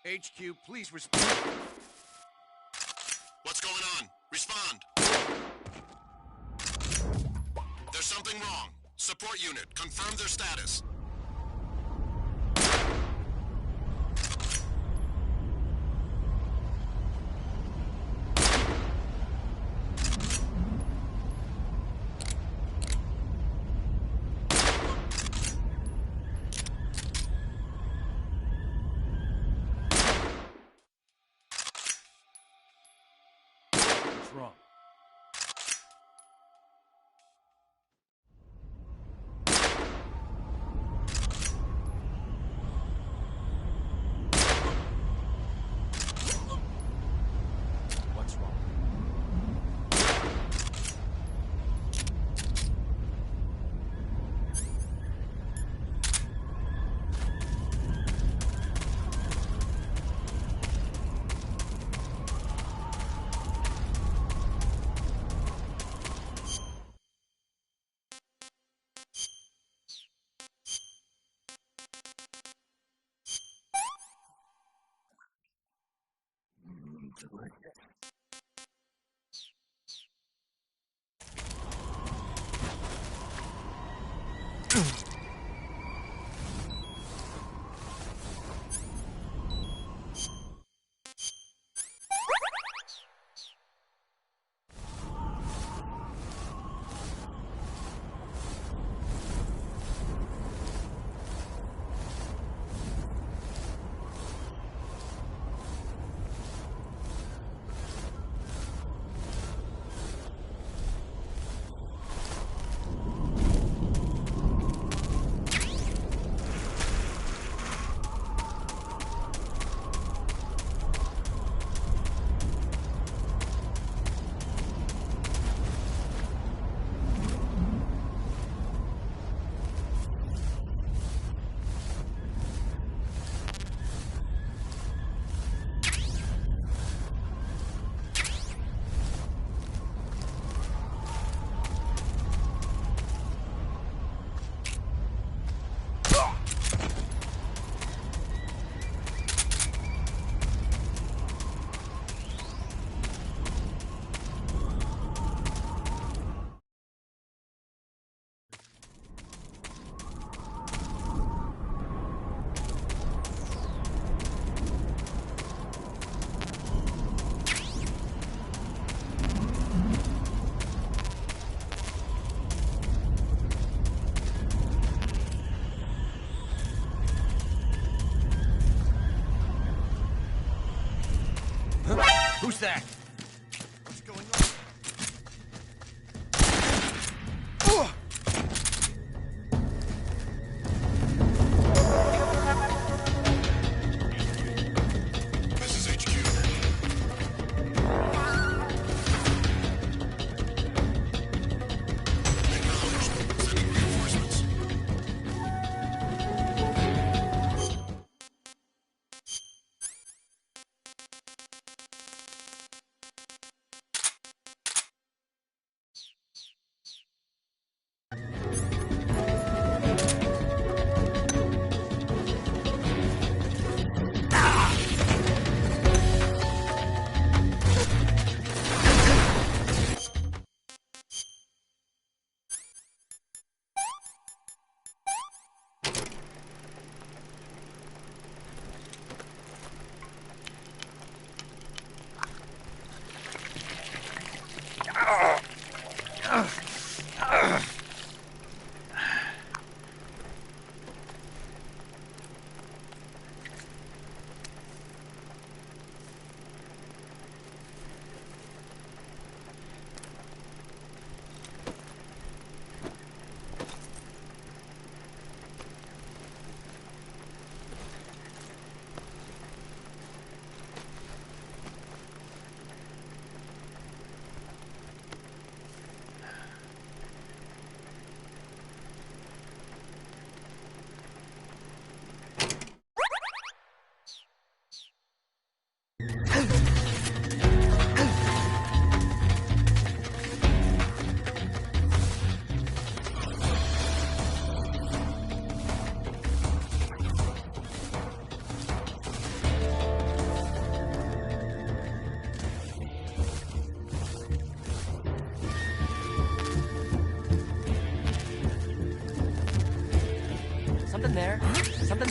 HQ, please respond. What's going on? Respond. There's something wrong. Support unit, confirm their status. What's wrong? What's wrong? Who's that? What's going on? This is HQ. Acknowledged. Sending reinforcements.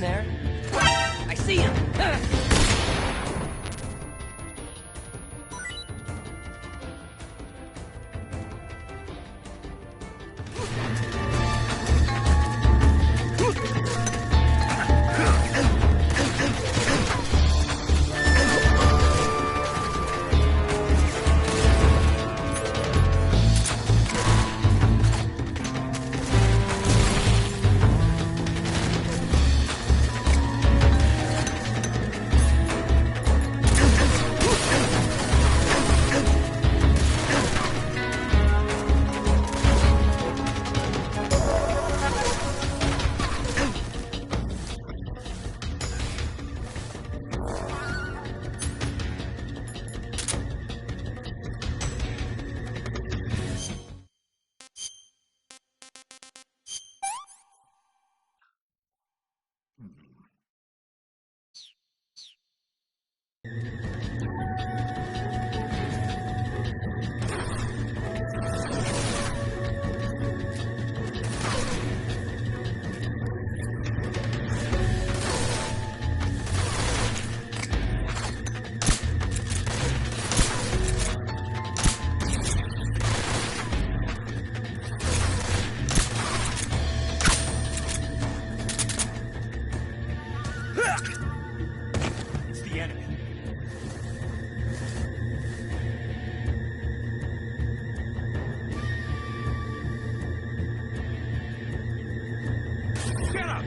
there. I see him! It's the enemy. Get up!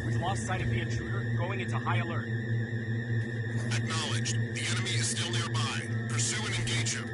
We've lost sight of the intruder, going into high alert. Acknowledged. The enemy is still nearby. Pursue and engage him.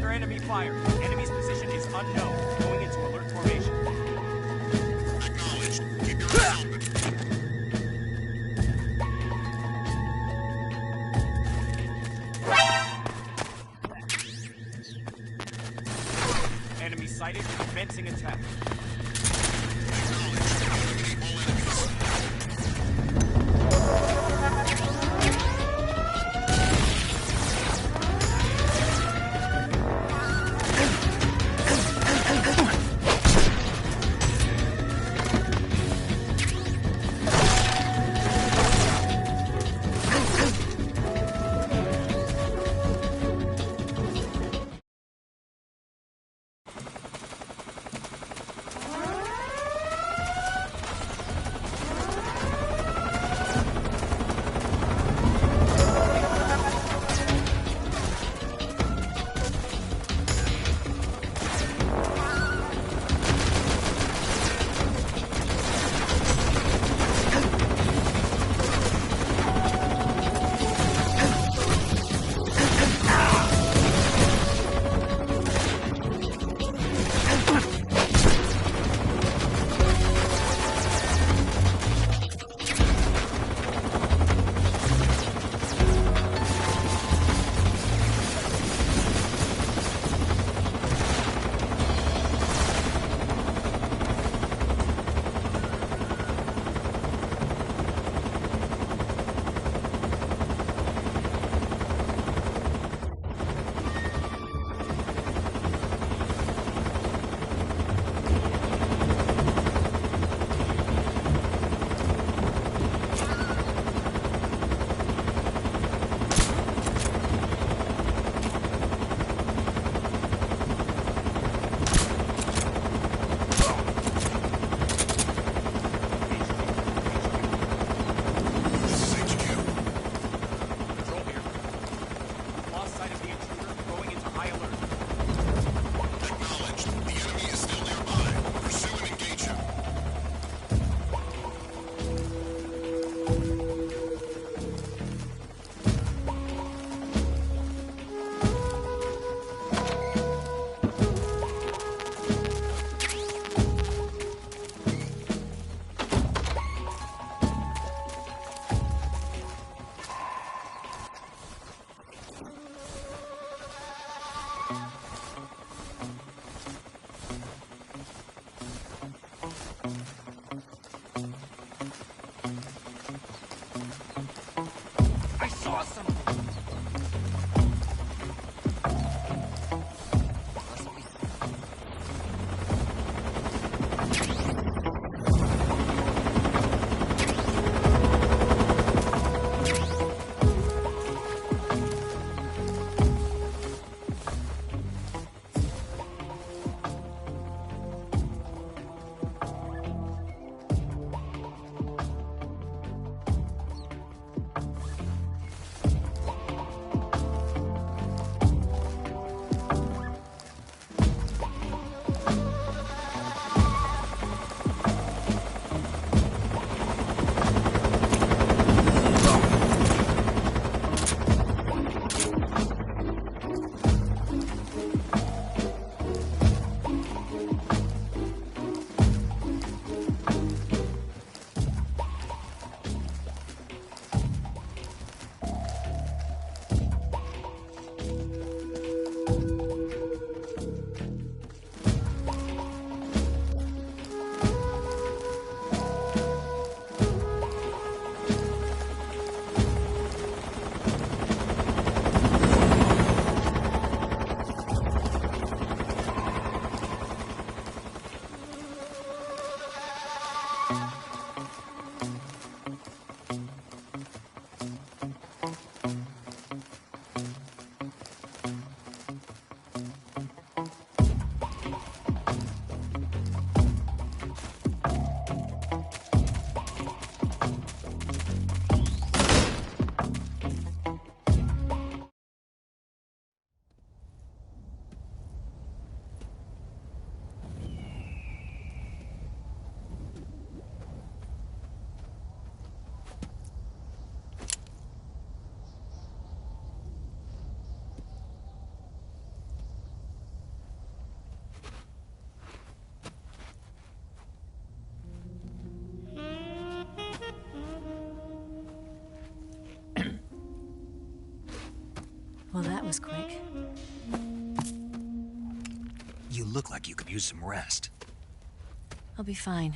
Enemy fire. Enemy's position is unknown. Going into alert formation. Acknowledged. Keep your eyes open. Enemy sighted. Commencing attack. Acknowledged. Eliminate all enemies. I saw some. Well, that was quick. You look like you could use some rest. I'll be fine.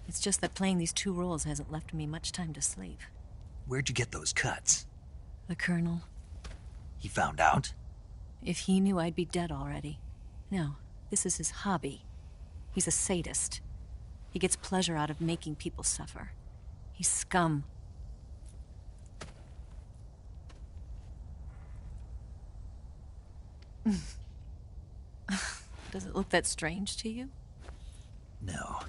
It's just that playing these two roles hasn't left me much time to sleep. Where'd you get those cuts? The Colonel. He found out? If he knew, I'd be dead already. No, this is his hobby. He's a sadist. He gets pleasure out of making people suffer. He's scum. Does it look that strange to you? No.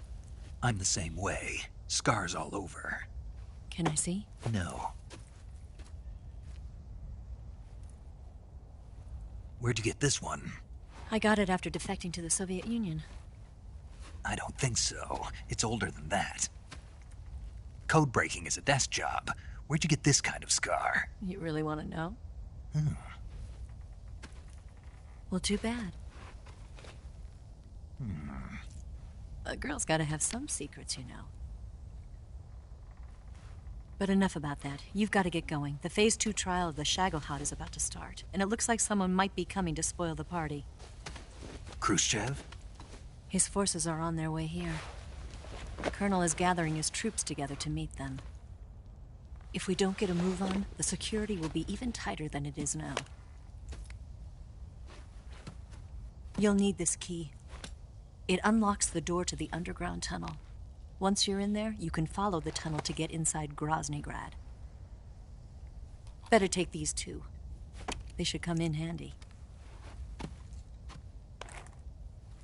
I'm the same way. Scars all over. Can I see? No. Where'd you get this one? I got it after defecting to the Soviet Union. I don't think so. It's older than that. Code breaking is a desk job. Where'd you get this kind of scar? You really want to know? Well, too bad. A girl's gotta have some secrets, you know. But enough about that. You've got to get going. The Phase 2 trial of the Shagohod is about to start, and it looks like someone might be coming to spoil the party. Khrushchev? His forces are on their way here. The Colonel is gathering his troops together to meet them. If we don't get a move on, the security will be even tighter than it is now. You'll need this key. It unlocks the door to the underground tunnel. Once you're in there, you can follow the tunnel to get inside Groznj Grad. Better take these two. They should come in handy.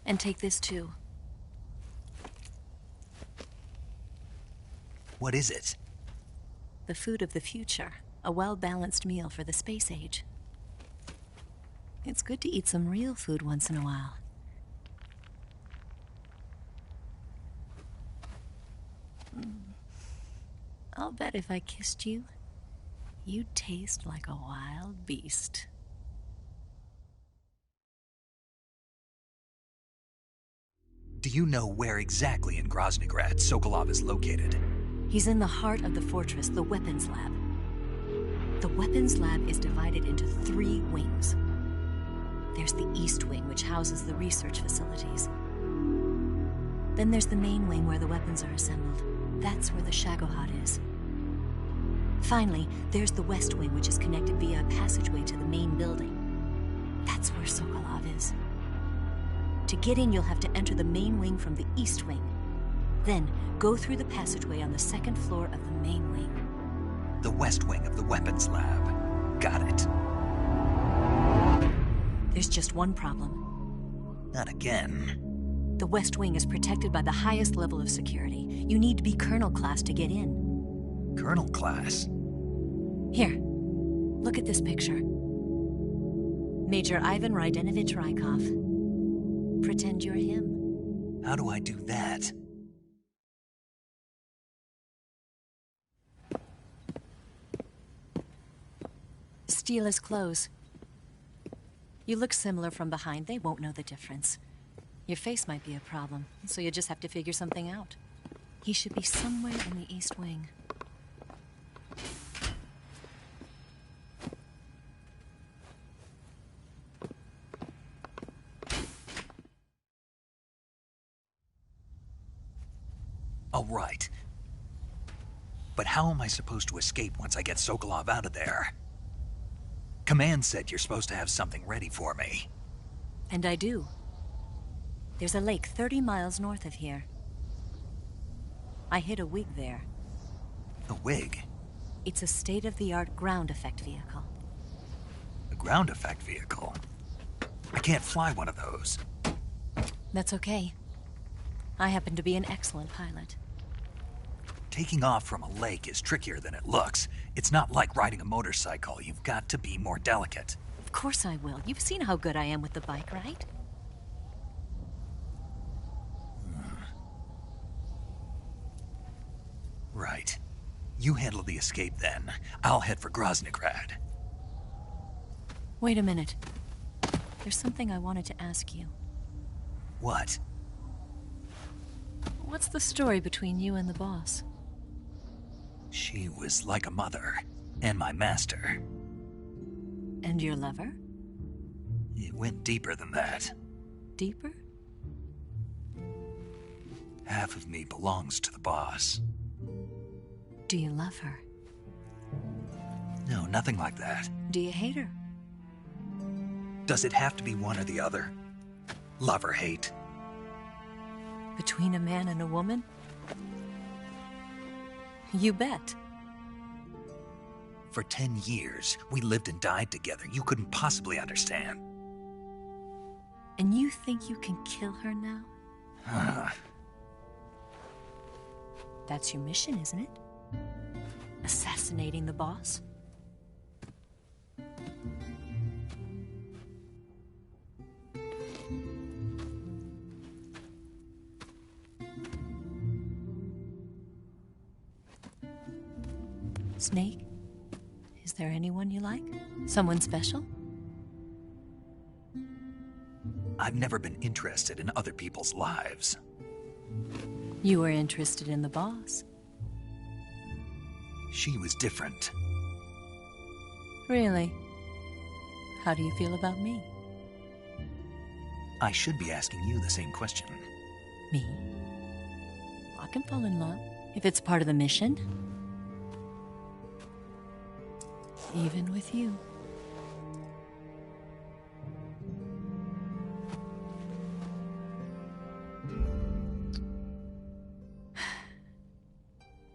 And take this too. What is it? The food of the future. A well-balanced meal for the space age. It's good to eat some real food once in a while. I'll bet if I kissed you, you'd taste like a wild beast. Do you know where exactly in Groznj Grad Sokolov is located? He's in the heart of the fortress, the weapons lab. The weapons lab is divided into 3 wings. There's the East Wing, which houses the research facilities. Then there's the main wing where the weapons are assembled. That's where the Shagohod is. Finally, there's the west wing, which is connected via a passageway to the main building. That's where Sokolov is. To get in, you'll have to enter the main wing from the east wing. Then, go through the passageway on the second floor of the main wing. The west wing of the weapons lab. Got it. There's just one problem. Not again. The west wing is protected by the highest level of security. You need to be Colonel class to get in. Colonel class? Here, look at this picture. Major Ivan Rydenovich Rykov. Pretend you're him. How do I do that? Steal his clothes. You look similar from behind. They won't know the difference. Your face might be a problem, so you just have to figure something out. He should be somewhere in the east wing. All right. But how am I supposed to escape once I get Sokolov out of there? Command said you're supposed to have something ready for me. And I do. There's a lake 30 miles north of here. I hid a wig there. A wig? It's a state-of-the-art ground effect vehicle. A ground effect vehicle? I can't fly one of those. That's okay. I happen to be an excellent pilot. Taking off from a lake is trickier than it looks. It's not like riding a motorcycle. You've got to be more delicate. Of course I will. You've seen how good I am with the bike, right? Right. You handle the escape then. I'll head for Groznj Grad. Wait a minute. There's something I wanted to ask you. What? What's the story between you and the boss? She was like a mother, and my master. And your lover? It went deeper than that. Deeper? Half of me belongs to the boss. Do you love her? No, nothing like that. Do you hate her? Does it have to be one or the other? Love or hate? Between a man and a woman? You bet. For 10 years, we lived and died together. You couldn't possibly understand. And you think you can kill her now? That's your mission, isn't it? Assassinating the boss? Snake? Is there anyone you like? Someone special? I've never been interested in other people's lives. You were interested in the boss. She was different. Really? How do you feel about me? I should be asking you the same question. Me? I can fall in love if it's part of the mission. Even with you.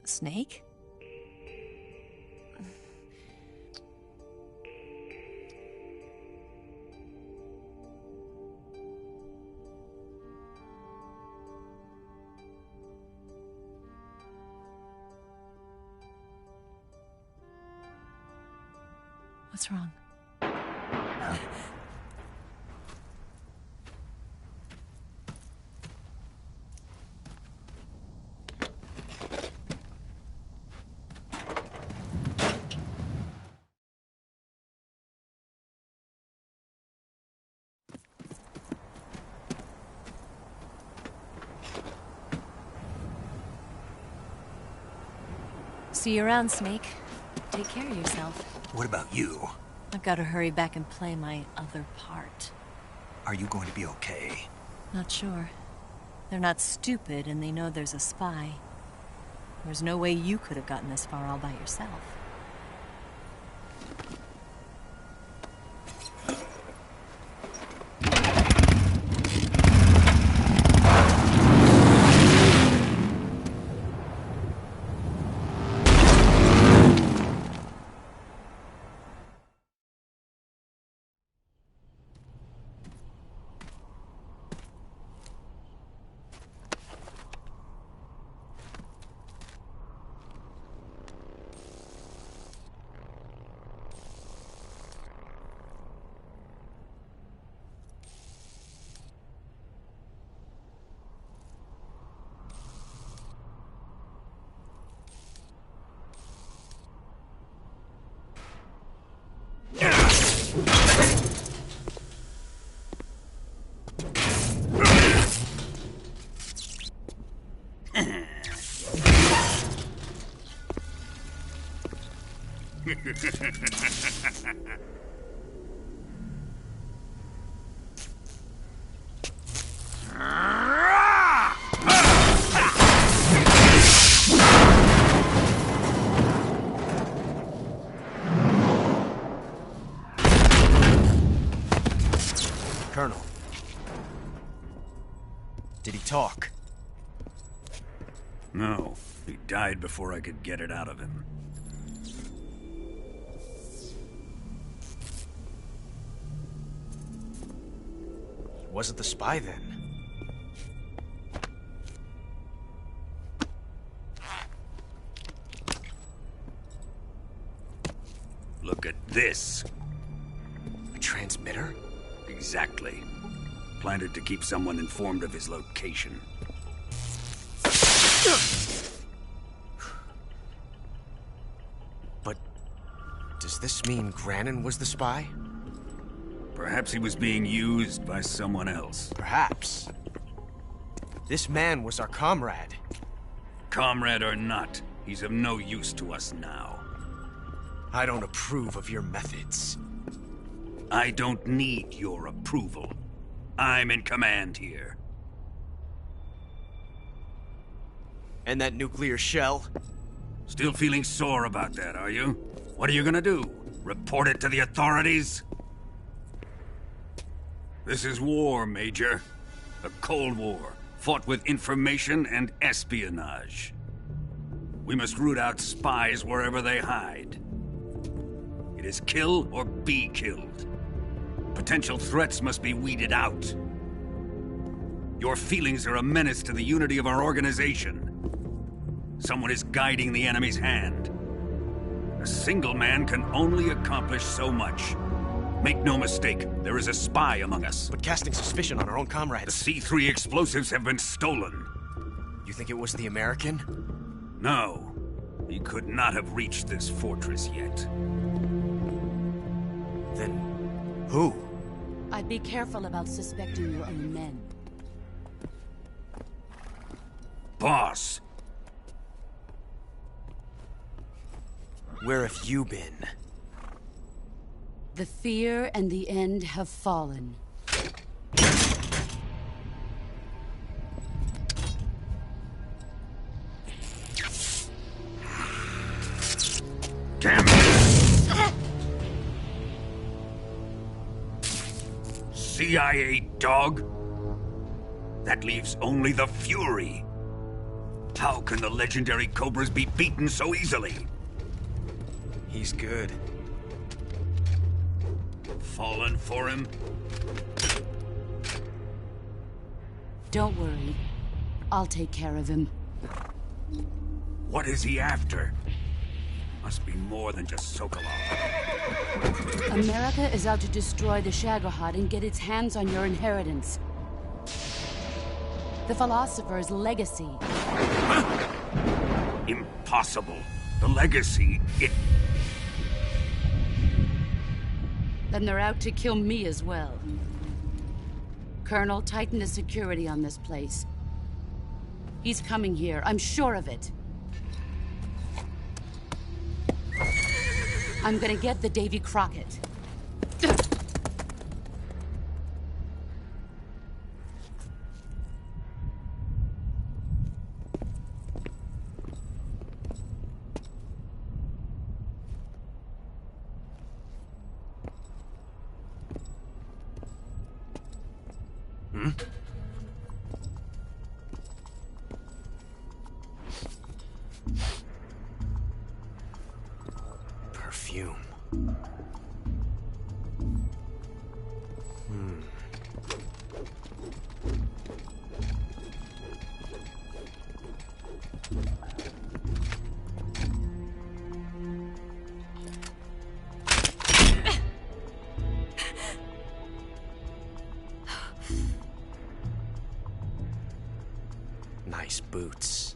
Snake? What's wrong? See you around, Snake. Take care of yourself. What about you? I've got to hurry back and play my other part. Are you going to be okay? Not sure. They're not stupid, and they know there's a spy. There's no way you could have gotten this far all by yourself. Colonel. Did he talk? No. He died before I could get it out of him. Wasn't the spy then? Look at this. A transmitter? Exactly. Planted to keep someone informed of his location. But does this mean Granin was the spy? Perhaps he was being used by someone else. Perhaps. This man was our comrade. Comrade or not, he's of no use to us now. I don't approve of your methods. I don't need your approval. I'm in command here. And that nuclear shell? Still feeling sore about that, are you? What are you gonna do? Report it to the authorities? This is war, Major. A Cold War, fought with information and espionage. We must root out spies wherever they hide. It is kill or be killed. Potential threats must be weeded out. Your feelings are a menace to the unity of our organization. Someone is guiding the enemy's hand. A single man can only accomplish so much. Make no mistake, there is a spy among us. But casting suspicion on our own The comrades. C3 explosives have been stolen. You think it was the American? No, he could not have reached this fortress yet. Then who? I'd be careful about suspecting your own men. Boss, Where have you been? The fear and the end have fallen. damn it! CIA dog? That leaves only the Fury. How can the legendary Cobras be beaten so easily? He's good. Fallen for him? Don't worry. I'll take care of him. What is he after? Must be more than just Sokolov. America is out to destroy the Shagohod and get its hands on your inheritance. The philosopher's legacy. Impossible. The legacy, Then they're out to kill me as well. Colonel, tighten the security on this place. He's coming here, I'm sure of it. I'm gonna get the Davy Crockett. perfume. Nice boots.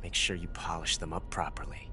Make sure you polish them up properly.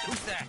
Who's that?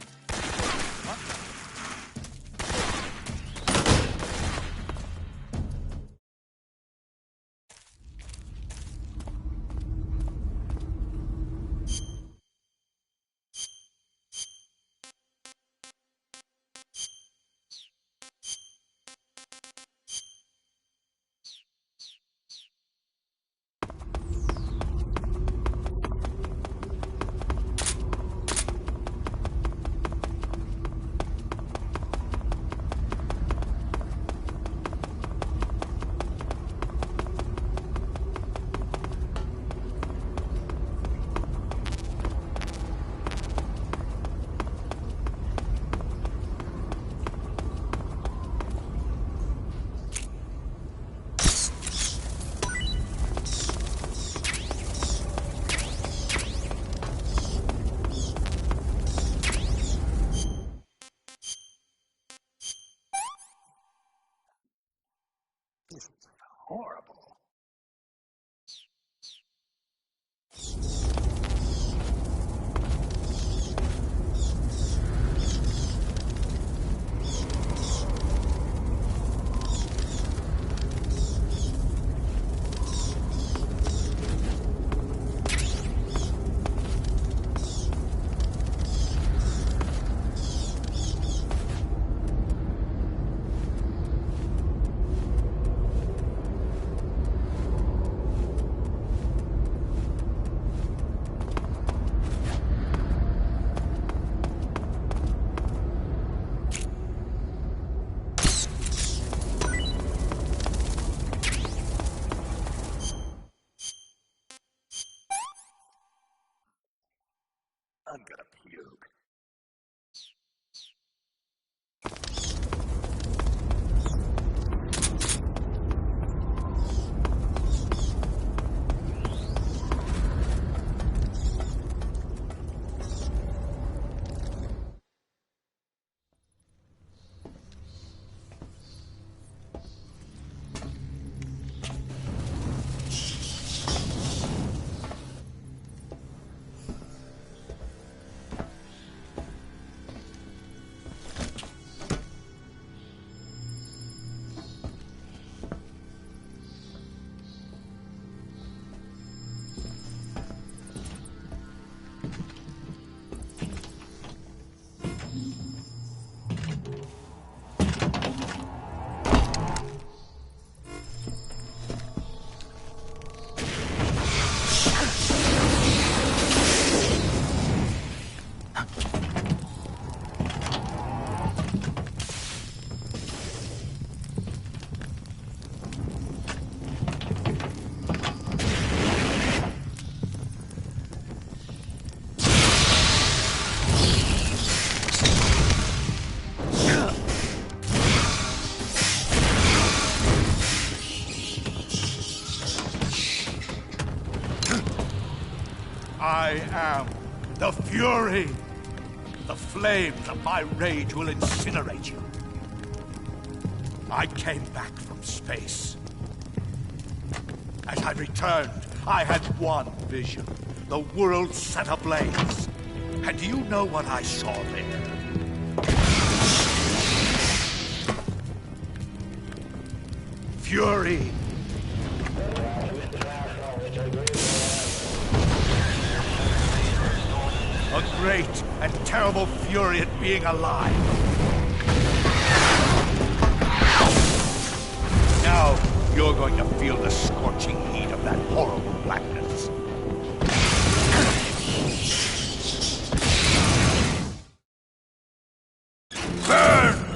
Horrible. I'm gonna puke. I am the Fury. The flames of my rage will incinerate you. I came back from space. As I returned, I had one vision. The world set ablaze. And do you know what I saw there? Fury. A great and terrible fury at being alive. Now, you're going to feel the scorching heat of that horrible blackness. Burn!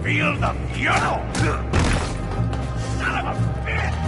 Feel the fury! Son of a bitch!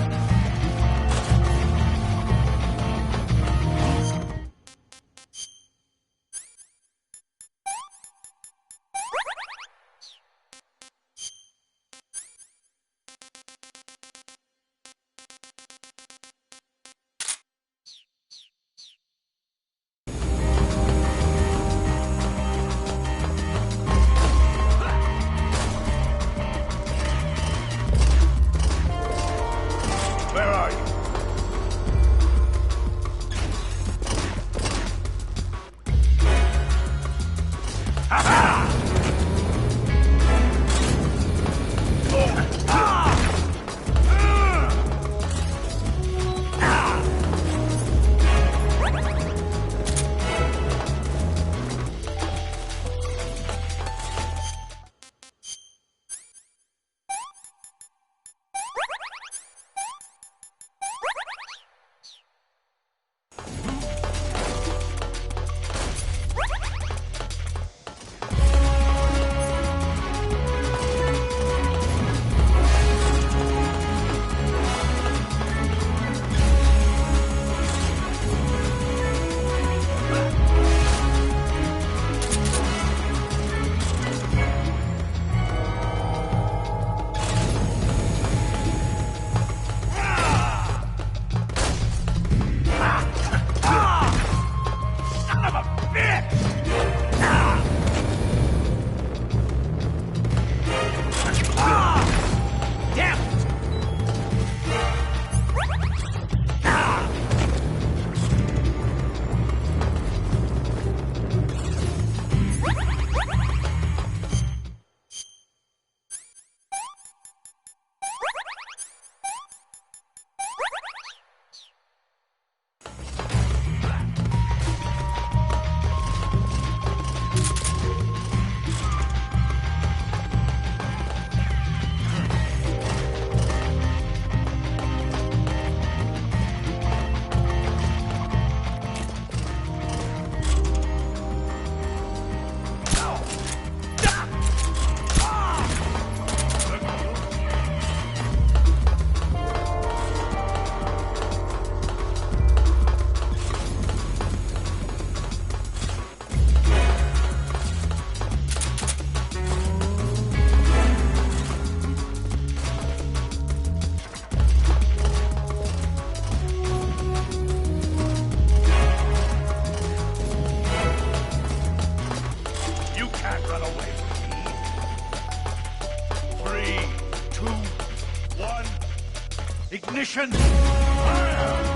Ignition! Fire!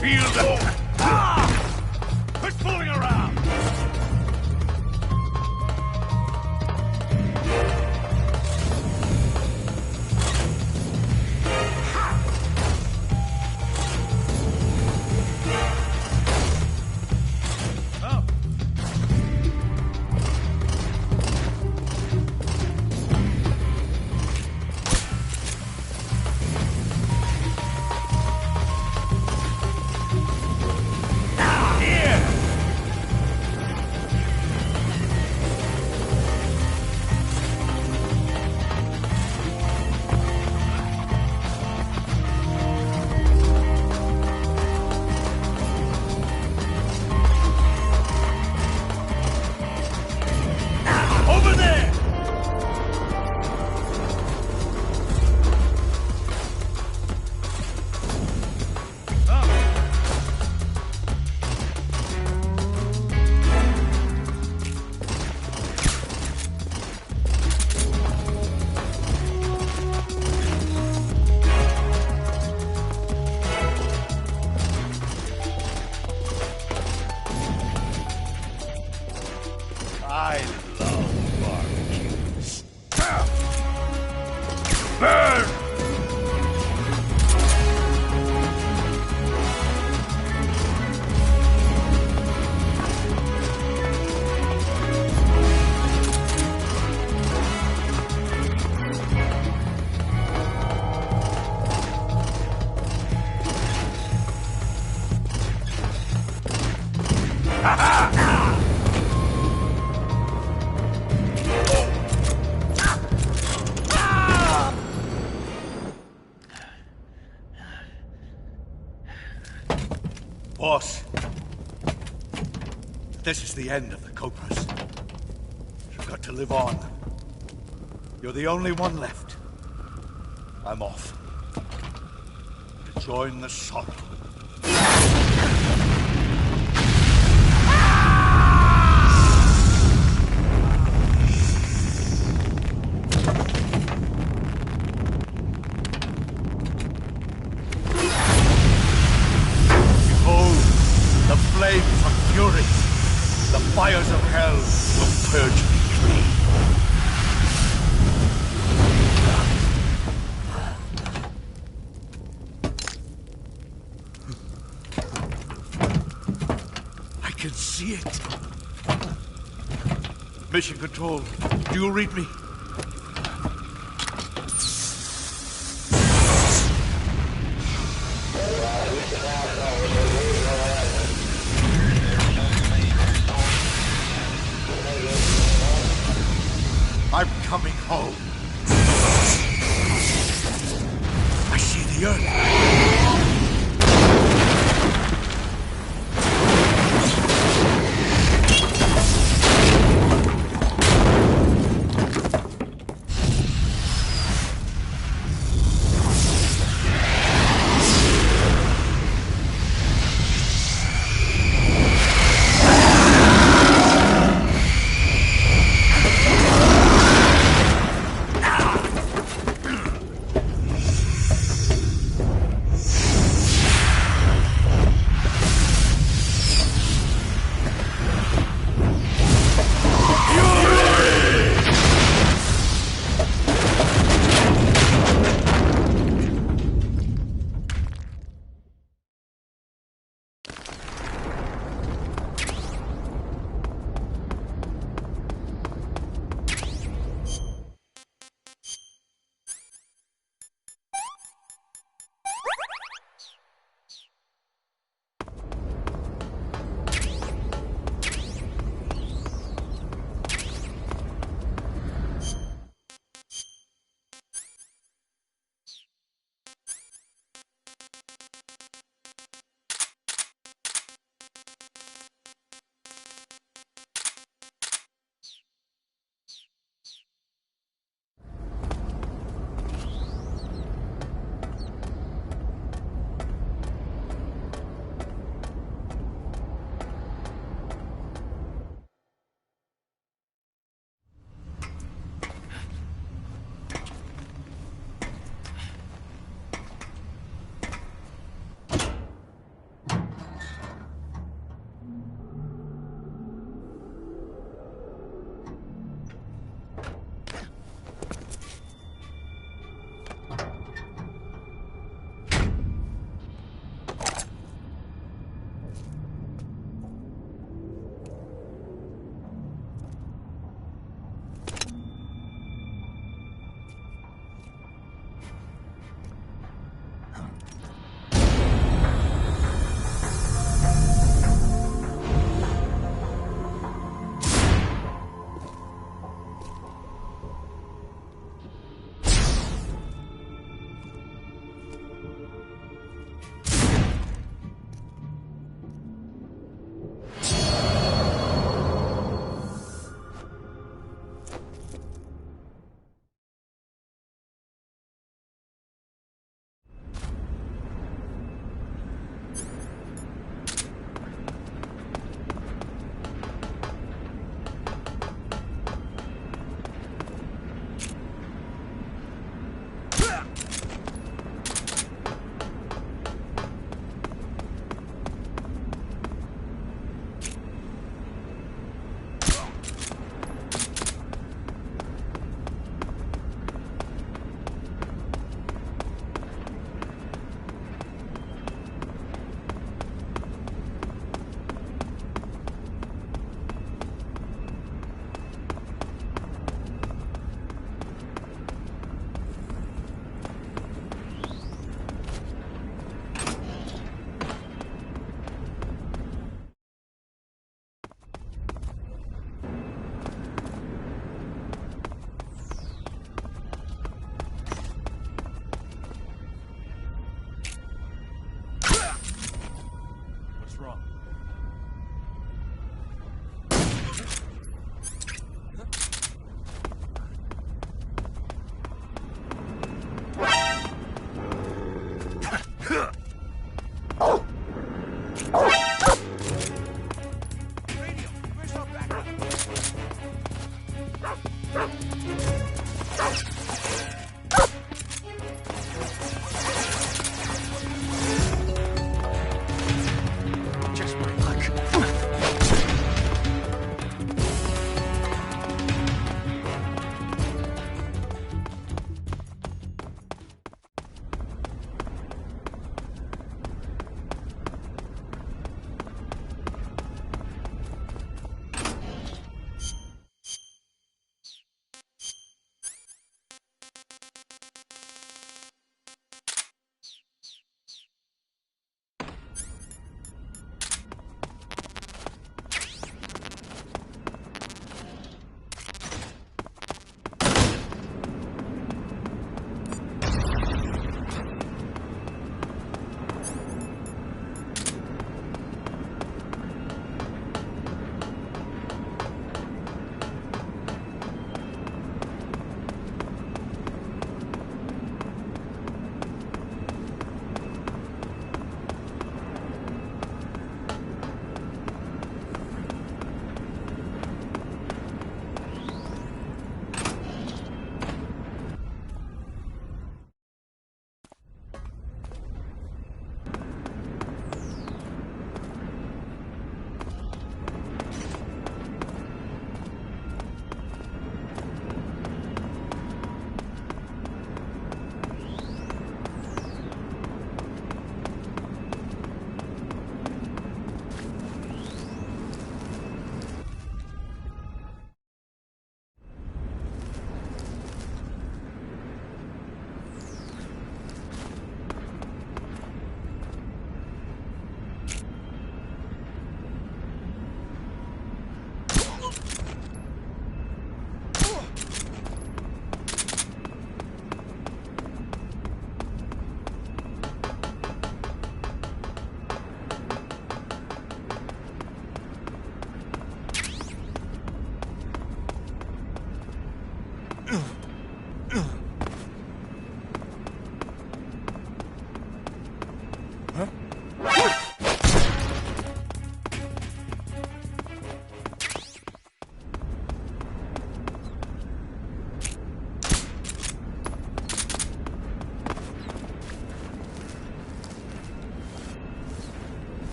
Feel the... Quit fooling around! Boss, this is the end of the Cobras. You've got to live on. You're the only one left. I'm off. To join the sorrow. Behold, the flames of fury. The fires of hell will purge me clean. I can see it. Mission Control, do you read me? I'm coming home. I see the earth.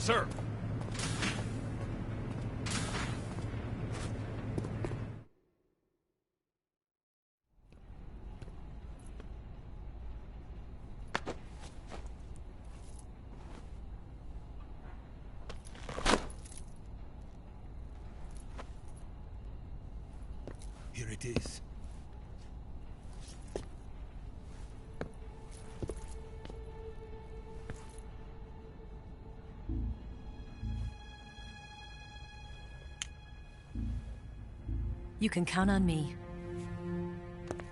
sir. Here it is. You can count on me.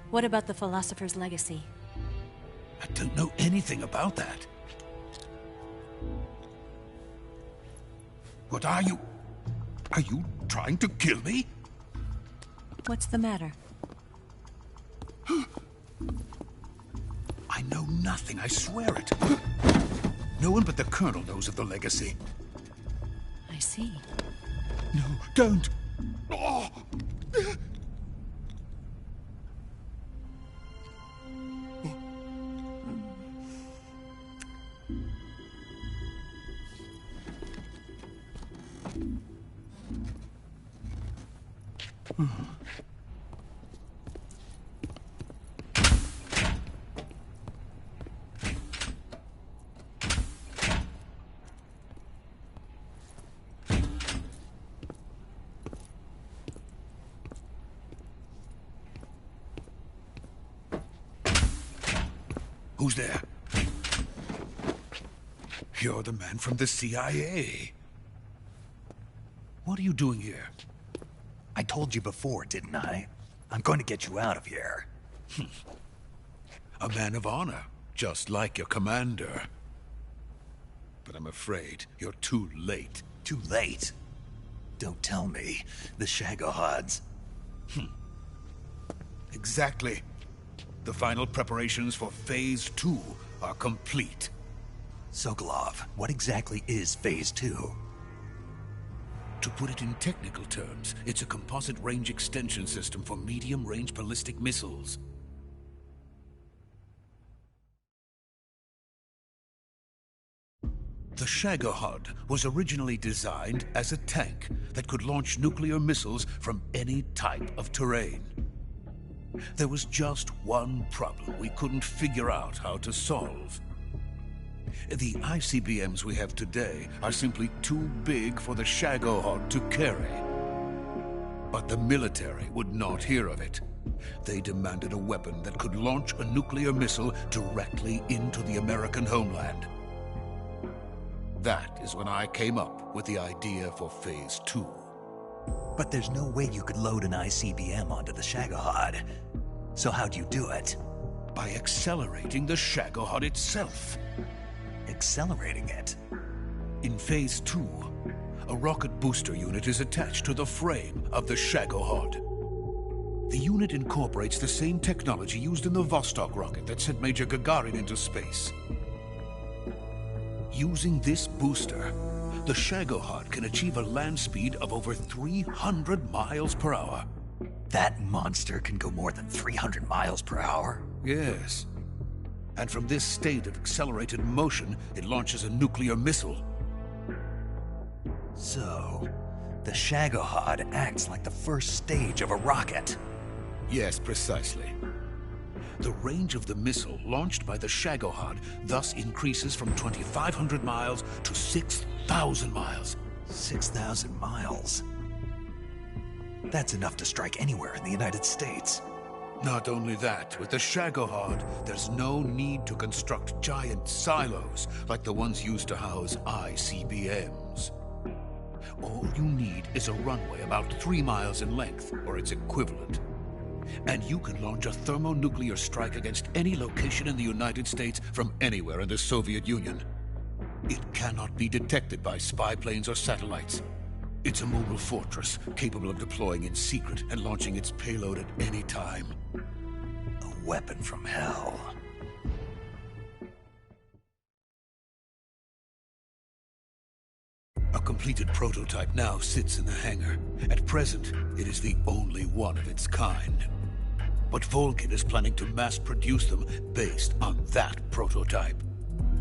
What about the philosopher's legacy? I don't know anything about that. What are you? Are you trying to kill me? What's the matter? I know nothing, I swear it. No one but the Colonel knows of the legacy. I see. No, don't! Oh. Who's there? You're the man from the CIA. What are you doing here? I told you before, didn't I? I'm going to get you out of here. A man of honor, just like your commander. But I'm afraid you're too late. Too late? Don't tell me. The Shagohods. Exactly. The final preparations for Phase 2 are complete. Sokolov, what exactly is Phase 2? To put it in technical terms, it's a composite range extension system for medium-range ballistic missiles. The Shagohod was originally designed as a tank that could launch nuclear missiles from any type of terrain. There was just one problem we couldn't figure out how to solve. The ICBMs we have today are simply too big for the Shagohod to carry. But the military would not hear of it. They demanded a weapon that could launch a nuclear missile directly into the American homeland. That is when I came up with the idea for Phase 2. But there's no way you could load an ICBM onto the Shagohod. So how'd you do it? By accelerating the Shagohod itself. Accelerating it? In Phase 2, a rocket booster unit is attached to the frame of the Shagohod. The unit incorporates the same technology used in the Vostok rocket that sent Major Gagarin into space. Using this booster, the Shagohod can achieve a land speed of over 300 miles per hour. That monster can go more than 300 miles per hour? Yes. And from this state of accelerated motion, it launches a nuclear missile. So, the Shagohod acts like the first stage of a rocket. Yes, precisely. The range of the missile launched by the Shagohod thus increases from 2,500 miles to 6,000 miles. 6,000 miles? That's enough to strike anywhere in the United States. Not only that, with the Shagohod, there's no need to construct giant silos like the ones used to house ICBMs. All you need is a runway about 3 miles in length, or its equivalent. And you can launch a thermonuclear strike against any location in the United States from anywhere in the Soviet Union. It cannot be detected by spy planes or satellites. It's a mobile fortress, capable of deploying in secret and launching its payload at any time. A weapon from hell. A completed prototype now sits in the hangar. At present, it is the only one of its kind. But Volgin is planning to mass-produce them based on that prototype.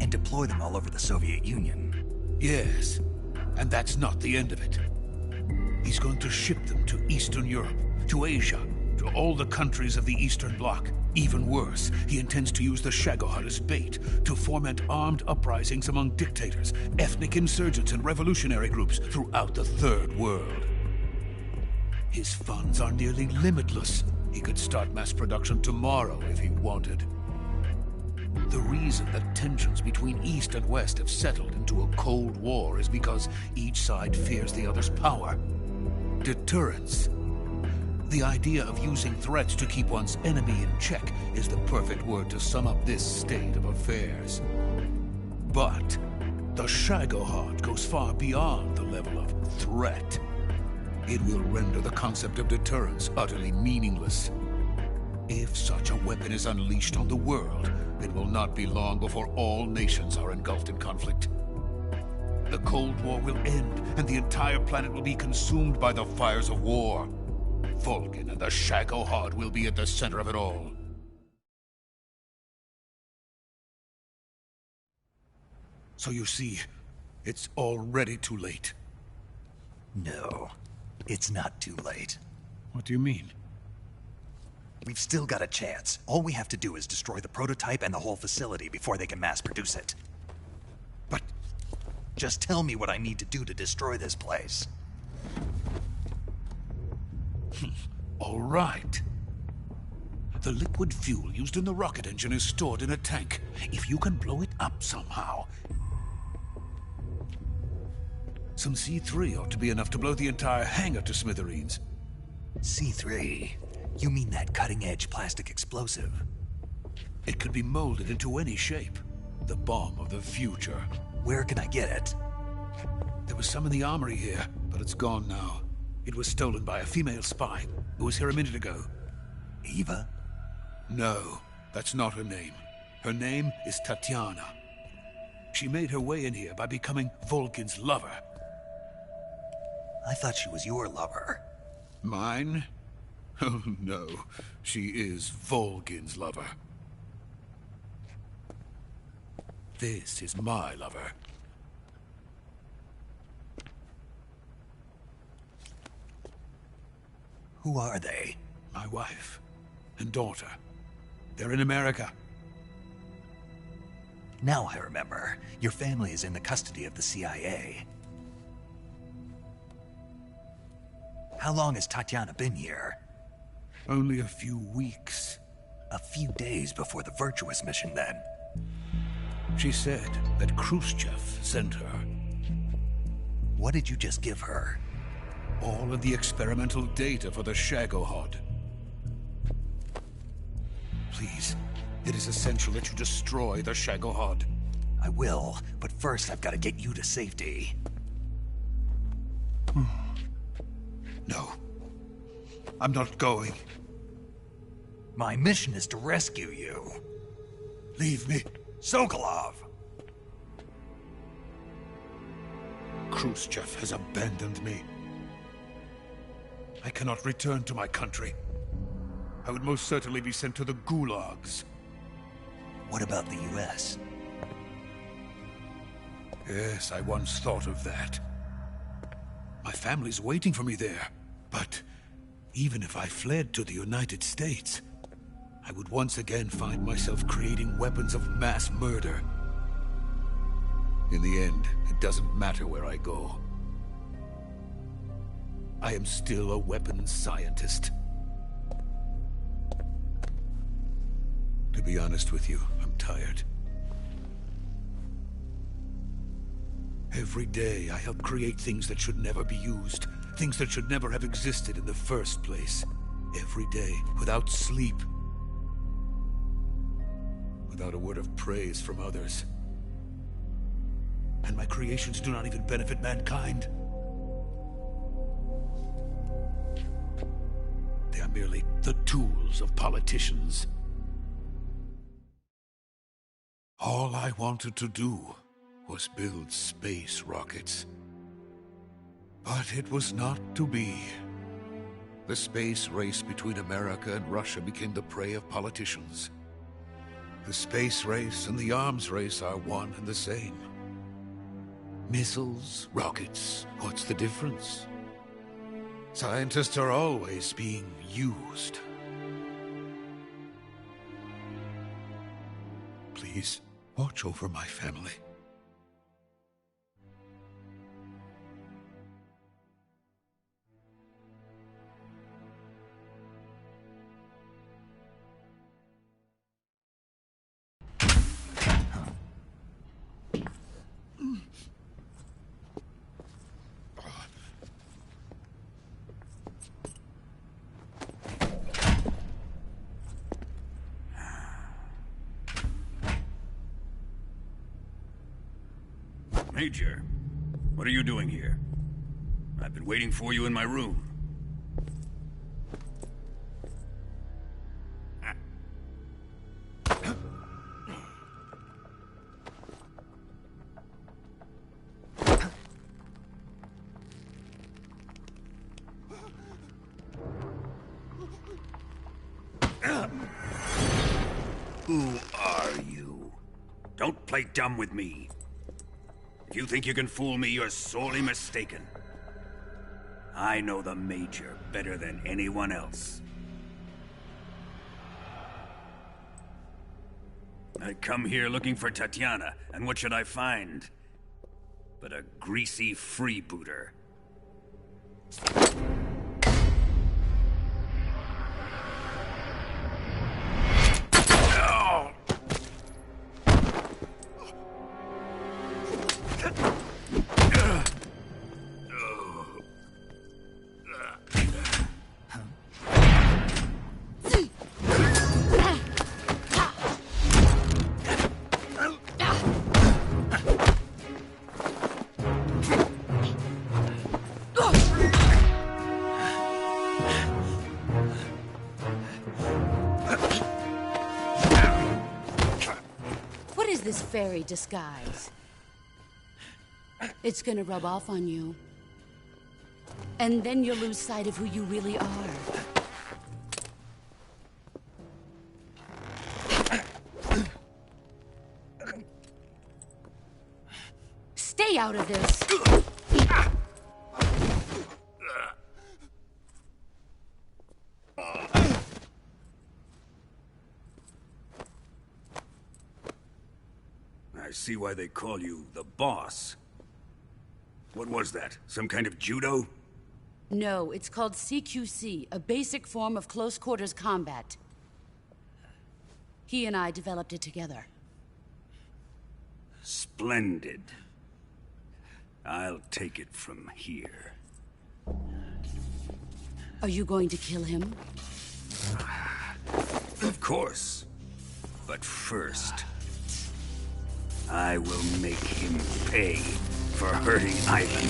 And deploy them all over the Soviet Union. Yes, and that's not the end of it. He's going to ship them to Eastern Europe, to Asia, to all the countries of the Eastern Bloc. Even worse, he intends to use the Shagohod as bait to foment armed uprisings among dictators, ethnic insurgents, and revolutionary groups throughout the Third World. His funds are nearly limitless. He could start mass production tomorrow if he wanted. The reason that tensions between East and West have settled into a Cold War is because each side fears the other's power. Deterrence. The idea of using threats to keep one's enemy in check is the perfect word to sum up this state of affairs. But the Shagohod goes far beyond the level of threat. It will render the concept of deterrence utterly meaningless. If such a weapon is unleashed on the world, it will not be long before all nations are engulfed in conflict. The Cold War will end, and the entire planet will be consumed by the fires of war. Volgin and the Shagohod will be at the center of it all. So you see, it's already too late. No, it's not too late. What do you mean? We've still got a chance. All we have to do is destroy the prototype and the whole facility before they can mass produce it. But just tell me what I need to do to destroy this place. All right. The liquid fuel used in the rocket engine is stored in a tank. If you can blow it up somehow... Some C3 ought to be enough to blow the entire hangar to smithereens. C3? You mean that cutting-edge plastic explosive? It could be molded into any shape. The bomb of the future. Where can I get it? There was some in the armory here, but it's gone now. It was stolen by a female spy who was here a minute ago. Eva? No, that's not her name. Her name is Tatiana. She made her way in here by becoming Volgin's lover. I thought she was your lover. Mine? Oh no, she is Volgin's lover. This is my lover. Who are they? My wife and daughter. They're in America. Now I remember. Your family is in the custody of the CIA. How long has Tatiana been here? Only a few weeks. A few days before the Virtuous Mission, then. She said that Khrushchev sent her. What did you just give her? All of the experimental data for the Shagohod. Please, it is essential that you destroy the Shagohod. I will, but first I've got to get you to safety. No. I'm not going. My mission is to rescue you. Leave me. Sokolov! Khrushchev has abandoned me. I cannot return to my country. I would most certainly be sent to the gulags. What about the US? Yes, I once thought of that. My family's waiting for me there. But even if I fled to the United States, I would once again find myself creating weapons of mass murder. In the end, it doesn't matter where I go. I am still a weapons scientist. To be honest with you, I'm tired. Every day, I help create things that should never be used. Things that should never have existed in the first place. Every day, without sleep. Without a word of praise from others. And my creations do not even benefit mankind. They are merely the tools of politicians. All I wanted to do was build space rockets. But it was not to be. The space race between America and Russia became the prey of politicians. The space race and the arms race are one and the same. Missiles, rockets, what's the difference? Scientists are always being used. Please, watch over my family. Major, what are you doing here? I've been waiting for you in my room. Who are you? Don't play dumb with me. If you think you can fool me, you're sorely mistaken. I know the Major better than anyone else. I come here looking for Tatiana, and what should I find? But a greasy freebooter. This fairy disguise. It's gonna rub off on you. And then you'll lose sight of who you really are. Stay out of this! I see why they call you the boss. What was that? Some kind of judo? No, it's called CQC, a basic form of close quarters combat. He and I developed it together. Splendid. I'll take it from here. Are you going to kill him? Of course. But first, I will make him pay for hurting Ivan.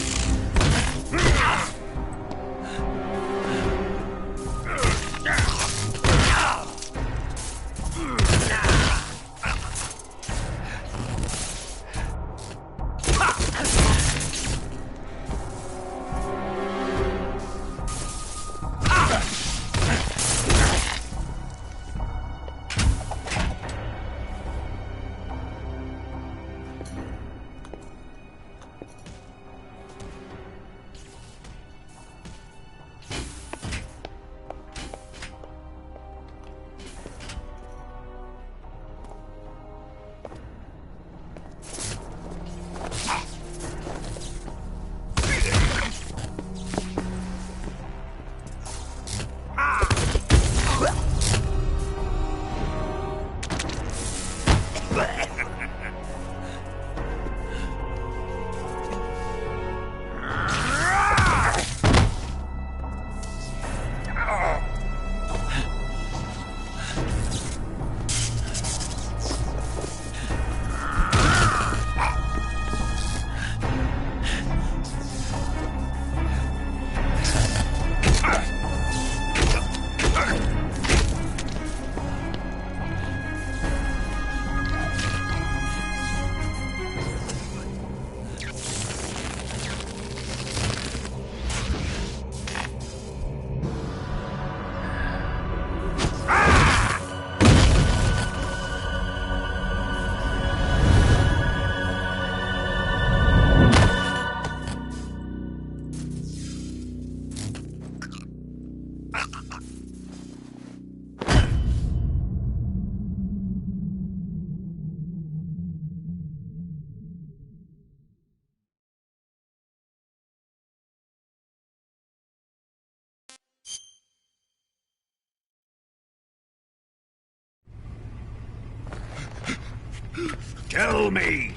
Tell me!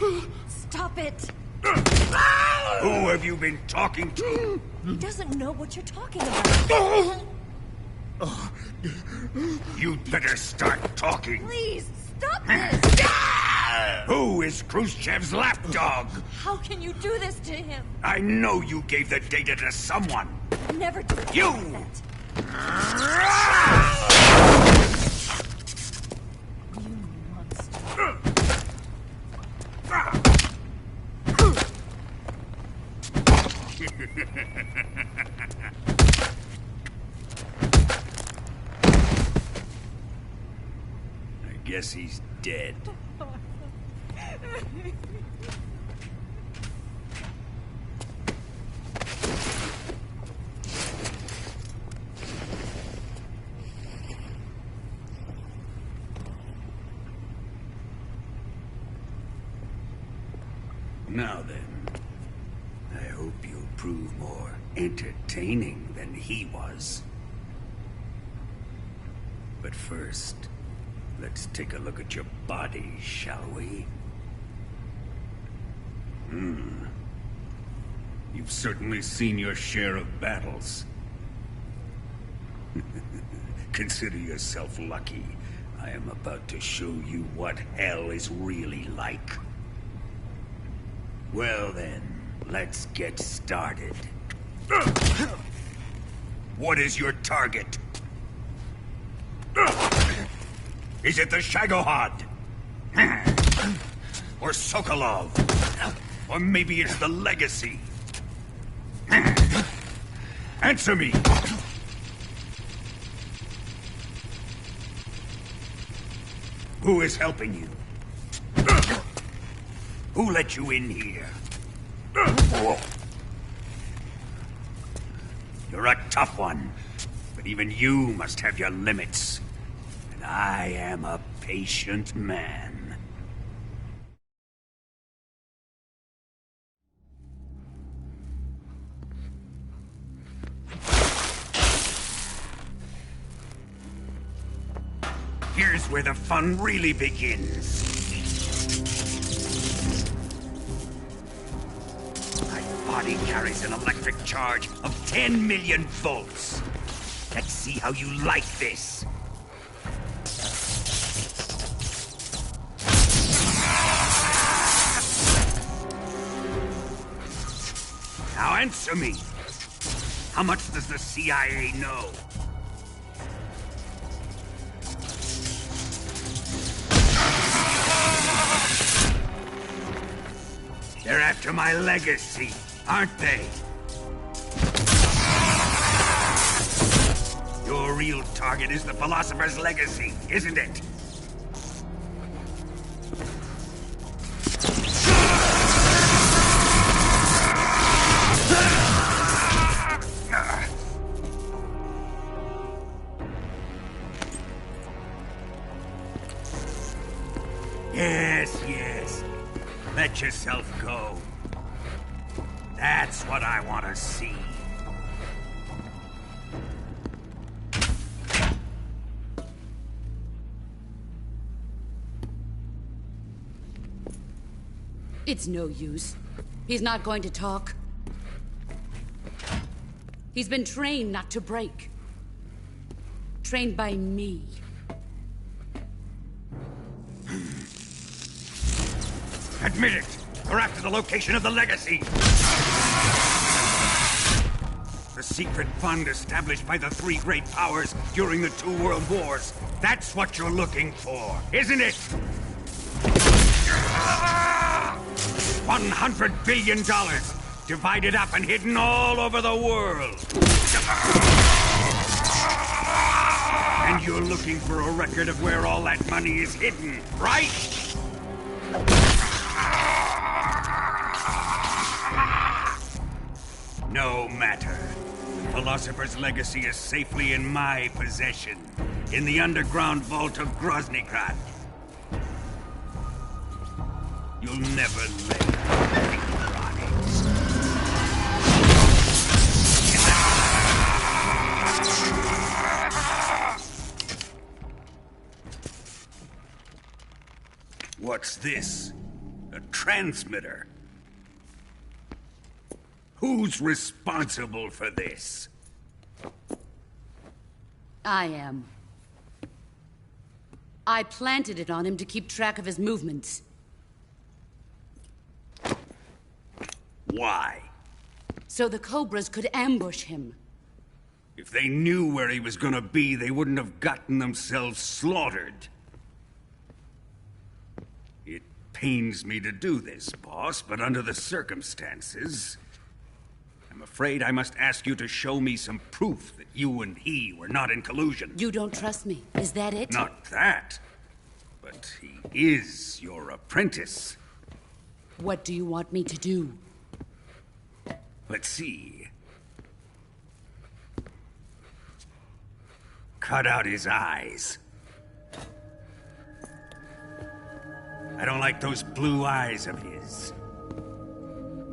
Stop it! Who have you been talking to? He doesn't know what you're talking about. You'd better start talking. Please, stop this! Who is Khrushchev's lapdog? How can you do this to him? I know you gave the data to someone. Never do You! that. You monster. I guess he's dead. Now then, I hope you'll prove more entertaining than he was. But first, let's take a look at your body, shall we? You've certainly seen your share of battles. Consider yourself lucky. I am about to show you what hell is really like. Well then, let's get started. What is your target? Is it the Shagohod? Or Sokolov? Or maybe it's the Legacy? Answer me! Who is helping you? Who let you in here? You're a tough one, but even you must have your limits. And I am a patient man. Here's where the fun really begins. My body carries an electric charge of 10 million volts. Let's see how you like this. Now answer me. How much does the CIA know? They're after my legacy, aren't they? Your real target is the Philosopher's Legacy, isn't it? Yes. Let yourself go. That's what I want to see. It's no use. He's not going to talk. He's been trained not to break. Trained by me. Admit it! We're after the location of the Legacy! The secret fund established by the three great powers during the 2 world wars. That's what you're looking for, isn't it? $100 billion, divided up and hidden all over the world. And you're looking for a record of where all that money is hidden, right? No matter. The Philosopher's Legacy is safely in my possession, in the underground vault of Groznj Grad. You'll never lay a finger on it. What's this? transmitter. Who's responsible for this? I am. I planted it on him to keep track of his movements. Why? So the Cobras could ambush him. If they knew where he was gonna be, they wouldn't have gotten themselves slaughtered. It pains me to do this, boss, but under the circumstances, I'm afraid I must ask you to show me some proof that you and he were not in collusion. You don't trust me, is that it? Not that, but he is your apprentice. What do you want me to do? Let's see. Cut out his eyes. I don't like those blue eyes of his.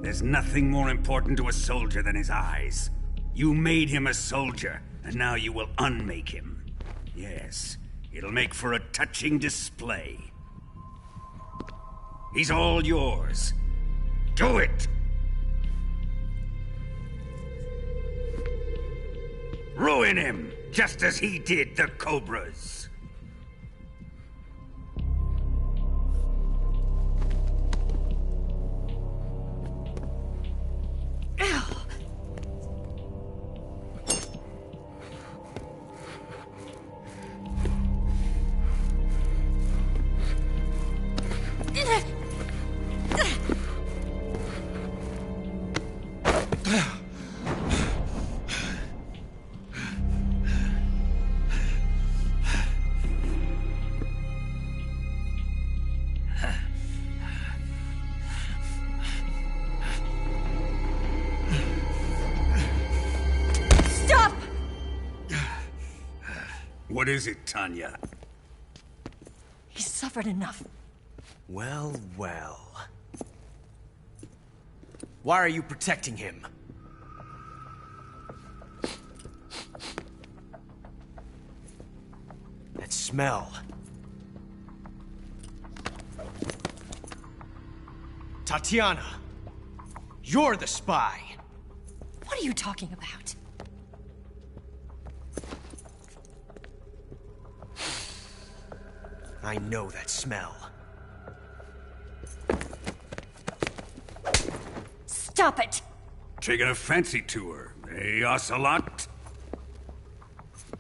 There's nothing more important to a soldier than his eyes. You made him a soldier, and now you will unmake him. Yes, it'll make for a touching display. He's all yours. Do it! Ruin him, just as he did the Cobras. What is it, Tanya? He's suffered enough. Well, well. Why are you protecting him? That smell. Tatiana, you're the spy. What are you talking about? I know that smell. Stop it! Taking a fancy to her, eh, Ocelot?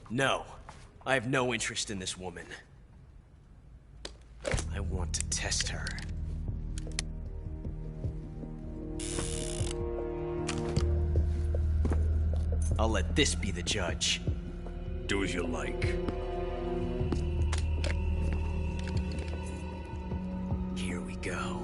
No, I have no interest in this woman. I want to test her. I'll let this be the judge. Do as you like. Here we go.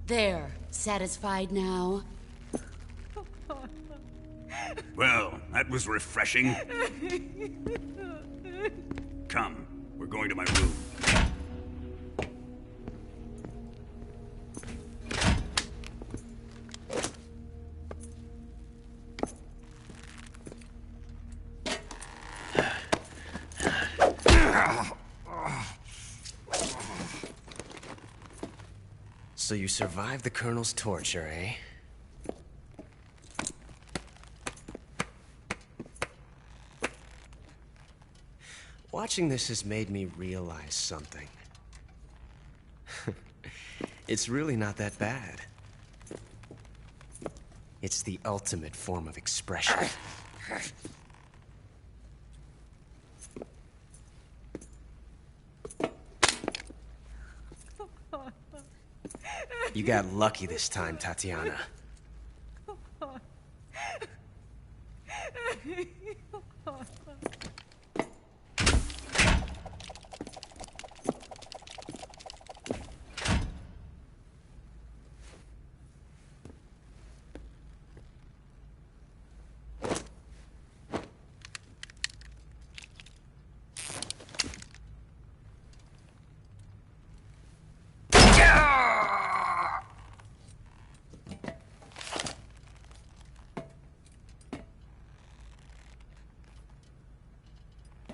There. Satisfied now? Well, that was refreshing. Come, we're going to my room. So you survived the Colonel's torture, eh? Watching this has made me realize something. It's really not that bad. It's the ultimate form of expression. You got lucky this time, Tatiana.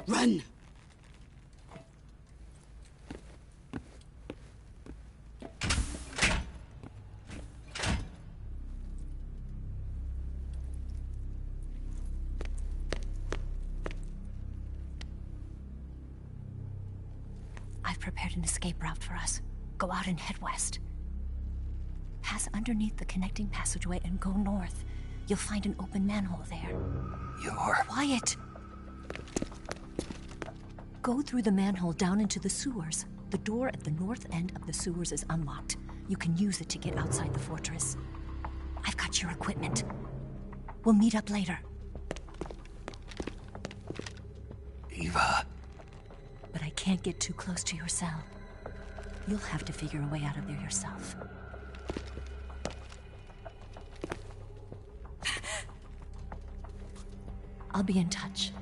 Run! I've prepared an escape route for us. Go out and head west. Pass underneath the connecting passageway and go north. You'll find an open manhole there. You're... Quiet! Go through the manhole down into the sewers. The door at the north end of the sewers is unlocked. You can use it to get outside the fortress. I've got your equipment. We'll meet up later. Eva... But I can't get too close to your cell. You'll have to figure a way out of there yourself. I'll be in touch.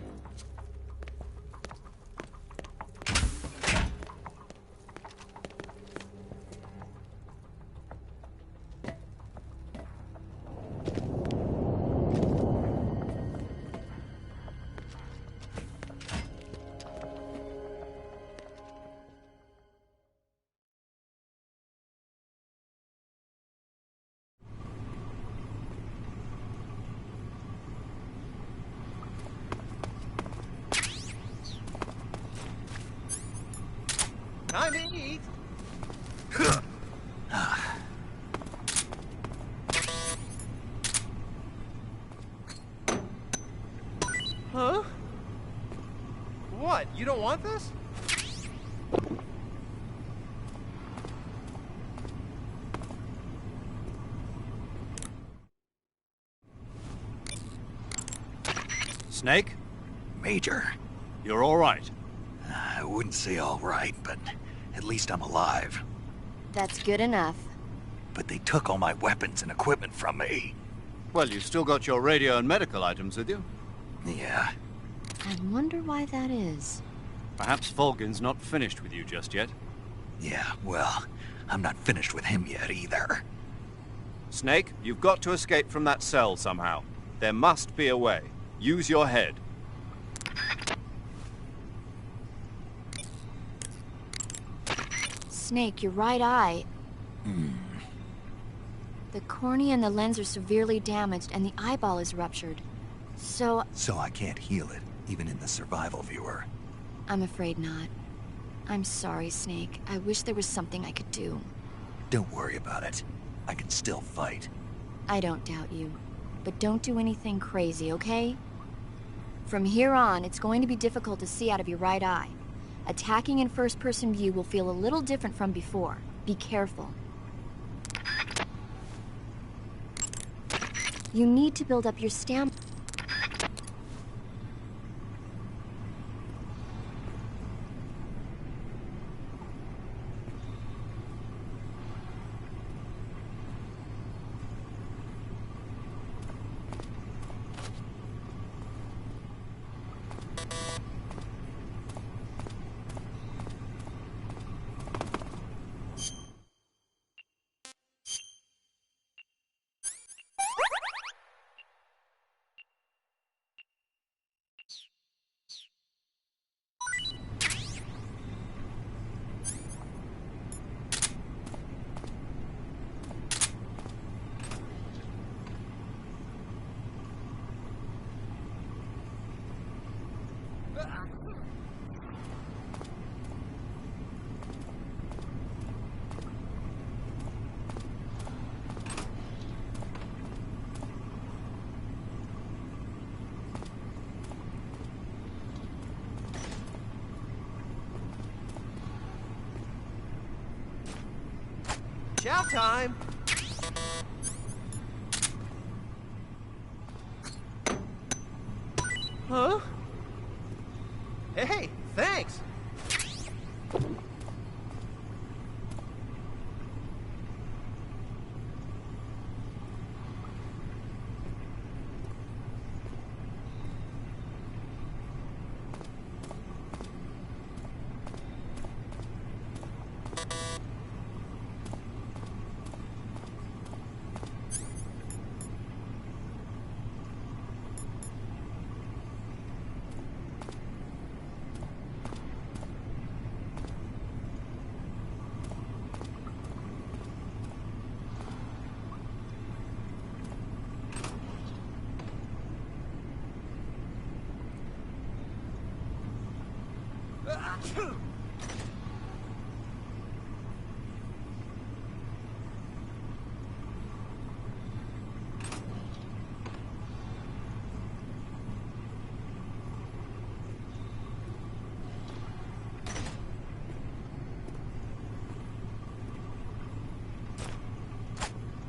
Time to eat! Huh? What? You don't want this? Snake? Major. You're all right. I wouldn't say all right, but at least I'm alive. That's good enough. But they took all my weapons and equipment from me. Well, you still got your radio and medical items with you. Yeah. I wonder why that is. Perhaps Volgin's not finished with you just yet. Yeah, well, I'm not finished with him yet either. Snake, you've got to escape from that cell somehow. There must be a way. Use your head. Snake, your right eye. The cornea and the lens are severely damaged and the eyeball is ruptured. So I can't heal it, even in the survival viewer. I'm afraid not. I'm sorry, Snake. I wish there was something I could do. Don't worry about it. I can still fight. I don't doubt you. But don't do anything crazy, okay? From here on, it's going to be difficult to see out of your right eye. Attacking in first-person view will feel a little different from before. Be careful. You need to build up your stamina. Chow time! Huh? Hey, thanks!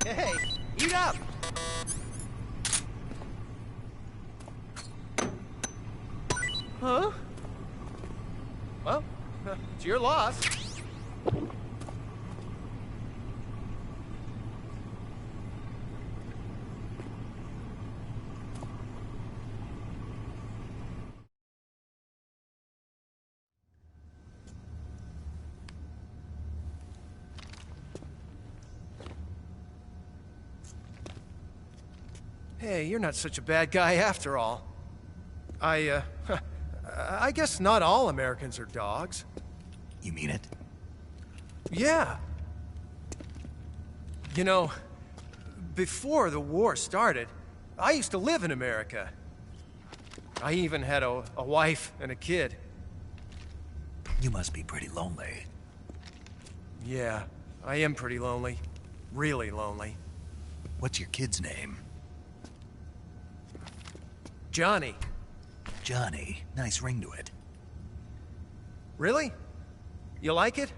Hey, eat up! Huh? Well, it's your loss. Hey, you're not such a bad guy after all. I guess not all Americans are dogs. You mean it? Yeah. You know, before the war started, I used to live in America. I even had a wife and a kid. You must be pretty lonely. Yeah, I am pretty lonely. Really lonely. What's your kid's name? Johnny. Johnny. Nice ring to it. Really? You like it?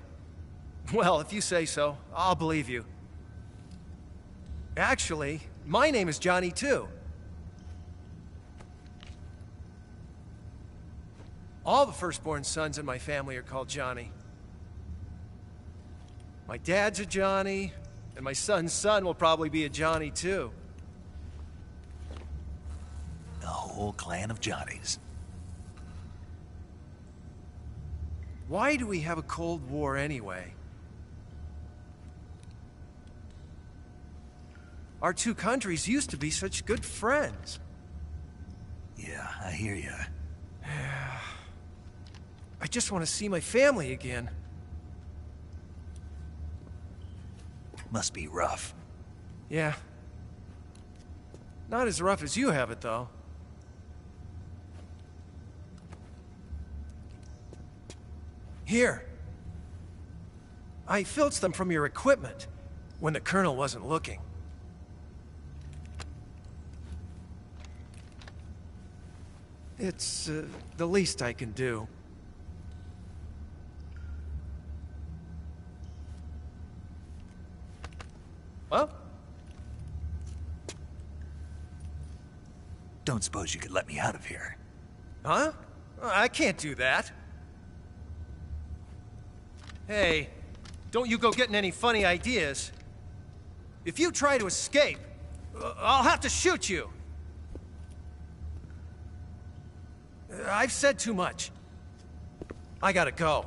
Well, if you say so, I'll believe you. Actually, my name is Johnny too. All the firstborn sons in my family are called Johnny. My dad's a Johnny, and my son's son will probably be a Johnny too. A whole clan of Johnnies. Why do we have a Cold War anyway? Our two countries used to be such good friends. Yeah, I hear you. I just want to see my family again. Must be rough. Yeah. Not as rough as you have it, though. Here. I filched them from your equipment when the Colonel wasn't looking. It's the least I can do. Well? Don't suppose you could let me out of here? Huh? I can't do that. Hey, don't you go getting any funny ideas. If you try to escape, I'll have to shoot you. I've said too much. I gotta go.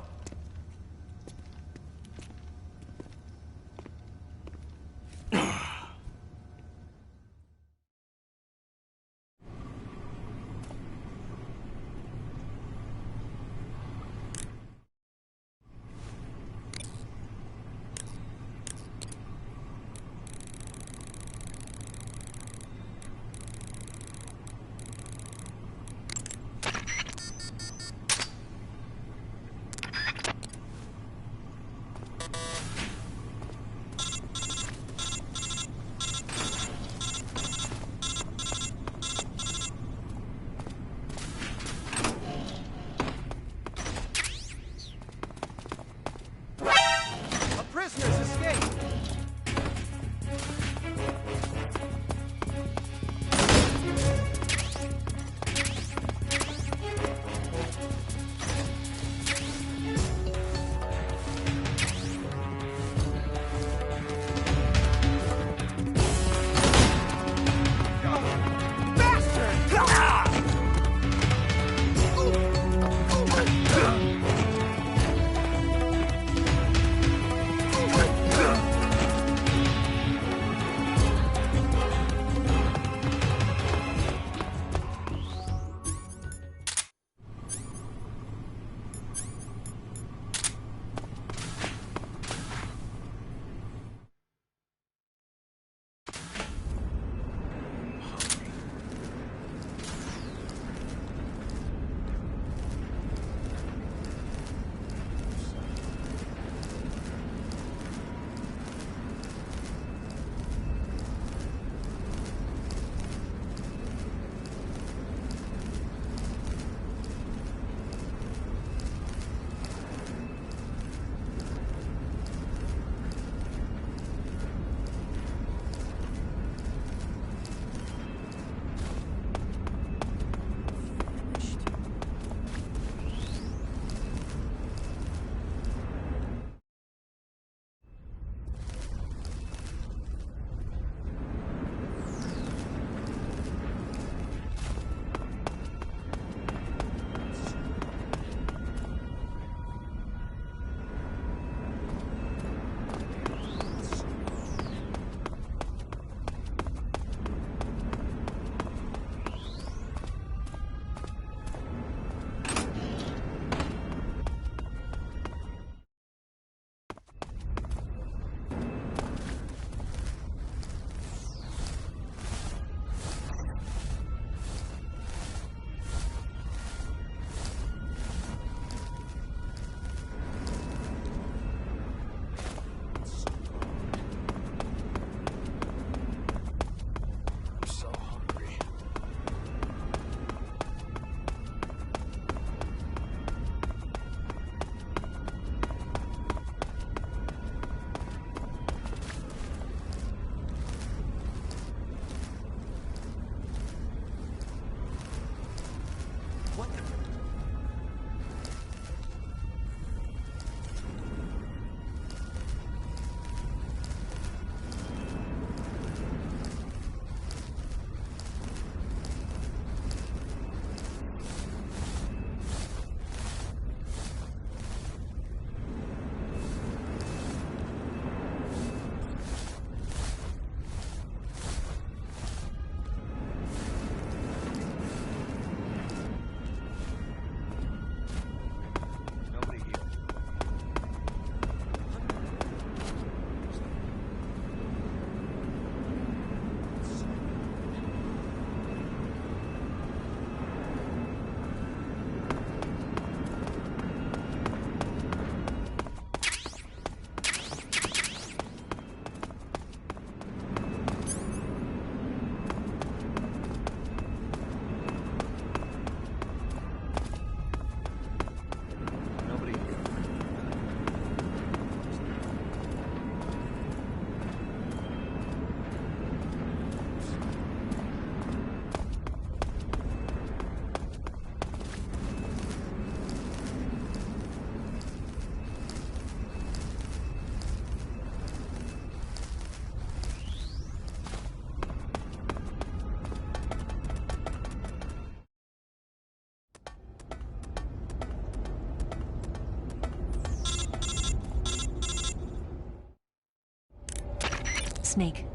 Snake,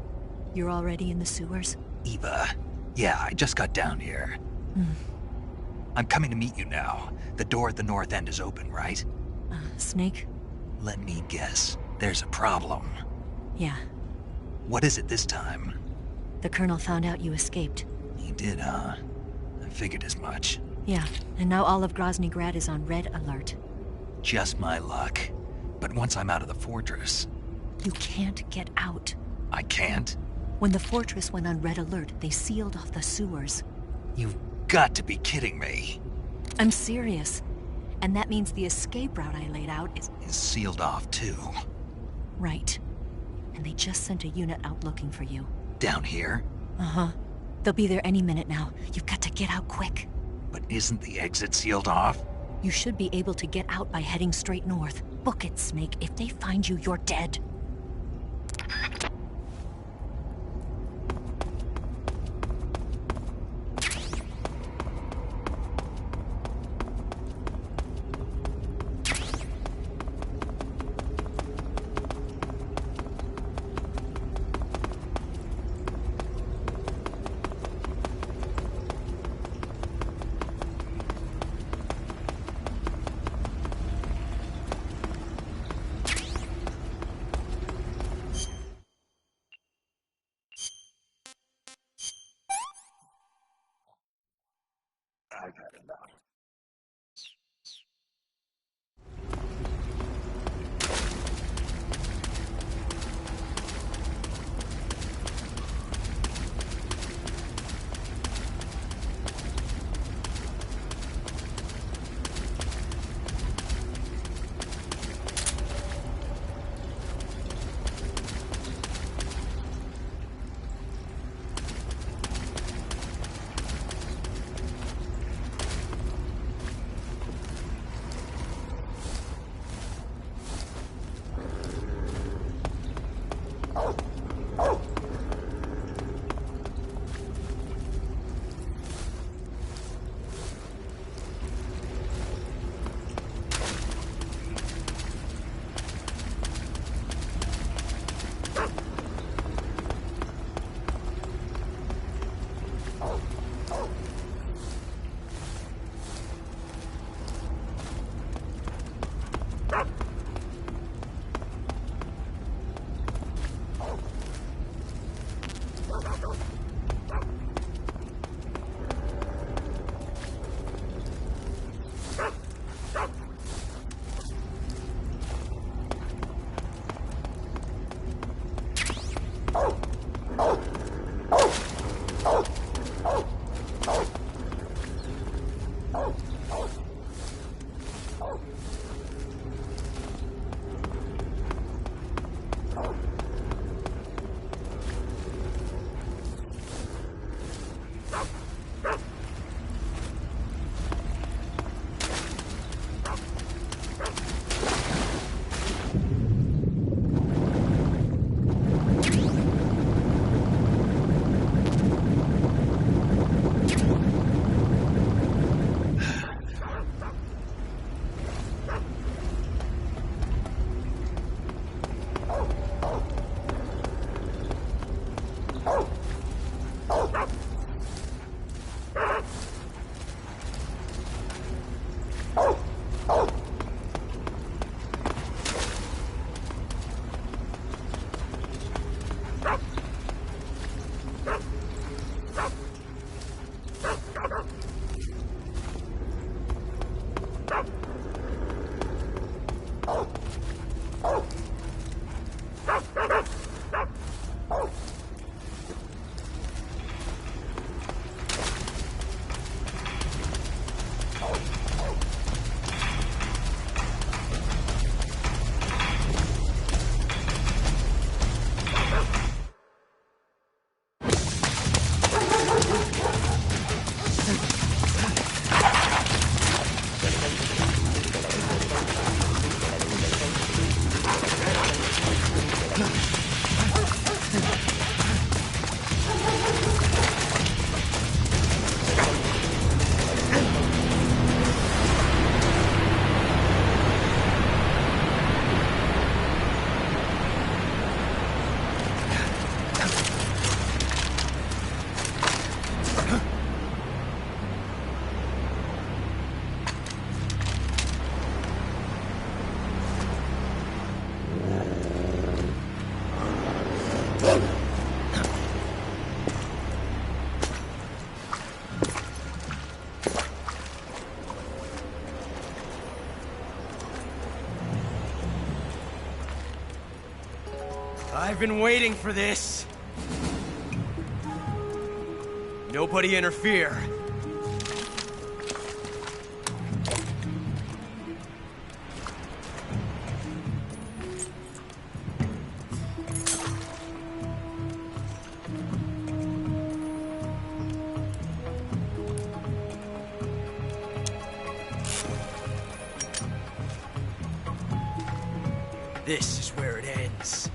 you're already in the sewers? Eva, yeah, I just got down here. I'm coming to meet you now. The door at the north end is open, right? Snake? Let me guess. There's a problem. Yeah. What is it this time? The Colonel found out you escaped. He did, huh? I figured as much. Yeah, and now all of Groznj Grad is on red alert. Just my luck. But once I'm out of the fortress... You can't get out. I can't? When the fortress went on red alert, they sealed off the sewers. You've got to be kidding me. I'm serious. And that means the escape route I laid out is sealed off, too. Right. And they just sent a unit out looking for you. Down here? Uh-huh. They'll be there any minute now. You've got to get out quick. But isn't the exit sealed off? You should be able to get out by heading straight north. Book it, Snake. If they find you, you're dead. I've had enough. I've been waiting for this. Nobody interfere. This is where it ends.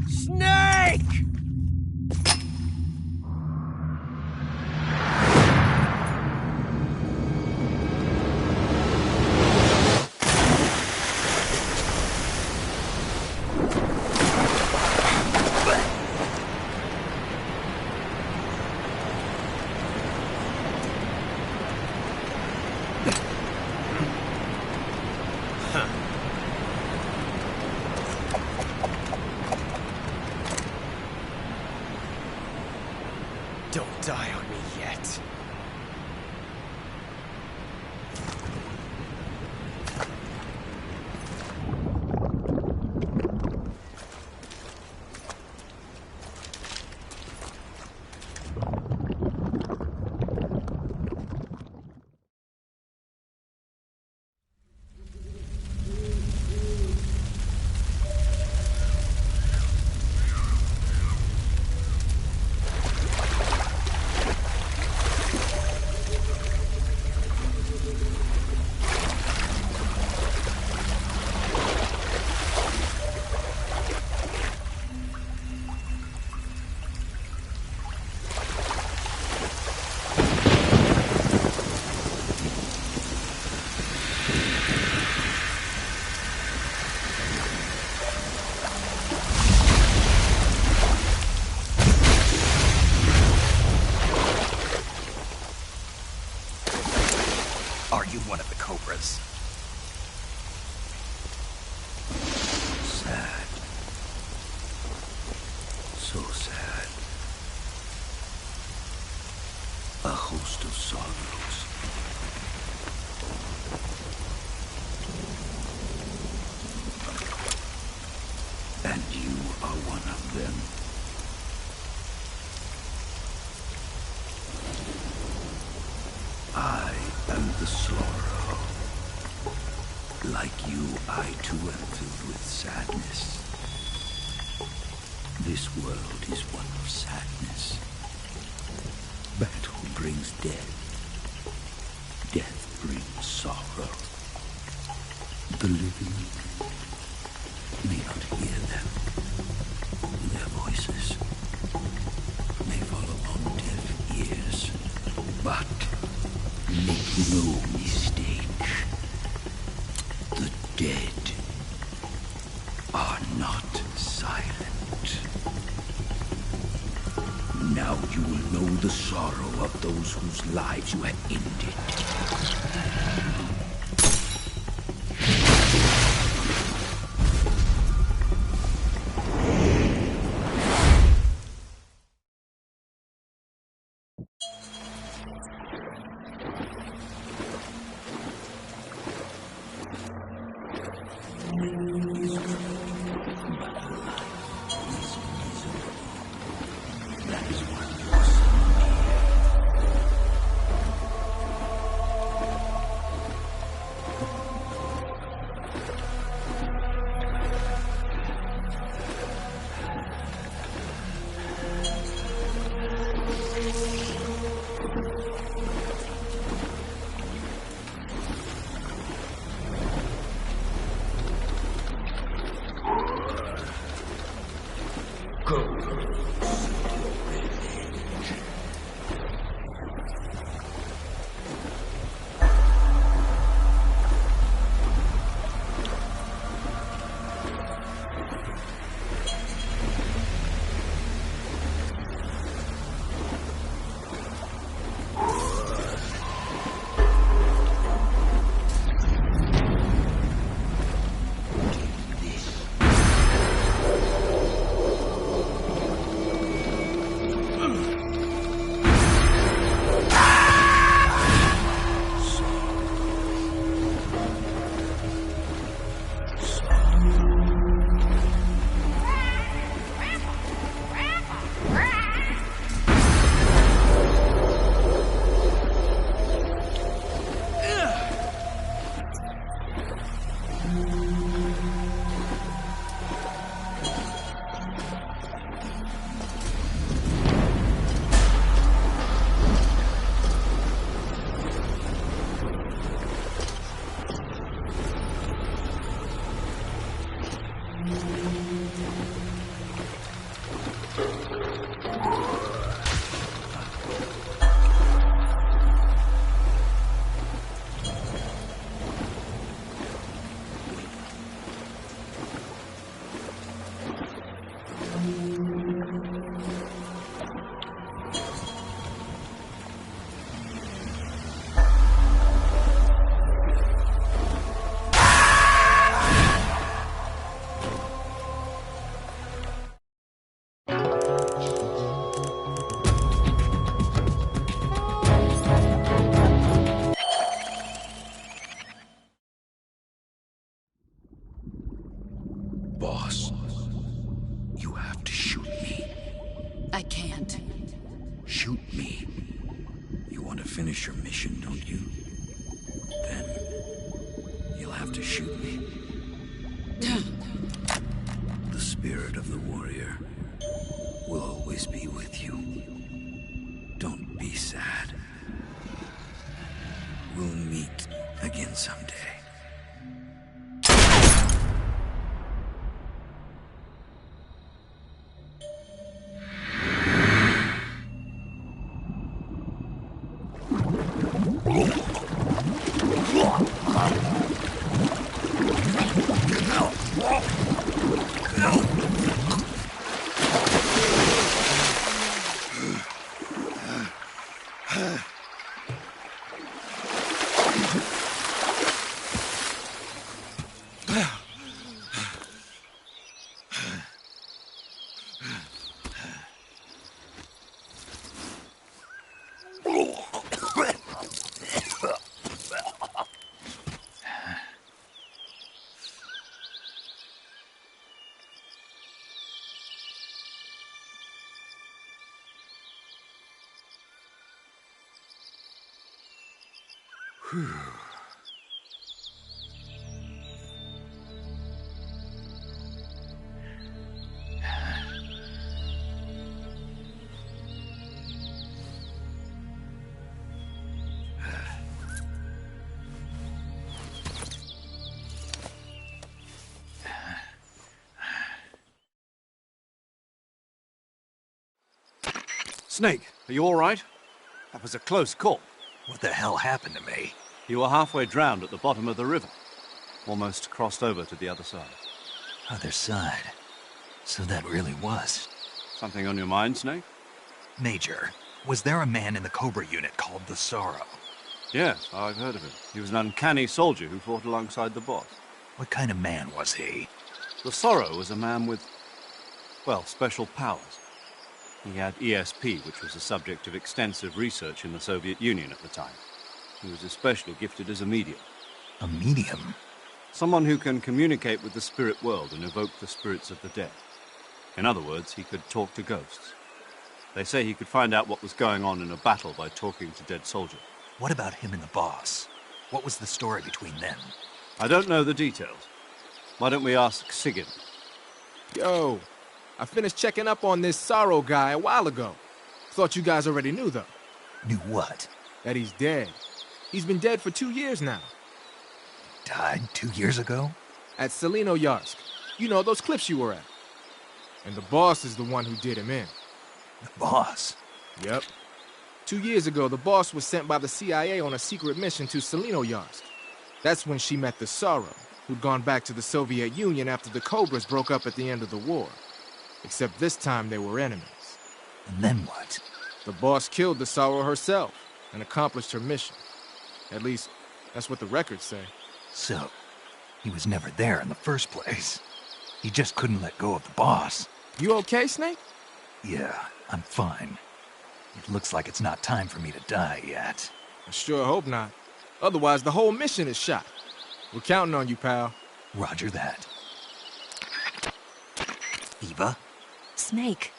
Snake! Don't die on me yet. Are you one of the Cobras? Sad. So sad. A host of sorrows. And you are one of them. I am the sorrow. Like you, I too am filled with sadness. This world is one of sadness. Battle brings death. Death brings sorrow. The living may not hear them. Their voices may fall upon deaf ears. But make no mistake, the dead are not silent. Now you will know the sorrow of those whose lives you have ended. finish your mission, don't you? Then you'll have to shoot me. The spirit of the warrior will always be with you. Don't be sad. We'll meet again someday. Snake, are you all right? That was a close call. What the hell happened to me? You were halfway drowned at the bottom of the river. Almost crossed over to the other side. Other side? So that really was. Something on your mind, Snake? Major, was there a man in the Cobra unit called the Sorrow? Yes, I've heard of him. He was an uncanny soldier who fought alongside the boss. What kind of man was he? The Sorrow was a man with, well, special powers. He had ESP, which was the subject of extensive research in the Soviet Union at the time. He was especially gifted as a medium. A medium? Someone who can communicate with the spirit world and evoke the spirits of the dead. In other words, he could talk to ghosts. They say he could find out what was going on in a battle by talking to dead soldiers. What about him and the boss? What was the story between them? I don't know the details. Why don't we ask Sigyn? Yo, I finished checking up on this Sorrow guy a while ago. Thought you guys already knew, though. Knew what? That he's dead. He's been dead for 2 years now. Died 2 years ago? At Selino-Yarsk. You know, those cliffs you were at. And the boss is the one who did him in. The boss? Yep. 2 years ago, the boss was sent by the CIA on a secret mission to Selino-Yarsk. That's when she met the Sorrow, who'd gone back to the Soviet Union after the Cobras broke up at the end of the war. Except this time they were enemies. And then what? The boss killed the Sorrow herself and accomplished her mission. At least, that's what the records say. So, he was never there in the first place. He just couldn't let go of the boss. You okay, Snake? Yeah, I'm fine. It looks like it's not time for me to die yet. I sure hope not. Otherwise, the whole mission is shot. We're counting on you, pal. Roger that. Eva? Snake,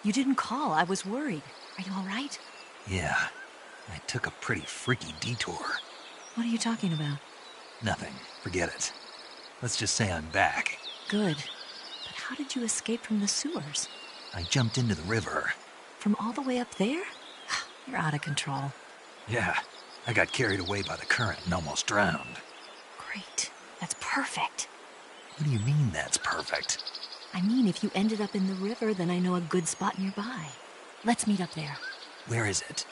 you didn't call. I was worried. Are you all right? Yeah, I took a pretty freaky detour. What are you talking about? Nothing. Forget it. Let's just say I'm back. Good. But how did you escape from the sewers? I jumped into the river. From all the way up there? You're out of control. Yeah, I got carried away by the current and almost drowned. Great. That's perfect. What do you mean that's perfect? I mean, if you ended up in the river, then I know a good spot nearby. Let's meet up there. Where is it?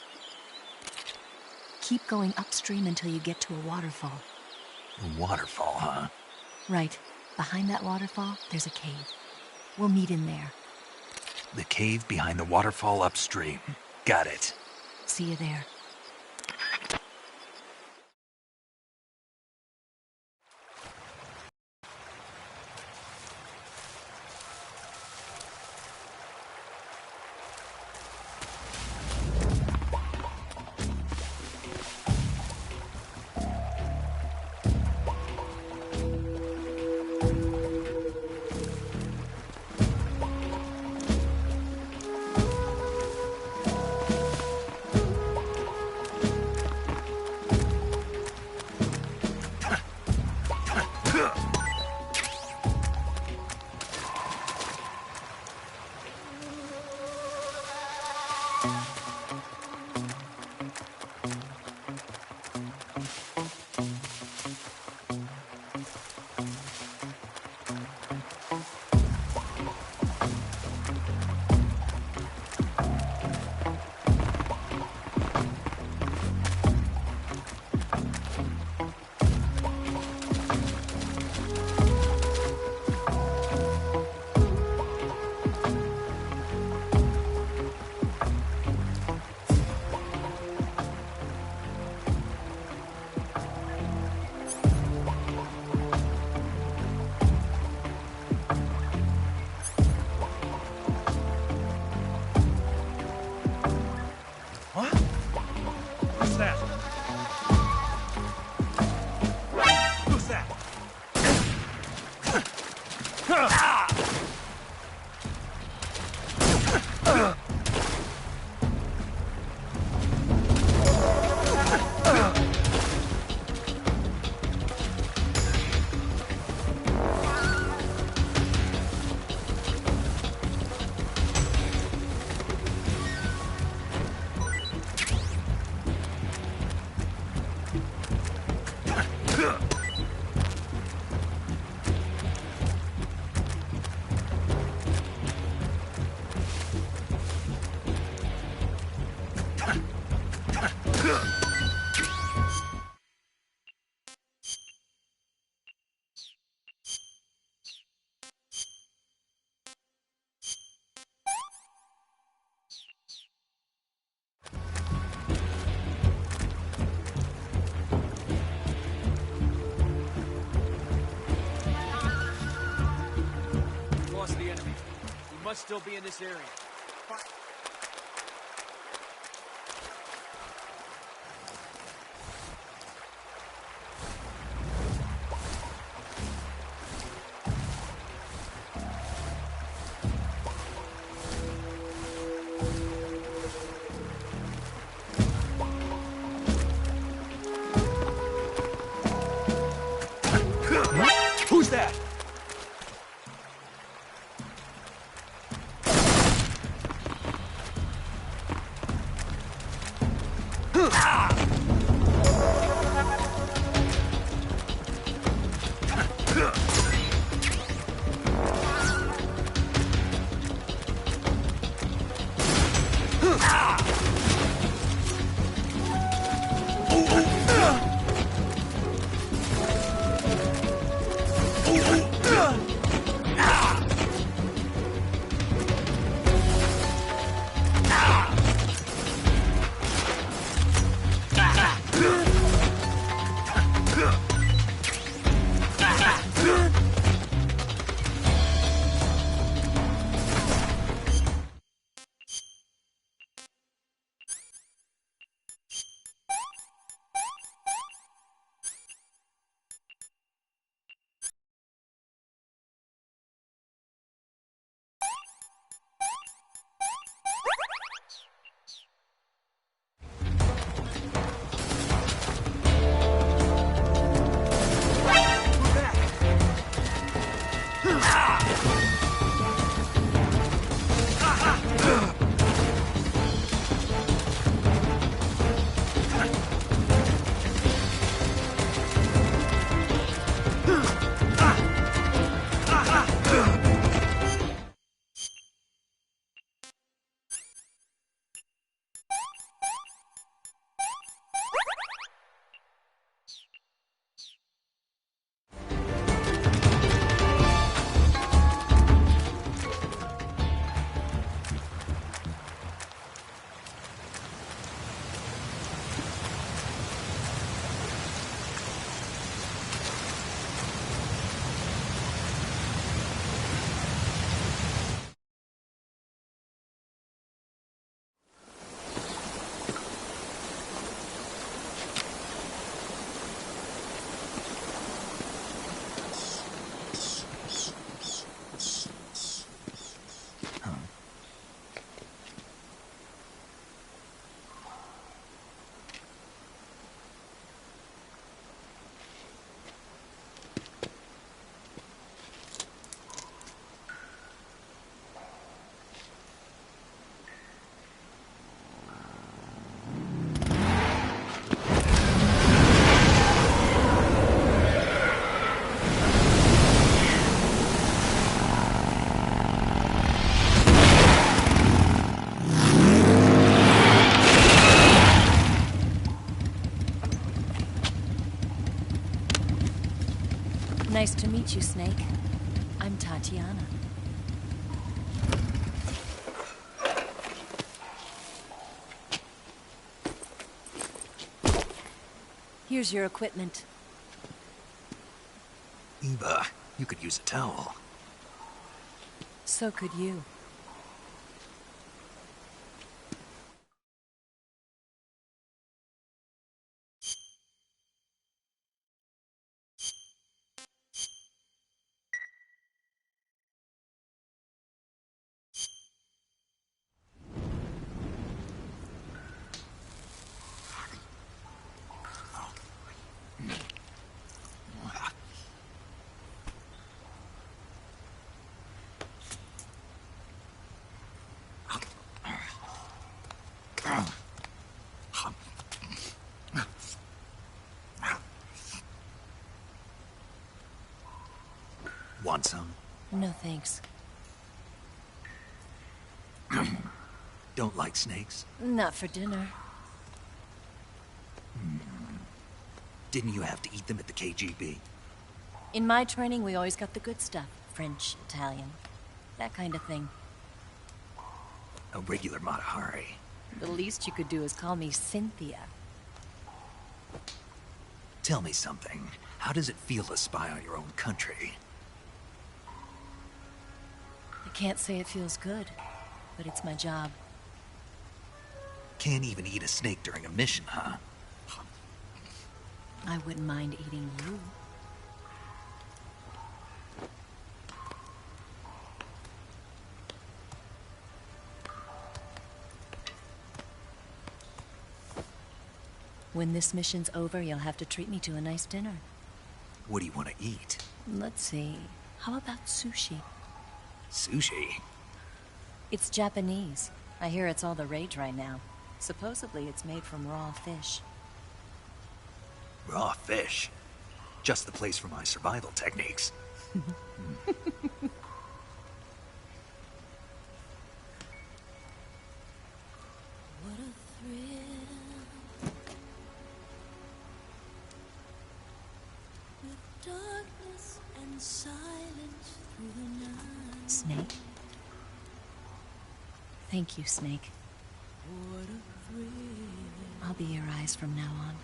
Keep going upstream until you get to a waterfall. A waterfall, huh? Right. Behind that waterfall, there's a cave. We'll meet in there. The cave behind the waterfall upstream. Got it. See you there. must still be in this area. Who's that? Nice to meet you, Snake. I'm Tatiana. Here's your equipment. Eva, you could use a towel. So could you. Want some? No thanks. Don't like snakes? Not for dinner. Didn't you have to eat them at the KGB? In my training, we always got the good stuff. French, Italian, that kind of thing. A regular Mata Hari. The least you could do is call me Cynthia. Tell me something. How does it feel to spy on your own country? I can't say it feels good, but it's my job. Can't even eat a snake during a mission, huh? I wouldn't mind eating you. When this mission's over, you'll have to treat me to a nice dinner. What do you want to eat? Let's see. How about sushi? Sushi? It's Japanese. I hear it's all the rage right now. Supposedly it's made from raw fish. Raw fish? Just the place for my survival techniques. Snake? Thank you, Snake. I'll be your eyes from now on.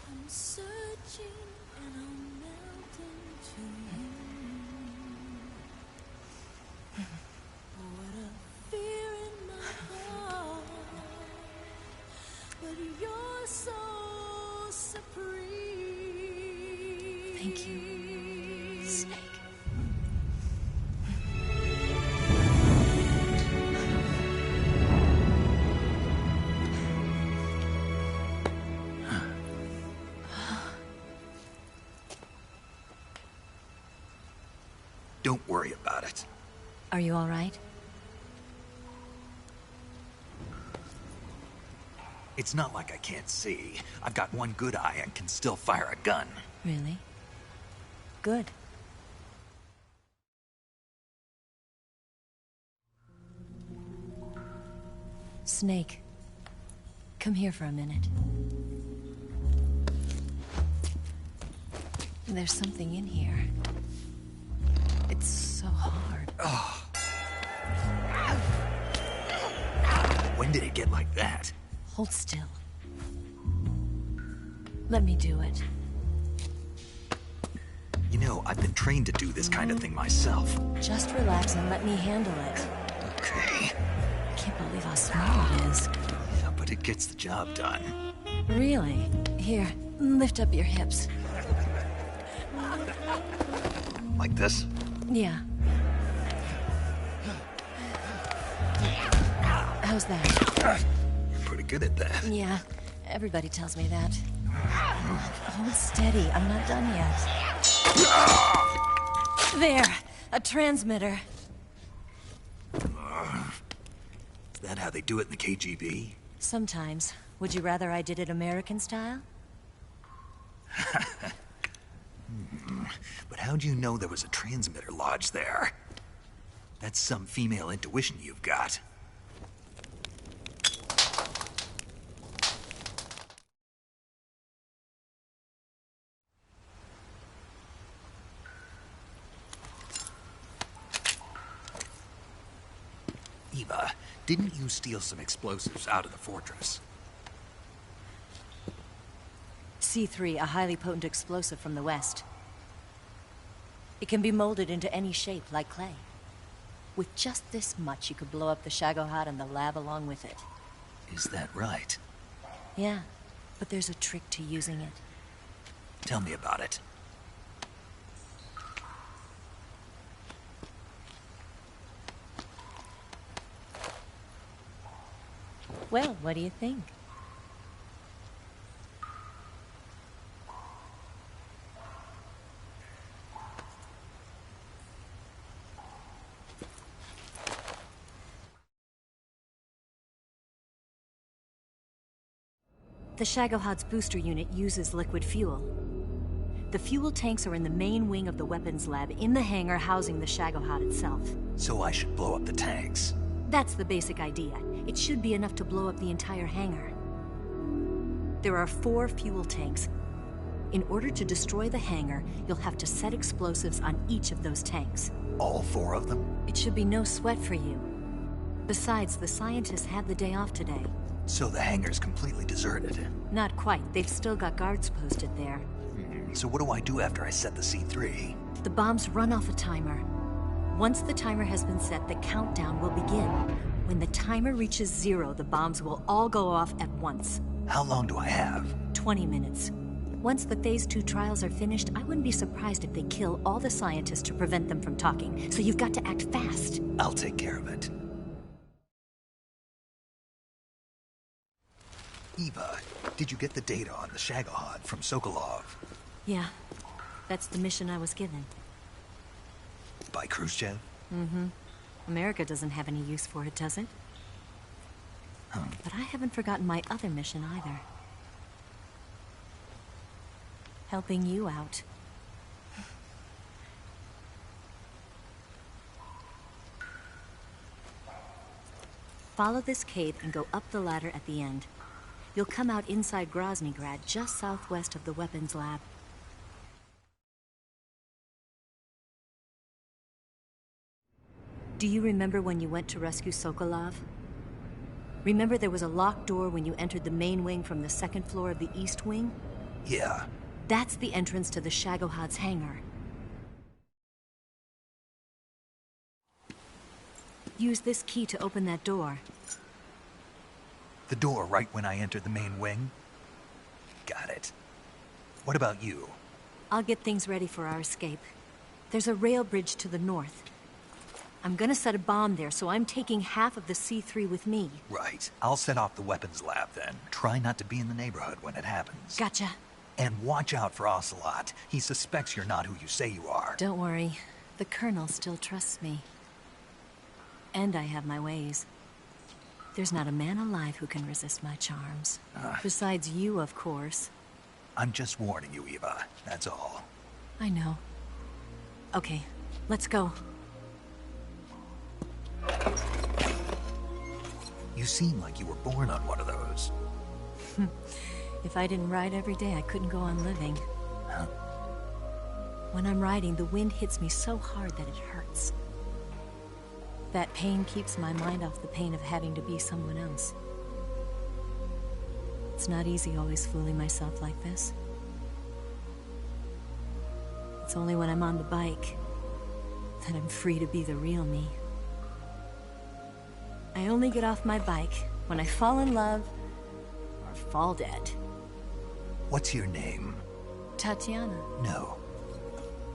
I'm searching and I'm melting to you. What a fear in my heart, but you're so supreme. Thank you, Snake. Don't worry about it. Are you all right? It's not like I can't see. I've got one good eye and can still fire a gun. Really? Good. Snake, come here for a minute. There's something in here. It's so hard. Oh. When did it get like that? Hold still. Let me do it. You know, I've been trained to do this kind of thing myself. Just relax and let me handle it. Okay. I can't believe how small it is. Yeah, but it gets the job done. Really? Here, lift up your hips. Like this? Yeah. How's that? You're pretty good at that. Yeah, everybody tells me that. Hold steady, I'm not done yet. There, a transmitter. Is that how they do it in the KGB? Sometimes. Would you rather I did it American style? But how'd you know there was a transmitter lodged there? That's some female intuition you've got. Eva, didn't you steal some explosives out of the fortress? C3, a highly potent explosive from the west. It can be molded into any shape, like clay. With just this much, you could blow up the Shagohod and the lab along with it. Is that right? Yeah, but there's a trick to using it. Tell me about it. Well, what do you think? The Shagohod's booster unit uses liquid fuel. The fuel tanks are in the main wing of the weapons lab in the hangar housing the Shagohod itself. So I should blow up the tanks. That's the basic idea. It should be enough to blow up the entire hangar. There are 4 fuel tanks. In order to destroy the hangar, you'll have to set explosives on each of those tanks. All 4 of them? It should be no sweat for you. Besides, the scientists had the day off today. So the hangar's completely deserted. Not quite. They've still got guards posted there. So what do I do after I set the C3? The bombs run off a timer. Once the timer has been set, the countdown will begin. When the timer reaches 0, the bombs will all go off at once. How long do I have? 20 minutes. Once the Phase 2 trials are finished, I wouldn't be surprised if they kill all the scientists to prevent them from talking. So you've got to act fast. I'll take care of it. Eva, did you get the data on the Shagohod from Sokolov? Yeah, that's the mission I was given. By Khrushchev? Mm-hmm. America doesn't have any use for it, does it? Huh. But I haven't forgotten my other mission either. Helping you out. Follow this cave and go up the ladder at the end. You'll come out inside Groznj Grad, just southwest of the weapons lab. Do you remember when you went to rescue Sokolov? Remember there was a locked door when you entered the main wing from the second floor of the east wing? Yeah. That's the entrance to the Shagohod's hangar. Use this key to open that door. The door right when I entered the main wing? Got it. What about you? I'll get things ready for our escape. There's a rail bridge to the north. I'm gonna set a bomb there, so I'm taking half of the C3 with me. Right. I'll set off the weapons lab then. Try not to be in the neighborhood when it happens. Gotcha. And watch out for Ocelot. He suspects you're not who you say you are. Don't worry. The Colonel still trusts me. And I have my ways. There's not a man alive who can resist my charms. Besides you, of course. I'm just warning you, Eva. That's all. I know. Okay, let's go. You seem like you were born on one of those. If I didn't ride every day, I couldn't go on living. Huh? When I'm riding, the wind hits me so hard that it hurts. That pain keeps my mind off the pain of having to be someone else. It's not easy always fooling myself like this. It's only when I'm on the bike that I'm free to be the real me. I only get off my bike when I fall in love or fall dead. What's your name? Tatiana. No.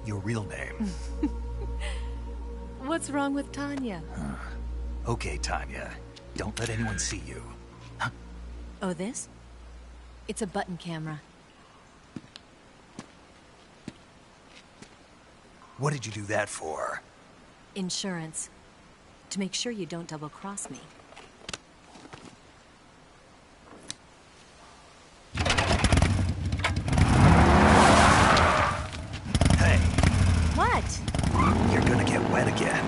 Your real name. What's wrong with Tanya? Okay, Tanya. Don't let anyone see you. Huh? Oh, this? It's a button camera. What did you do that for? Insurance. To make sure you don't double-cross me. Hey. What? You're gonna get wet again.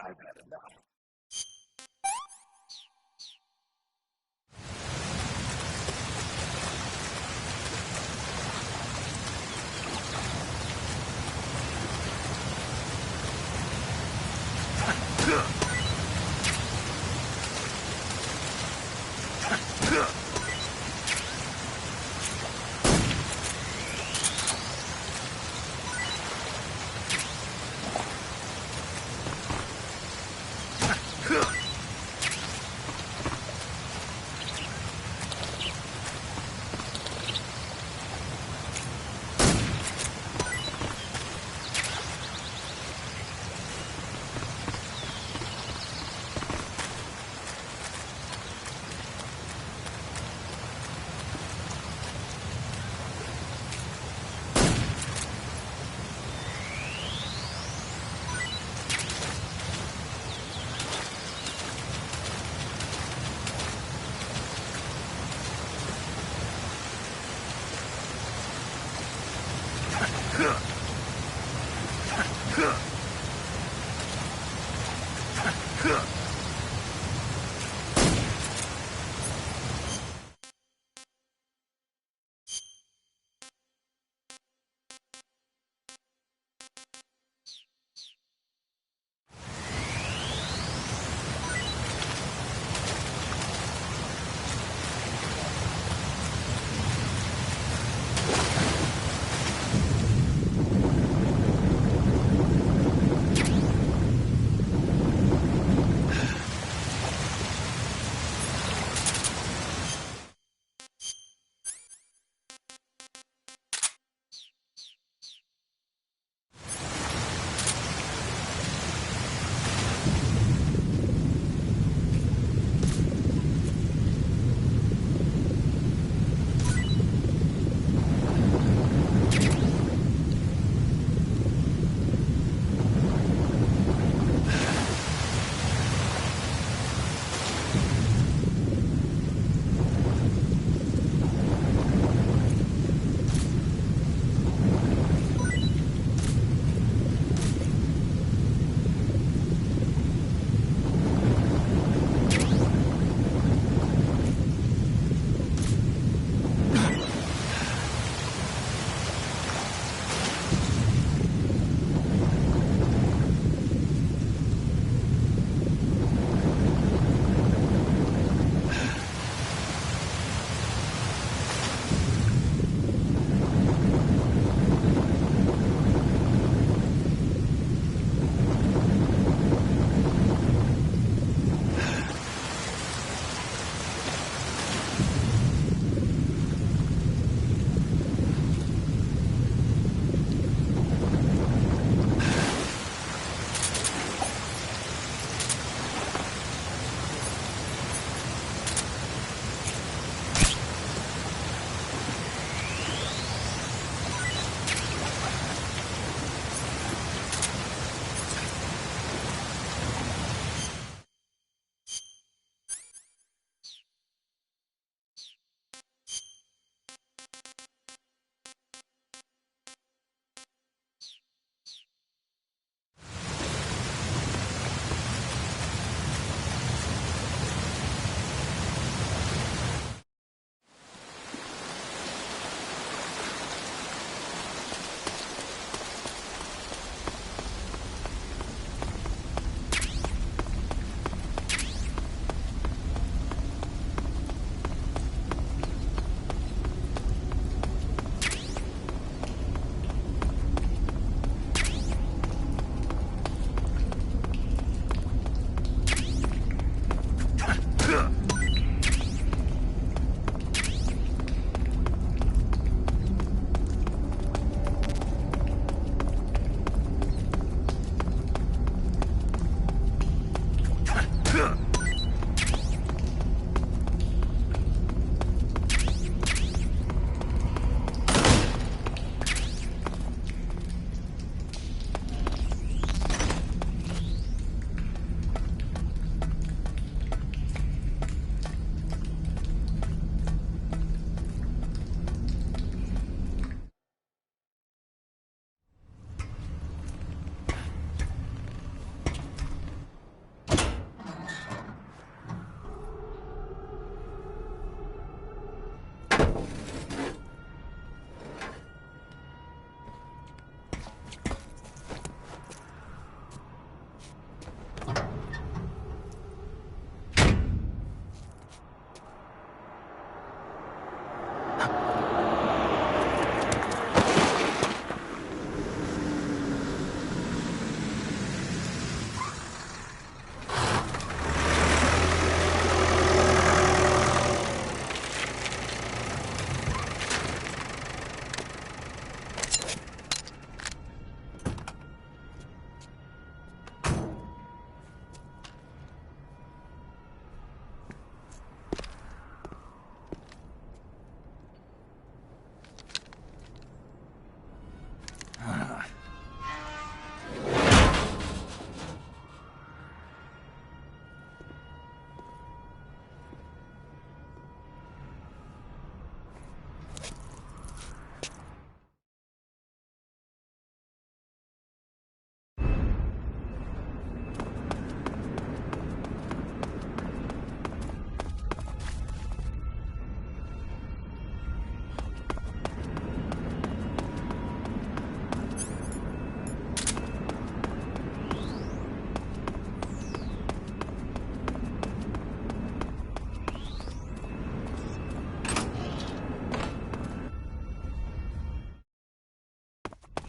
I've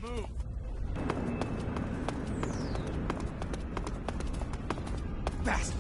Move. Fast!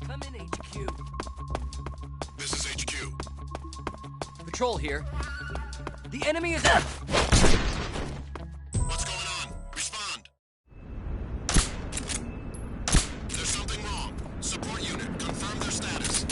Come in, HQ. This is HQ. Patrol here. The enemy is... What's going on? Respond. There's something wrong. Support unit, confirm their status.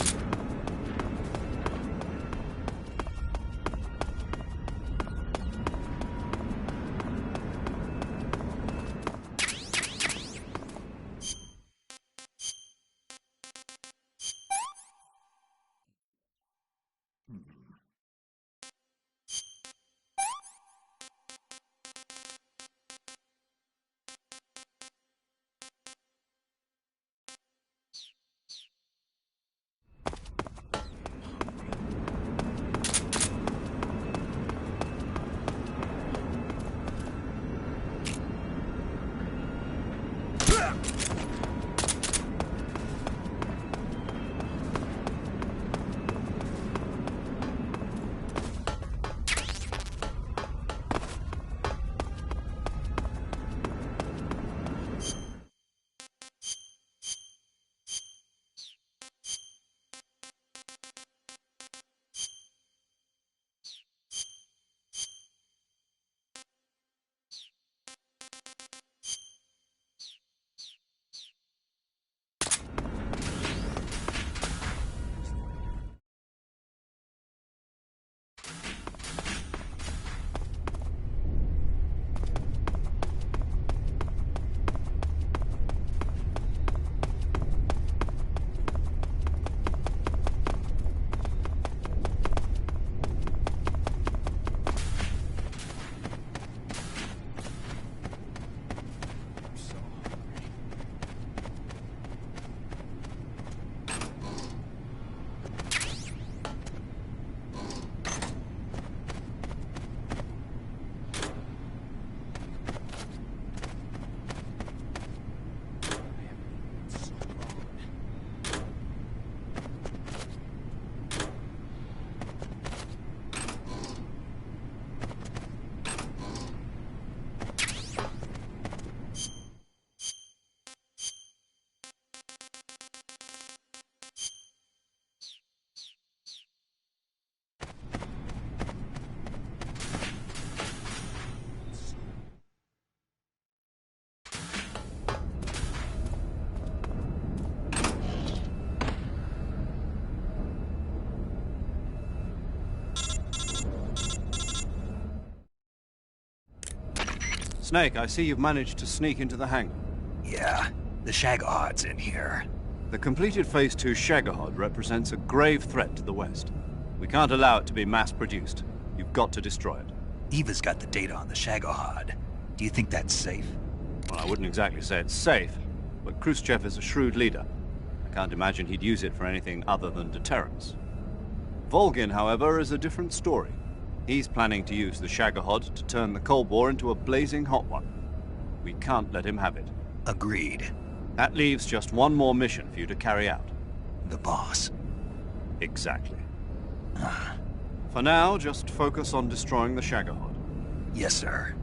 Snake, I see you've managed to sneak into the hangar. Yeah, the Shagohod's in here. The completed Phase 2 Shagohod represents a grave threat to the West. We can't allow it to be mass-produced. You've got to destroy it. Eva's got the data on the Shagohod. Do you think that's safe? Well, I wouldn't exactly say it's safe, but Khrushchev is a shrewd leader. I can't imagine he'd use it for anything other than deterrence. Volgin, however, is a different story. He's planning to use the Shagohod to turn the Cold War into a blazing hot one. We can't let him have it. Agreed. That leaves just one more mission for you to carry out. The boss. Exactly. For now, just focus on destroying the Shagohod. Yes, sir.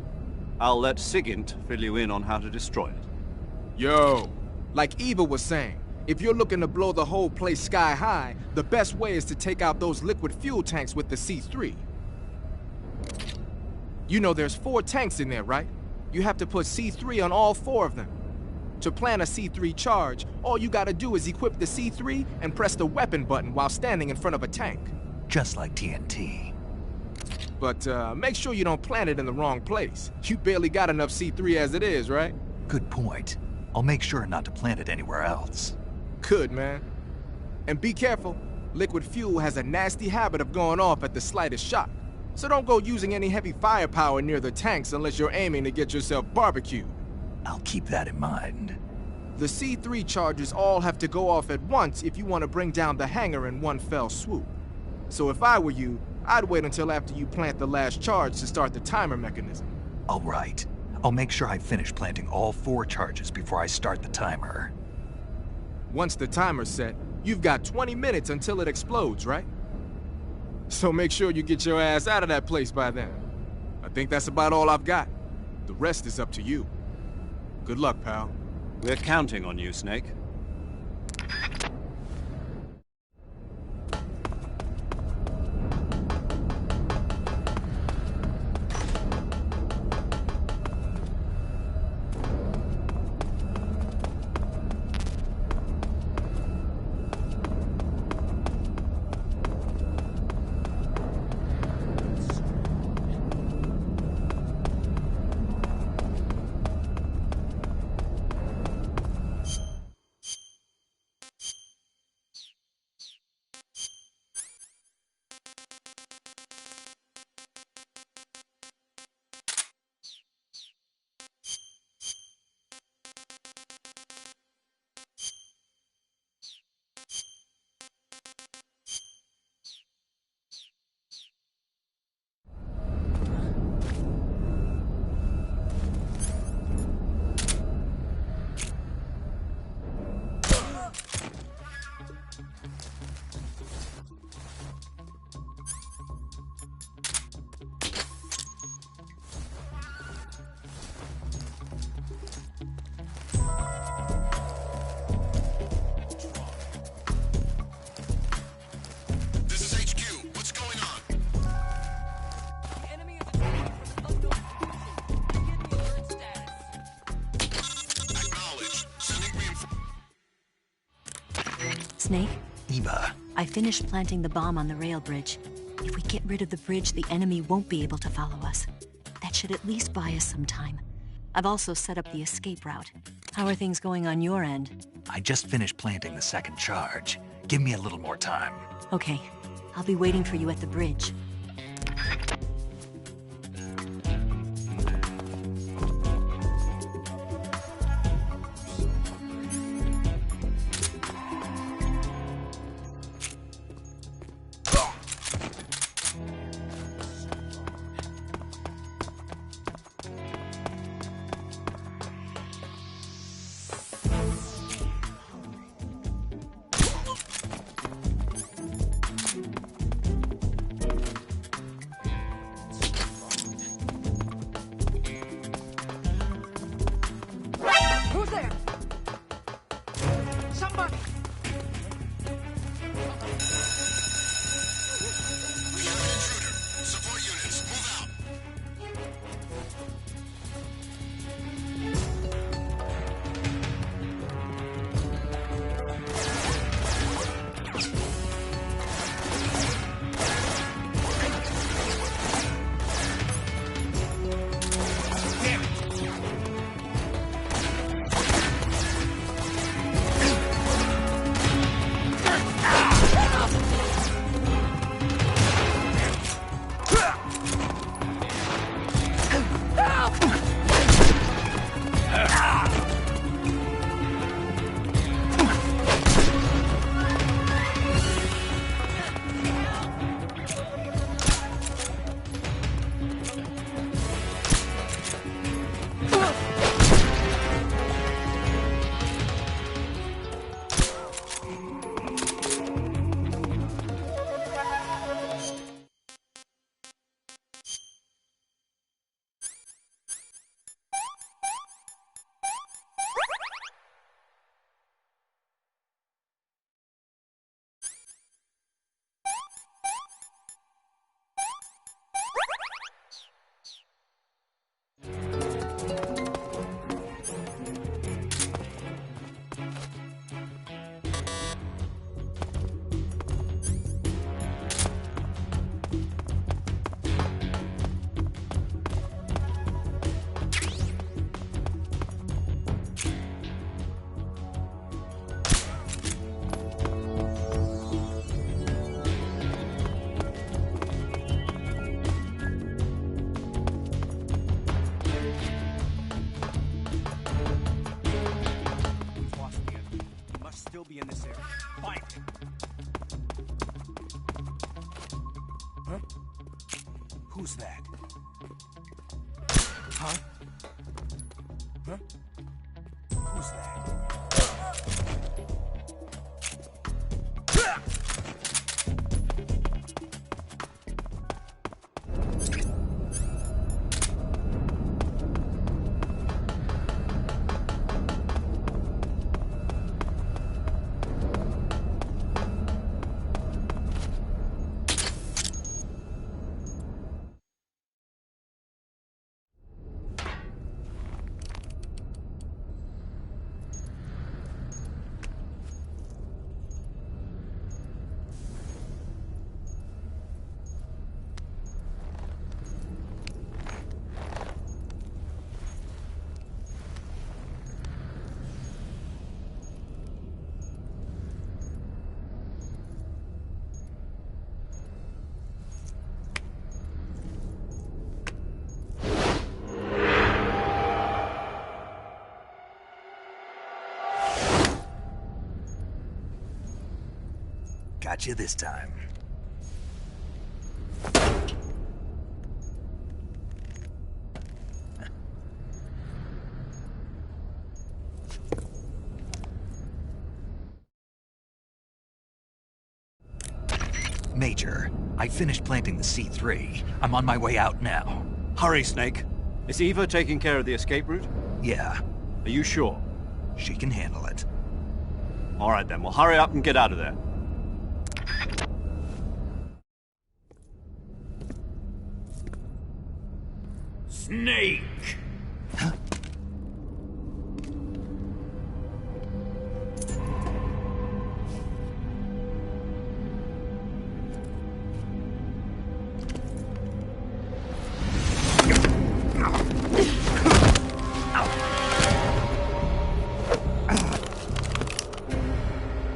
I'll let Sigint fill you in on how to destroy it. Yo, like Eva was saying, if you're looking to blow the whole place sky high, the best way is to take out those liquid fuel tanks with the C3. You know there's 4 tanks in there, right? You have to put C3 on all 4 of them. To plan a C3 charge, all you gotta do is equip the C3 and press the weapon button while standing in front of a tank. Just like TNT. But make sure you don't plant it in the wrong place. You barely got enough C3 as it is, right? Good point. I'll make sure not to plant it anywhere else. Good, man. And be careful. Liquid fuel has a nasty habit of going off at the slightest shock. So don't go using any heavy firepower near the tanks unless you're aiming to get yourself barbecued. I'll keep that in mind. The C3 charges all have to go off at once if you want to bring down the hangar in one fell swoop. So if I were you, I'd wait until after you plant the last charge to start the timer mechanism. All right. I'll make sure I finish planting all 4 charges before I start the timer. Once the timer's set, you've got 20 minutes until it explodes, right? So make sure you get your ass out of that place by then. I think that's about all I've got. The rest is up to you. Good luck, pal. We're counting on you, Snake. Snake? Eva. I finished planting the bomb on the rail bridge. If we get rid of the bridge, the enemy won't be able to follow us. That should at least buy us some time. I've also set up the escape route. How are things going on your end? I just finished planting the 2nd charge. Give me a little more time. Okay. I'll be waiting for you at the bridge. Who's that? Huh? Huh? Who's that? Got you this time. Major, I finished planting the C3. I'm on my way out now. Hurry, Snake. Is Eva taking care of the escape route? Yeah. Are you sure? She can handle it. All right then, well hurry up and get out of there. Snake! Huh?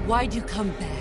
Why'd you come back?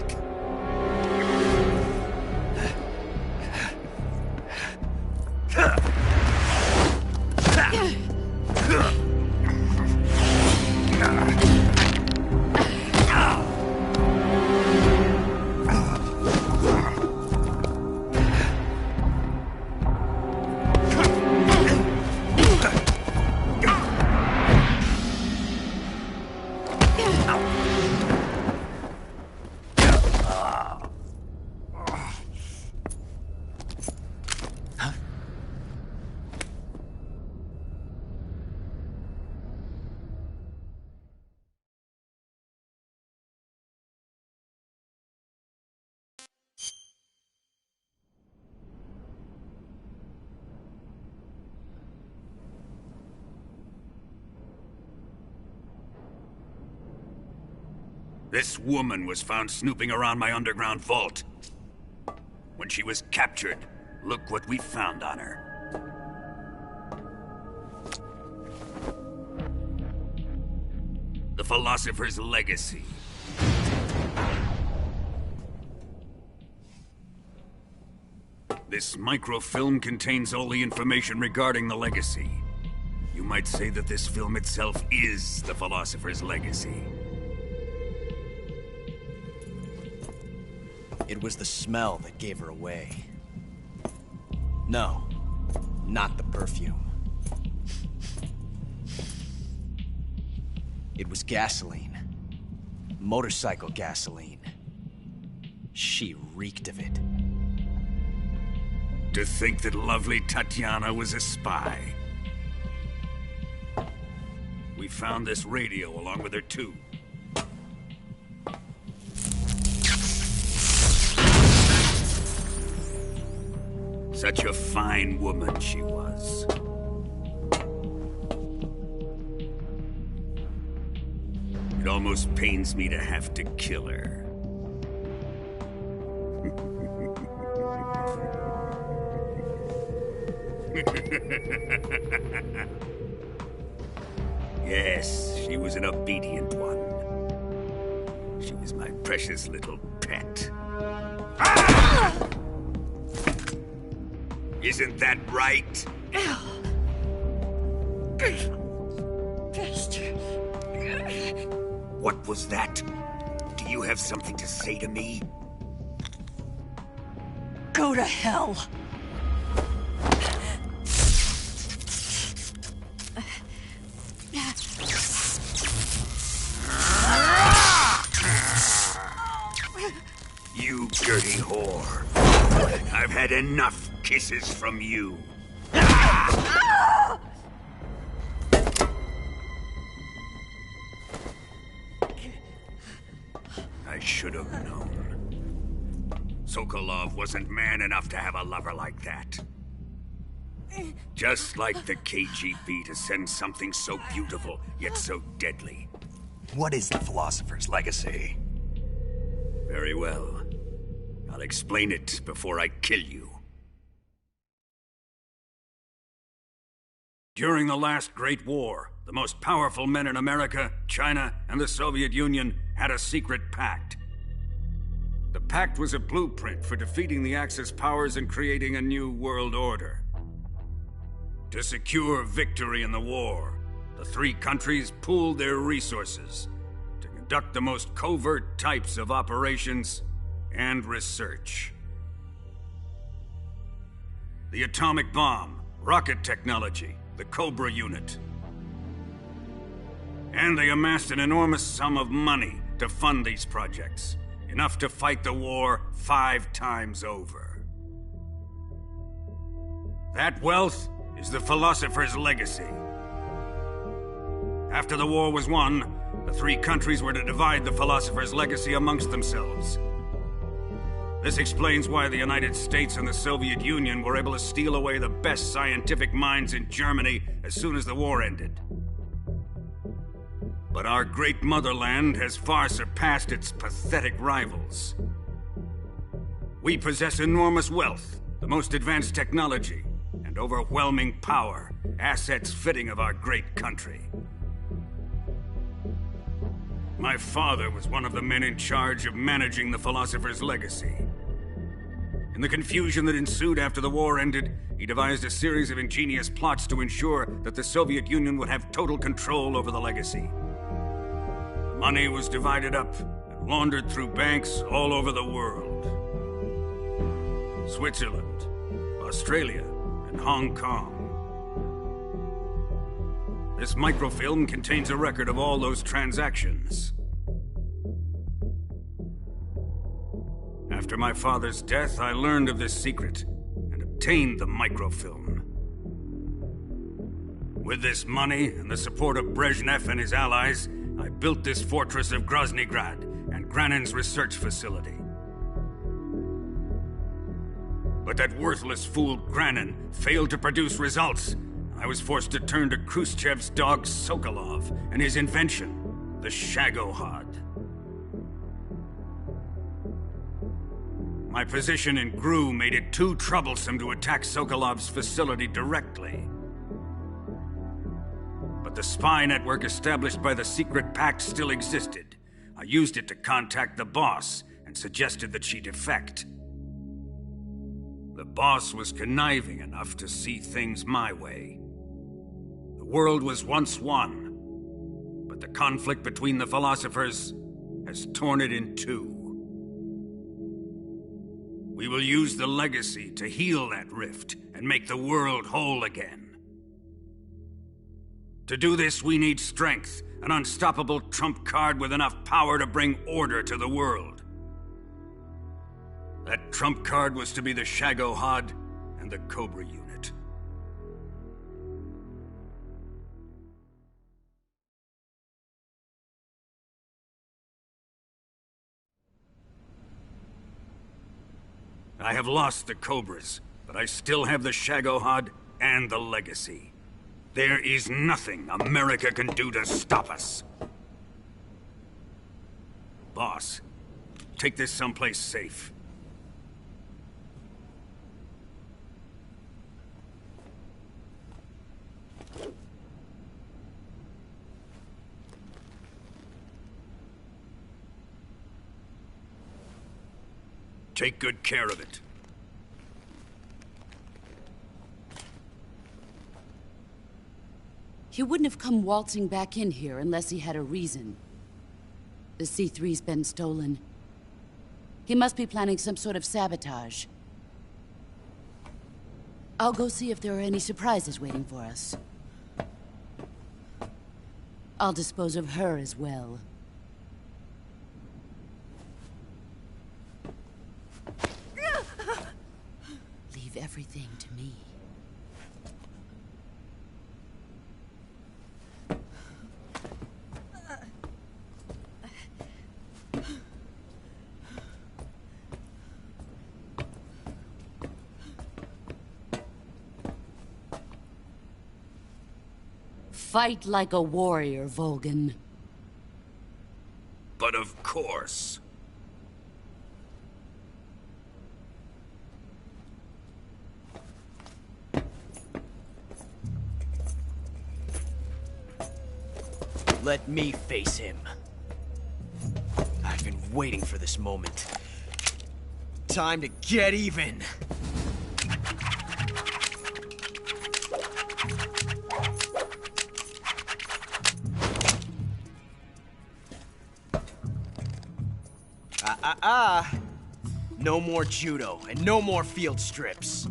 This woman was found snooping around my underground vault. When she was captured, look what we found on her. The Philosopher's Legacy. This microfilm contains all the information regarding the Legacy. You might say that this film itself is the Philosopher's Legacy. It was the smell that gave her away. No, not the perfume. It was gasoline. Motorcycle gasoline. She reeked of it. To think that lovely Tatiana was a spy. We found this radio along with her too. Such a fine woman she was. It almost pains me to have to kill her. Yes, she was an obedient one. She was my precious little pet. Ah! Isn't that right? What was that? Do you have something to say to me? Go to hell. had enough kisses from you. I should have known. Sokolov wasn't man enough to have a lover like that. Just like the KGB to send something so beautiful, yet so deadly. What is the Philosopher's Legacy? Very well. I'll explain it before I kill you. During the last Great War, the most powerful men in America, China, and the Soviet Union had a secret pact. The pact was a blueprint for defeating the Axis powers and creating a new world order. To secure victory in the war, the three countries pooled their resources to conduct the most covert types of operations and research. The atomic bomb, rocket technology, the Cobra unit. And they amassed an enormous sum of money to fund these projects, enough to fight the war 5 times over. That wealth is the Philosopher's Legacy. After the war was won, the three countries were to divide the Philosopher's Legacy amongst themselves. This explains why the United States and the Soviet Union were able to steal away the best scientific minds in Germany as soon as the war ended. But our great motherland has far surpassed its pathetic rivals. We possess enormous wealth, the most advanced technology, and overwhelming power, assets fitting of our great country. My father was one of the men in charge of managing the Philosopher's Legacy. In the confusion that ensued after the war ended, he devised a series of ingenious plots to ensure that the Soviet Union would have total control over the legacy. The money was divided up and laundered through banks all over the world. Switzerland, Australia, and Hong Kong. This microfilm contains a record of all those transactions. After my father's death, I learned of this secret and obtained the microfilm. With this money and the support of Brezhnev and his allies, I built this fortress of Groznj Grad and Granin's research facility. But that worthless fool Granin failed to produce results. I was forced to turn to Khrushchev's dog Sokolov and his invention, the Shagohod. My position in GRU made it too troublesome to attack Sokolov's facility directly. But the spy network established by the secret pact still existed. I used it to contact the boss and suggested that she defect. The boss was conniving enough to see things my way. The world was once one, but the conflict between the philosophers has torn it in two. We will use the legacy to heal that rift and make the world whole again. To do this, we need strength, an unstoppable trump card with enough power to bring order to the world. That trump card was to be the Shagohod and the Cobra unit. I have lost the Cobras, but I still have the Shagohod and the legacy. There is nothing America can do to stop us. Boss, take this someplace safe. Take good care of it. He wouldn't have come waltzing back in here unless he had a reason. The C3's been stolen. He must be planning some sort of sabotage. I'll go see if there are any surprises waiting for us. I'll dispose of her as well. everything to me. Fight like a warrior, Volgin. But of course. Let me face him. I've been waiting for this moment. Time to get even. No more judo, and no more field strips.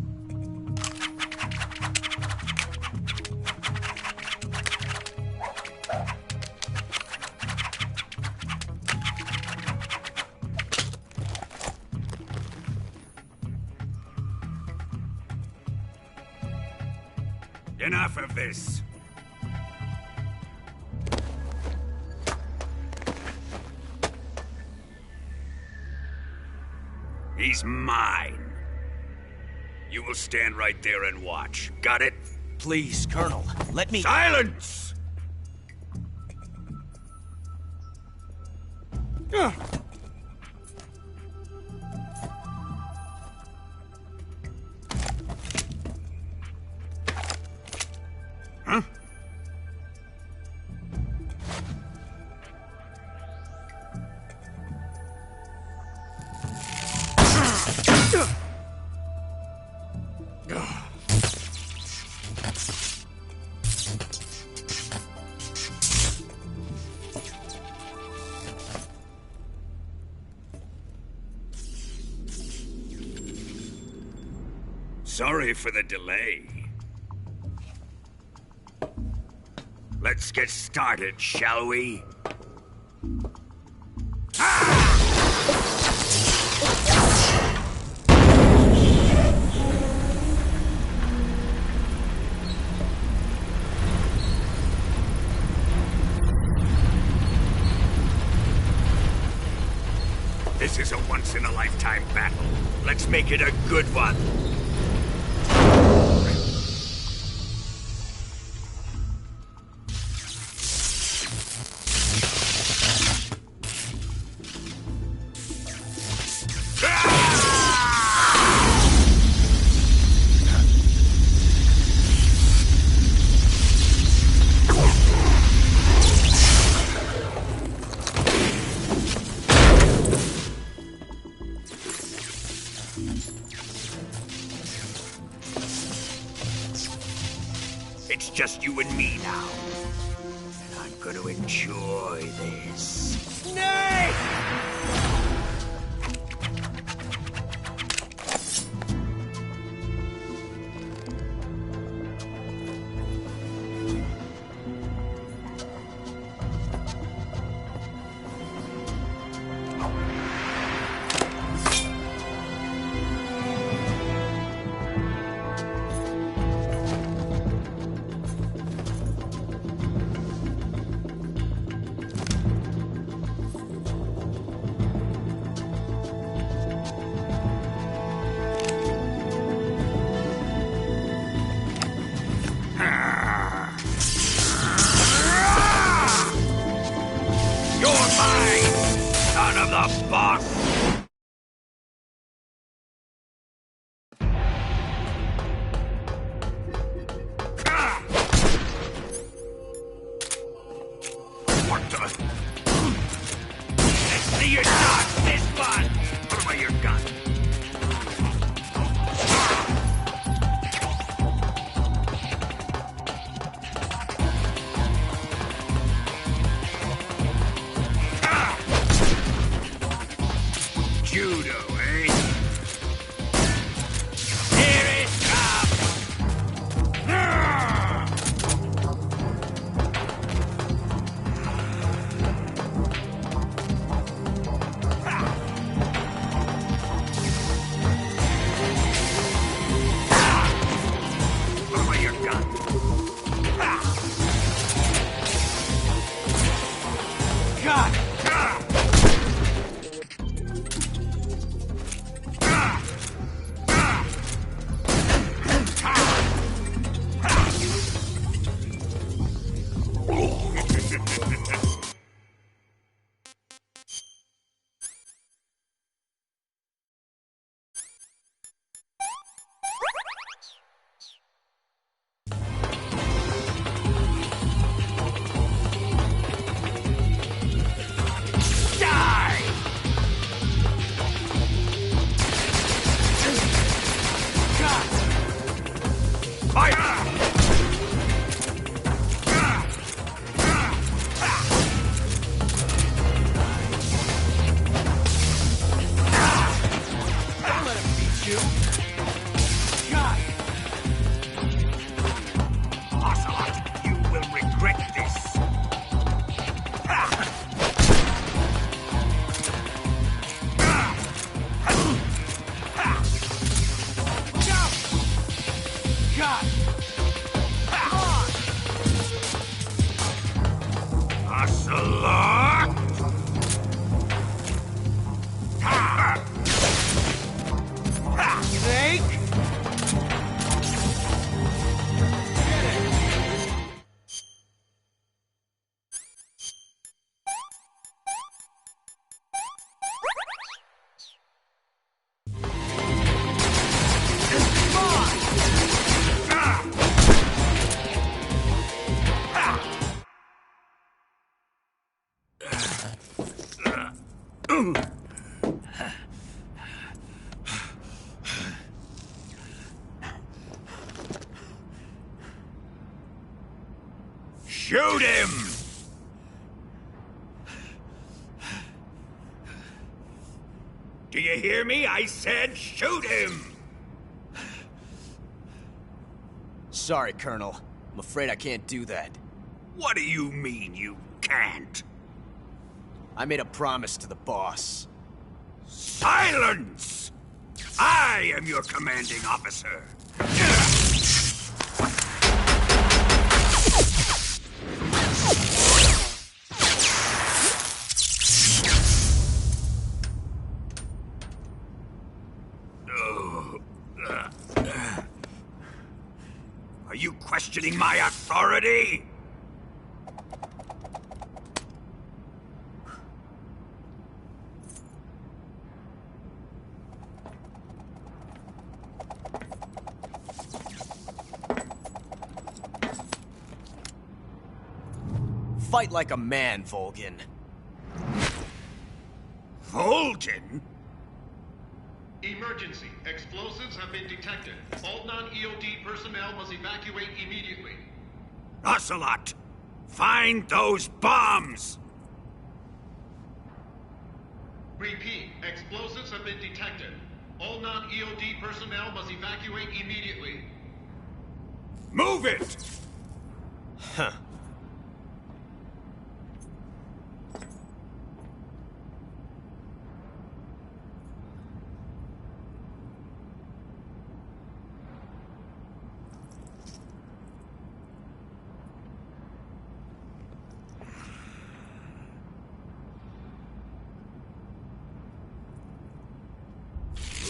Enough of this. He's mine. You will stand right there and watch. Got it? Please, Colonel, let me— Silence! Huh? Sorry for the delay. Let's get started, shall we? This is a once-in-a-lifetime battle. Let's make it a good one. It's just you and me now. And I'm gonna enjoy this. Snake! Shoot him! Do you hear me? I said shoot him! Sorry, Colonel. I'm afraid I can't do that. What do you mean you can't? I made a promise to the boss. Silence! I am your commanding officer. Are you questioning my authority? Fight like a man, Volgin. Volgin? Emergency. Explosives have been detected. All non-EOD personnel must evacuate immediately. Ocelot! Find those bombs! Repeat. Explosives have been detected. All non-EOD personnel must evacuate immediately. Move it! Huh.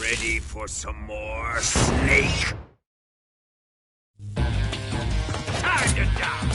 Ready for some more, Snake? Time to down!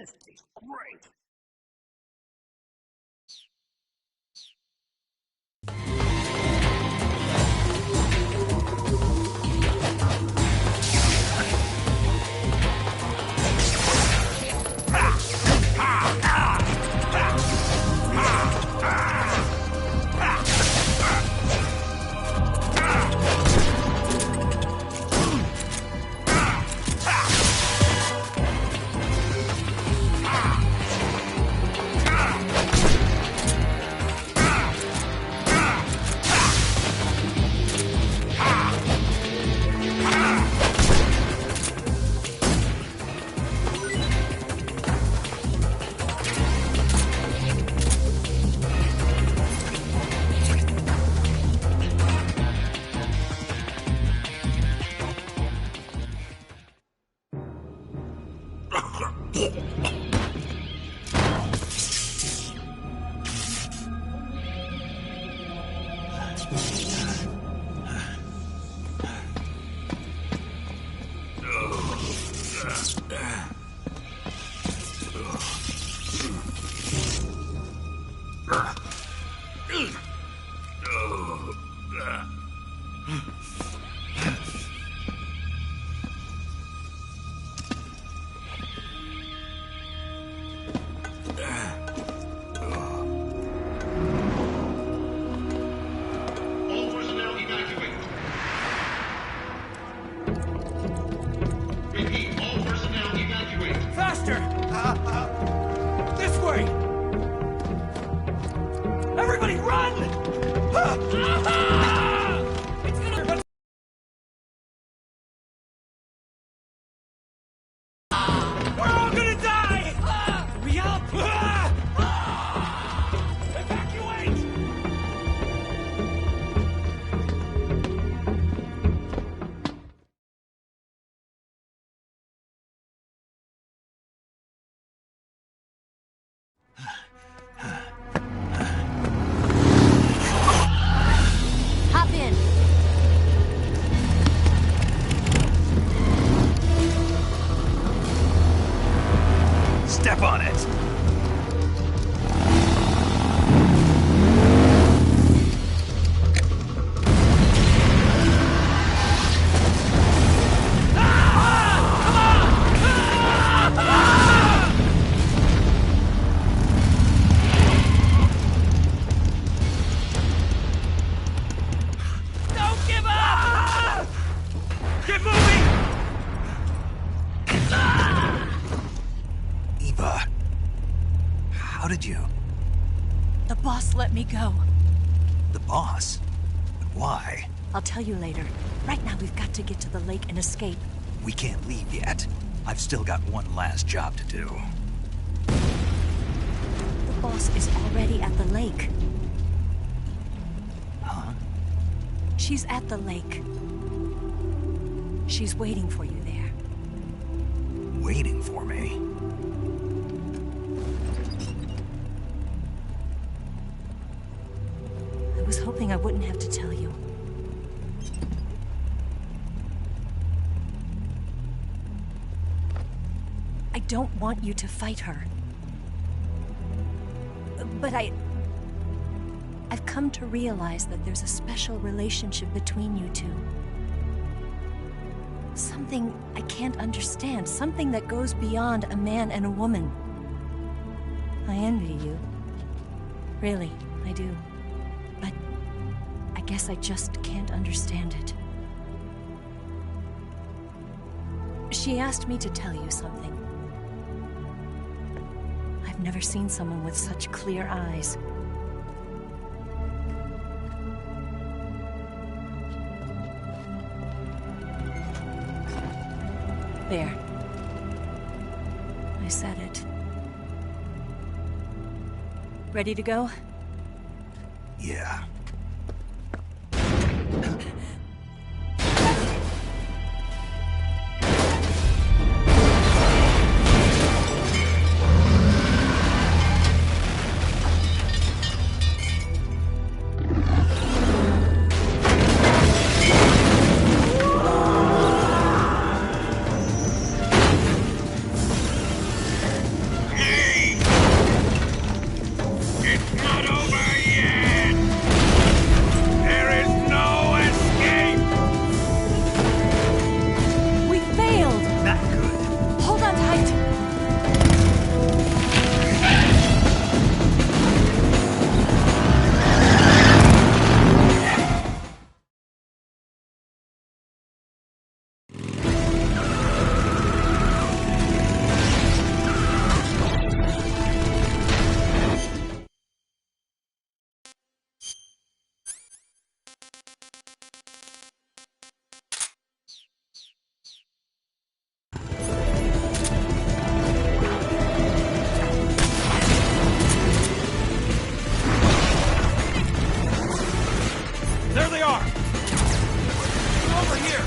This is great. Step on it! Don't give up! Get moving! Eva, how did you? The boss let me go. The boss? But why? I'll tell you later. Right now, we've got to get to the lake and escape. We can't leave yet. I've still got one last job to do. The boss is already at the lake. Huh? She's at the lake. She's waiting for you there. Waiting for me? I was hoping I wouldn't have to tell you. I don't want you to fight her. But I've come to realize that there's a special relationship between you two. Something I can't understand. Something that goes beyond a man and a woman. I envy you. Really, I do. But I guess I just can't understand it. She asked me to tell you something. I've never seen someone with such clear eyes. There. I said it. Ready to go? Yeah. Not over yet! There is no escape! We failed! Not good. Hold on tight! There they are! They're over here!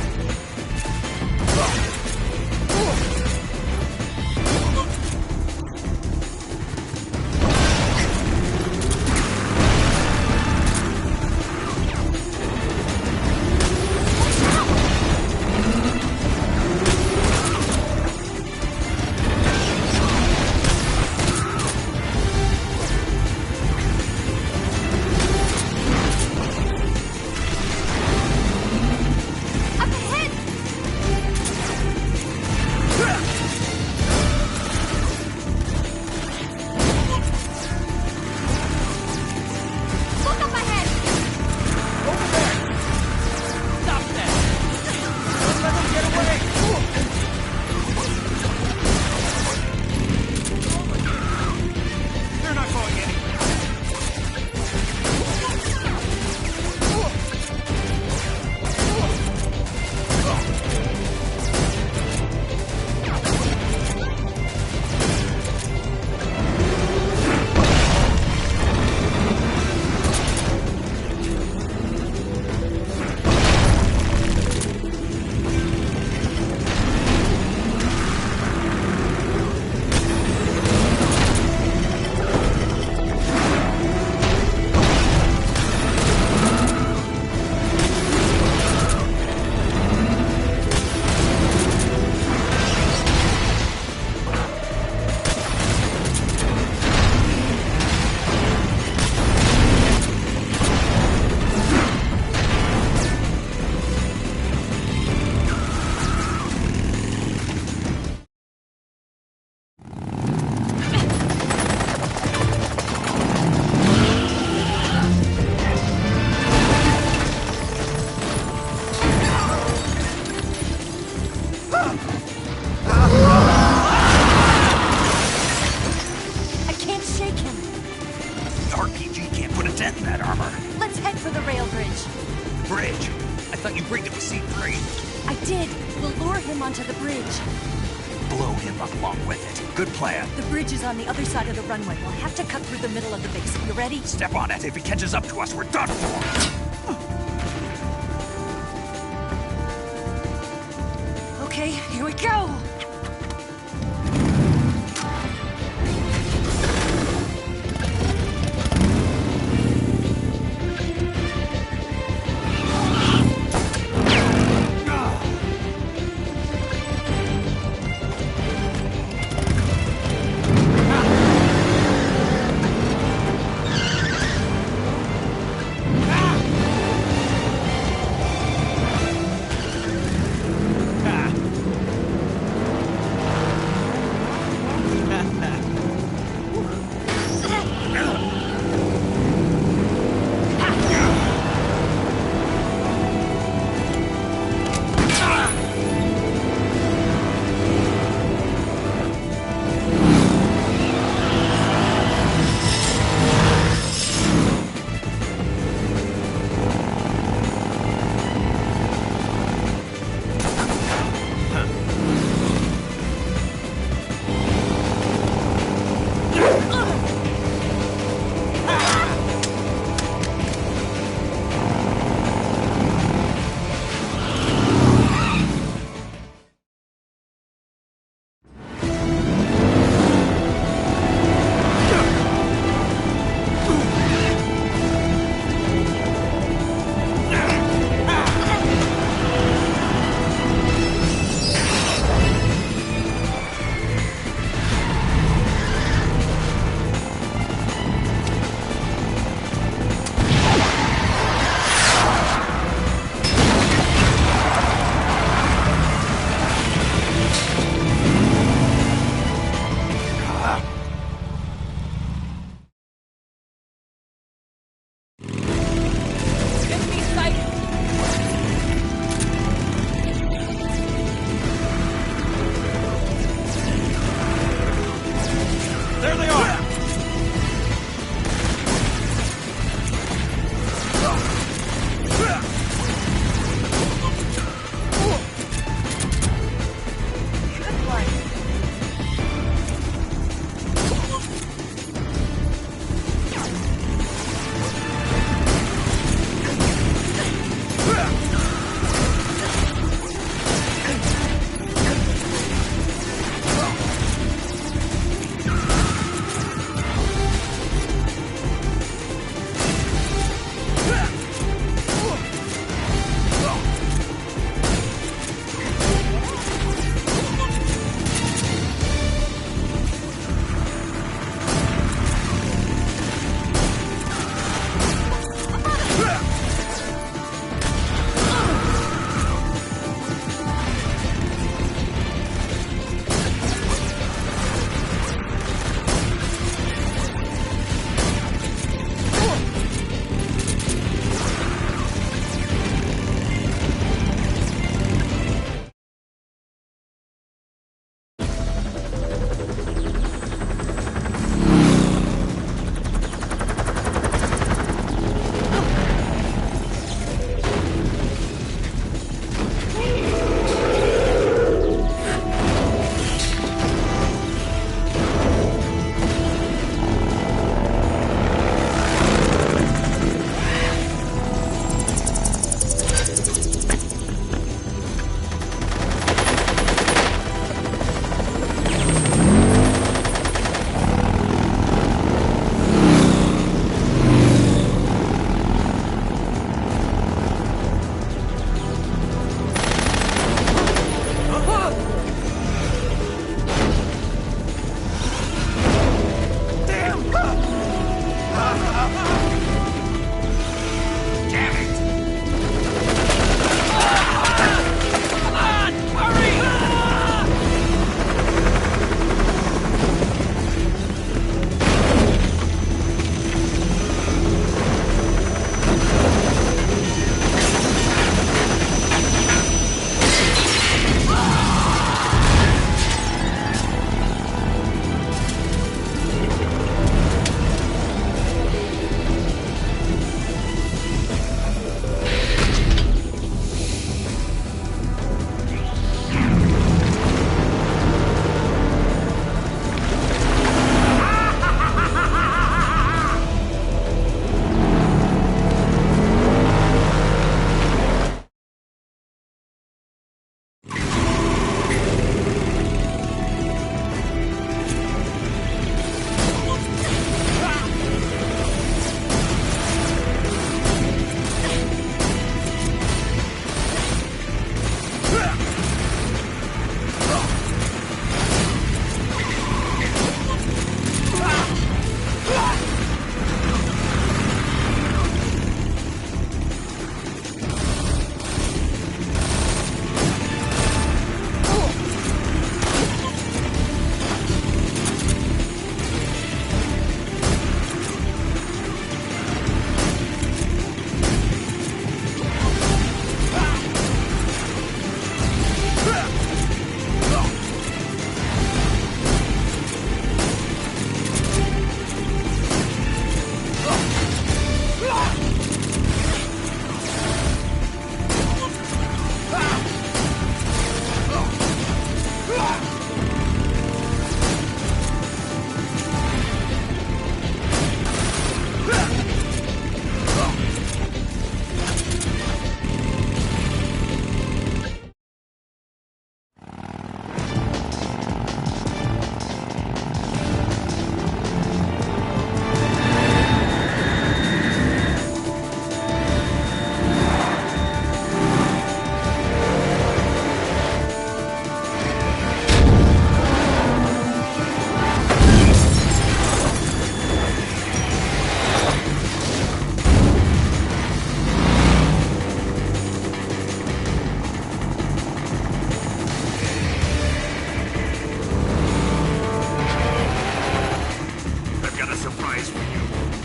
Up ahead! Look up ahead! Over there! Stop that! Don't let them get away! They're not going anywhere. I can't shake him! The RPG can't put a dent in that armor. Let's head for the rail bridge. Bridge. I thought you rigged it with C3. I did. We'll lure him onto the bridge. Blow him up along with it. Good plan. The bridge is on the other side of the runway. We'll have to cut through the middle of the base. You ready? Step on it. If he catches up to us, we're done for. Okay, here we go!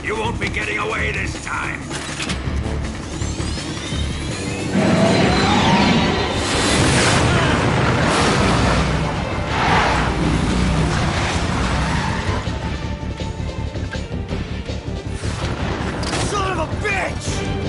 You won't be getting away this time! Son of a bitch!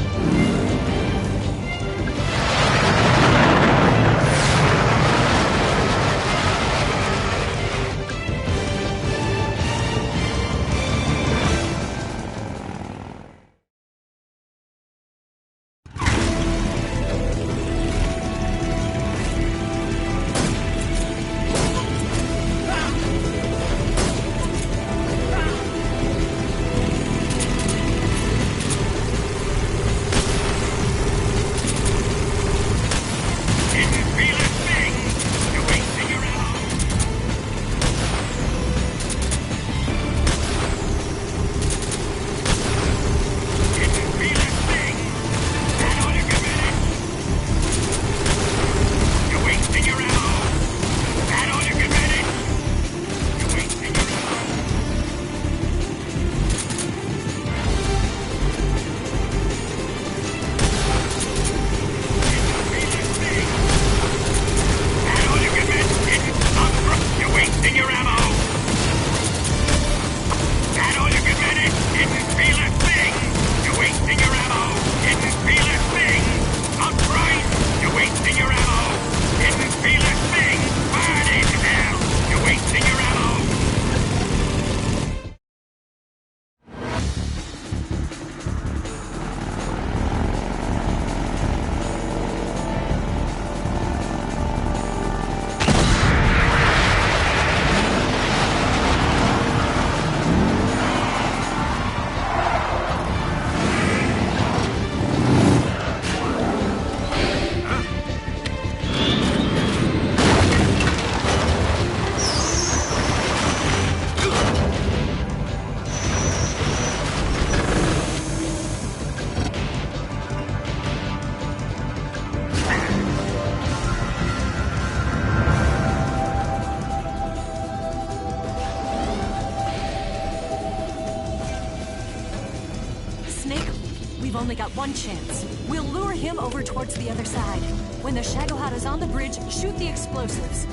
We've only got one chance. We'll lure him over towards the other side. When the Shagohod is on the bridge, shoot the explosives.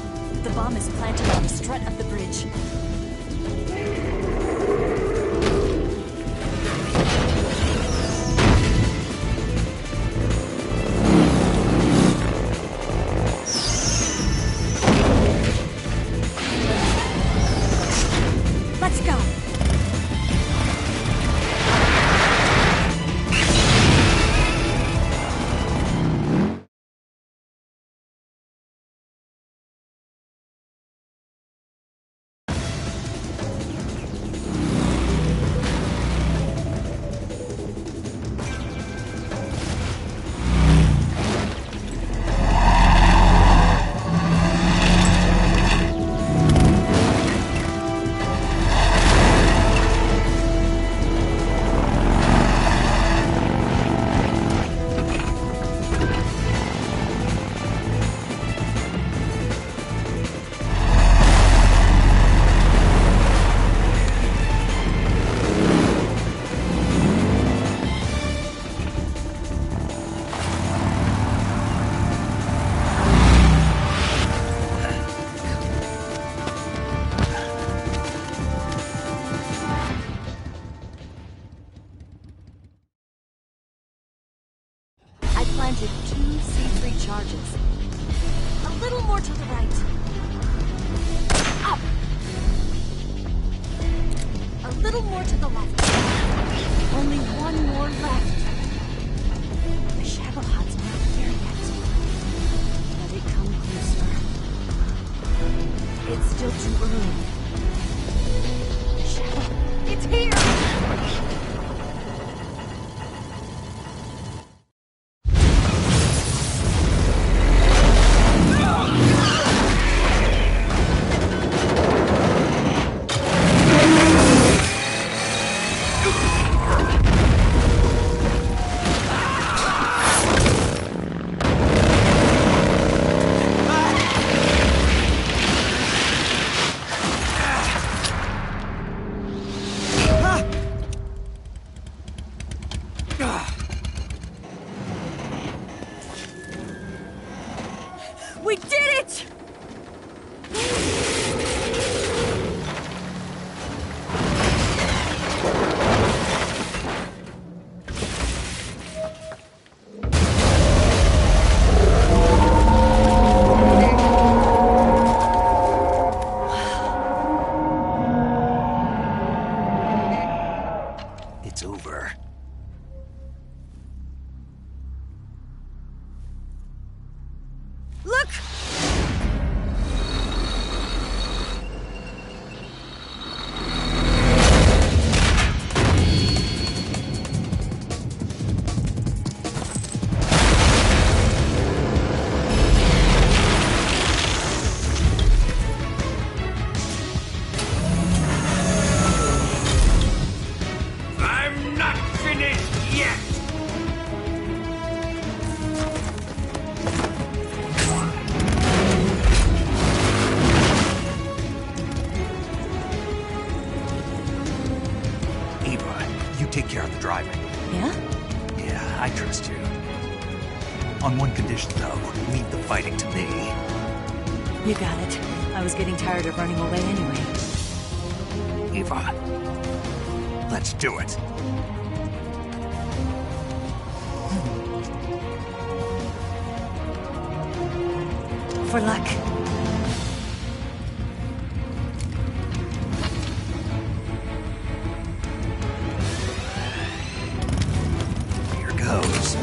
The bomb is planted on the strut of the bridge. Let's go! Planted 2 C3 charges. A little more to the right. Up! A little more to the left. Only one more left. The Shagohod's not here yet. Let it come closer. It's still too early. Shagohod, it's here! maneuver. Look! I'm not finished yet! Eva, you take care of the driving. Yeah? Yeah, I trust you. On one condition, though, leave the fighting to me. You got it. I was getting tired of running away anyway. Eva, let's do it. For luck. Here goes.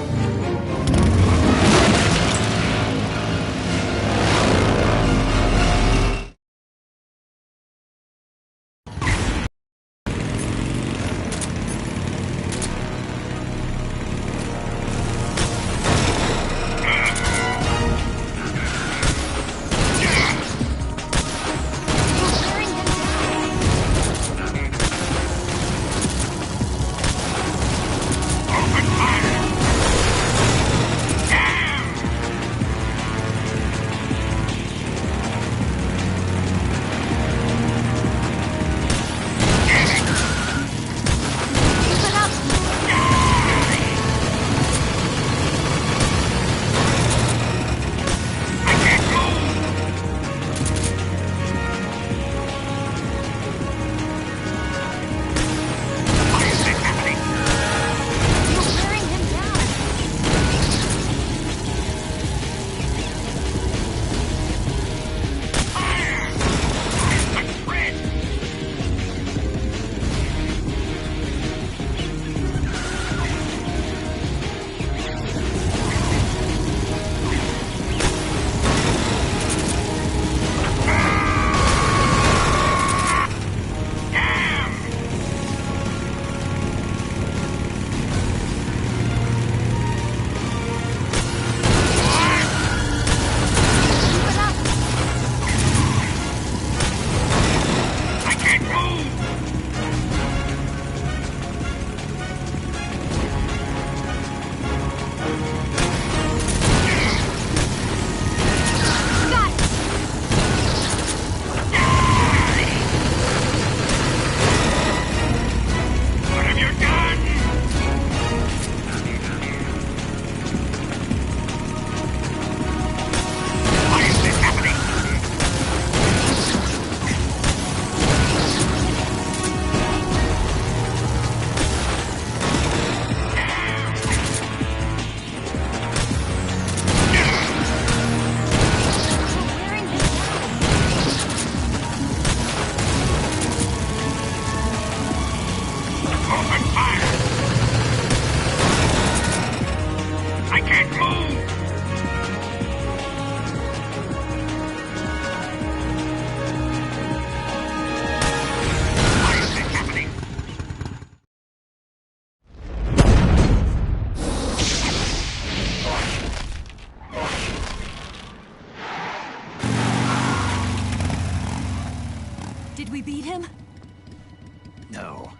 Did we beat him? No.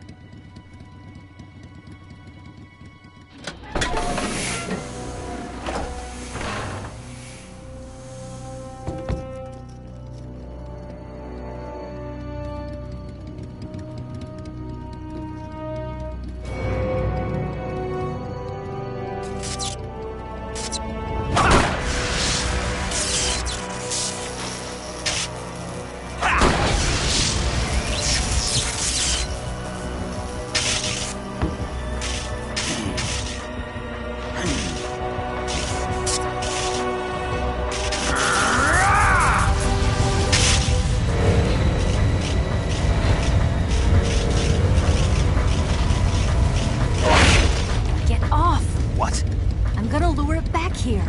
back here.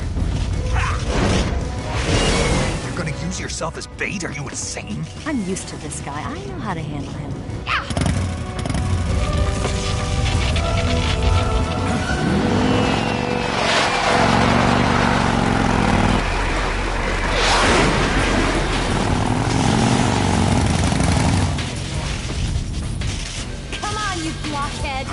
You're gonna use yourself as bait? Are you insane? I'm used to this guy. I know how to handle him. Come on, you blockhead!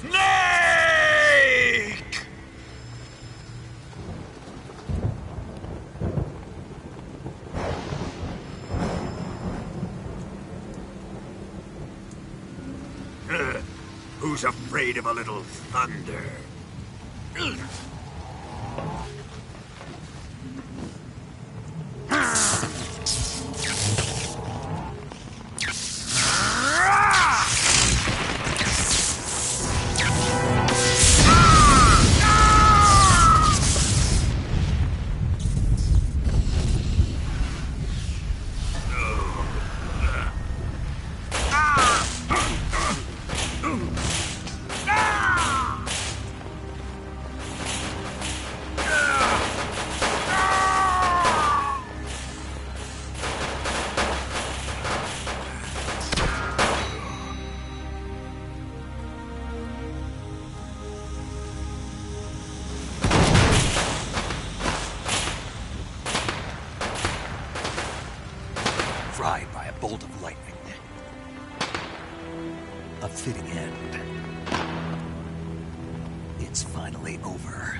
Snake! Who's afraid of a little thunder? Fried by a bolt of lightning. A fitting end. It's finally over.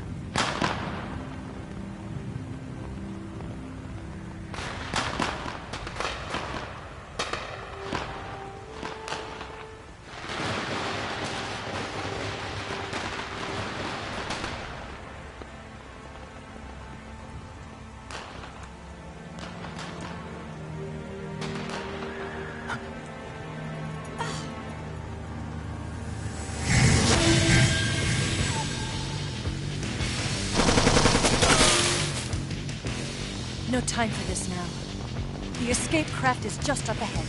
No time for this now. The escape craft is just up ahead.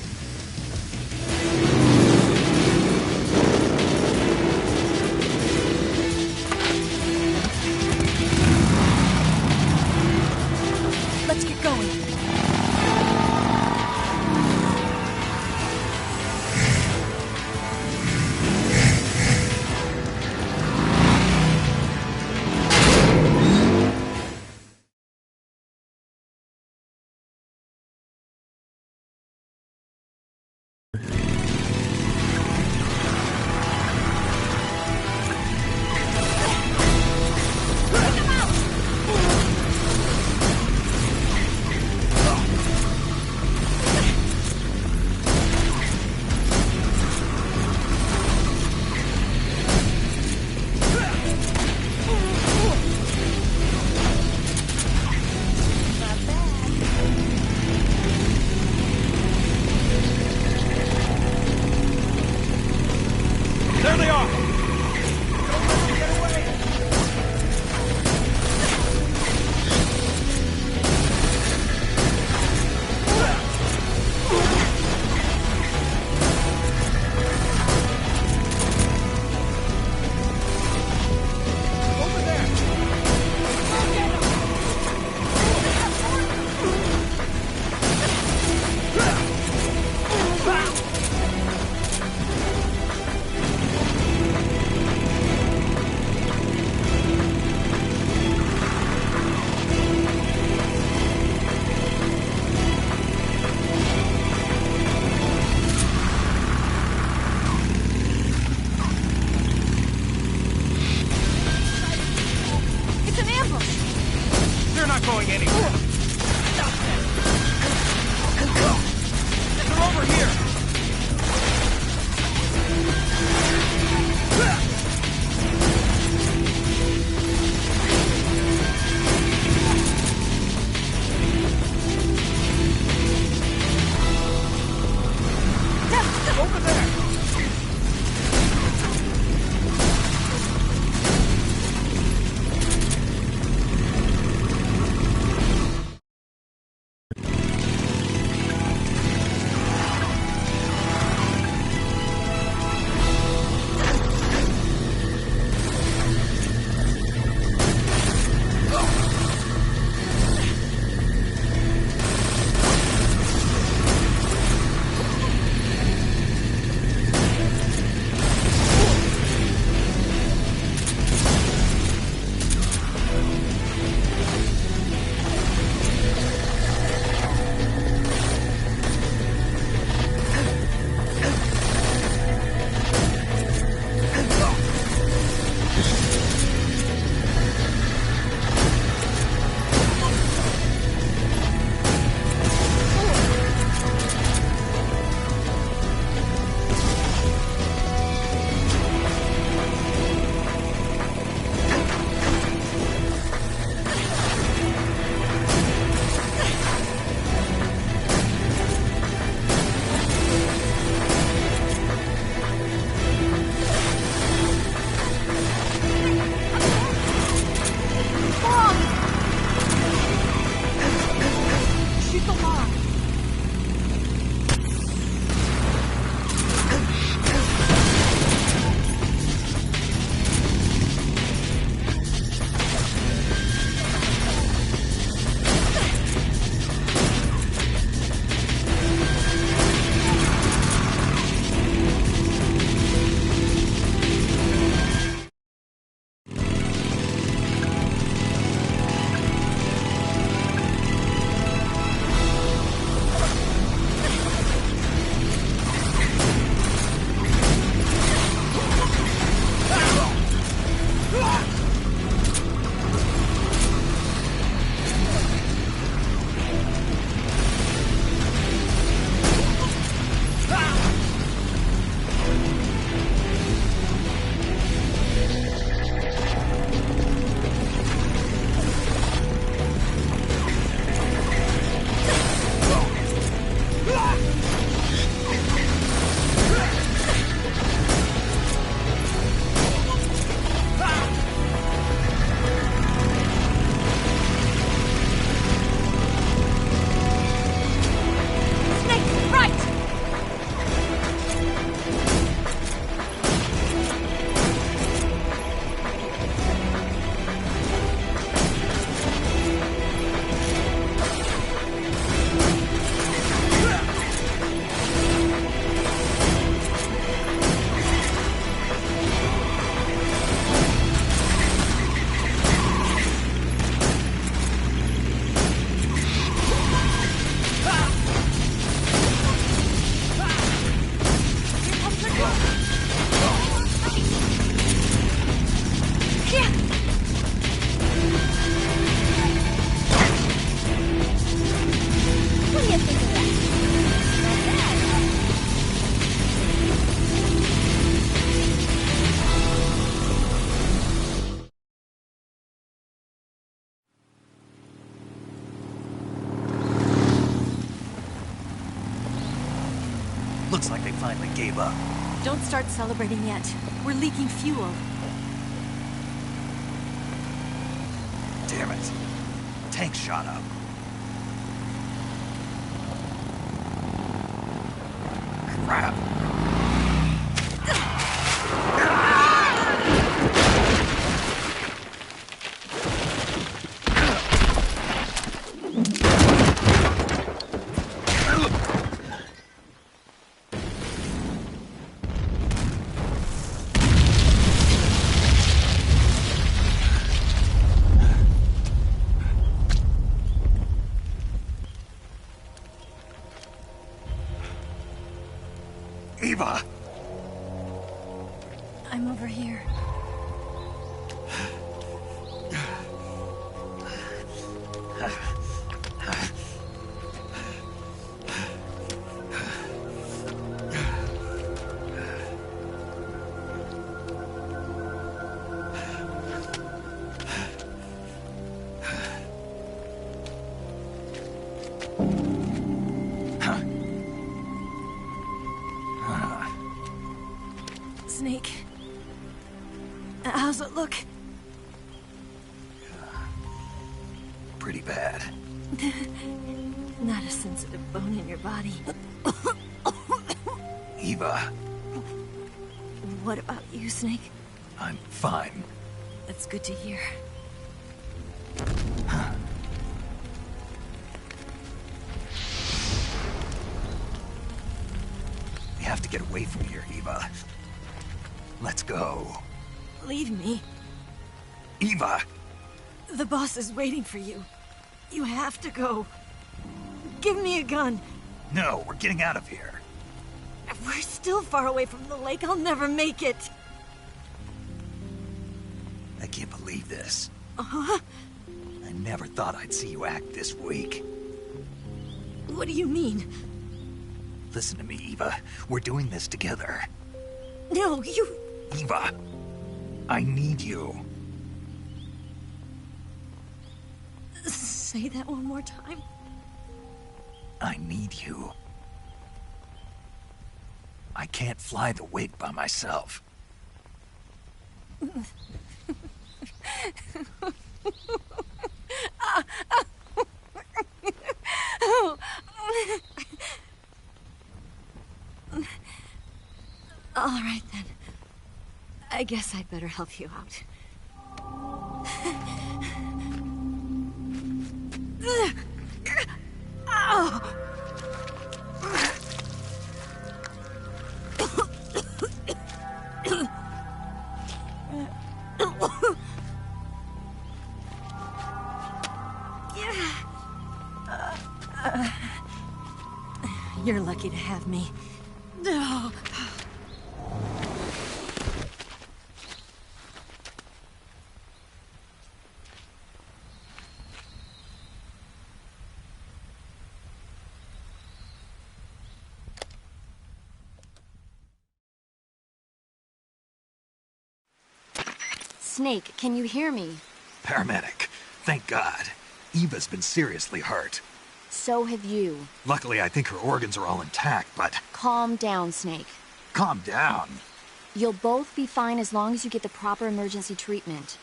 Looks like they finally gave up. Don't start celebrating yet. We're leaking fuel. Damn it. Tank shot up. Crap. Eva! I'm over here. Snake. How's it look? Pretty bad. Not a sensitive bone in your body. Eva, What about you, Snake? I'm fine. That's good to hear. We have to get away from here, Eva. Let's go. Leave me. Eva! The boss is waiting for you. You have to go. Give me a gun. No, we're getting out of here. We're still far away from the lake. I'll never make it. I can't believe this. Uh-huh. I never thought I'd see you act this weak. What do you mean? Listen to me, Eva. We're doing this together. No, you... Eva, I need you. Say that one more time. I need you. I can't fly the wig by myself. All right, then. I guess I'd better help you out. Ow! You're lucky to have me. No. Snake, can you hear me? Paramedic. Thank God. Eva's been seriously hurt. So have you. Luckily, I think her organs are all intact, but... Calm down, Snake. Calm down. You'll both be fine as long as you get the proper emergency treatment.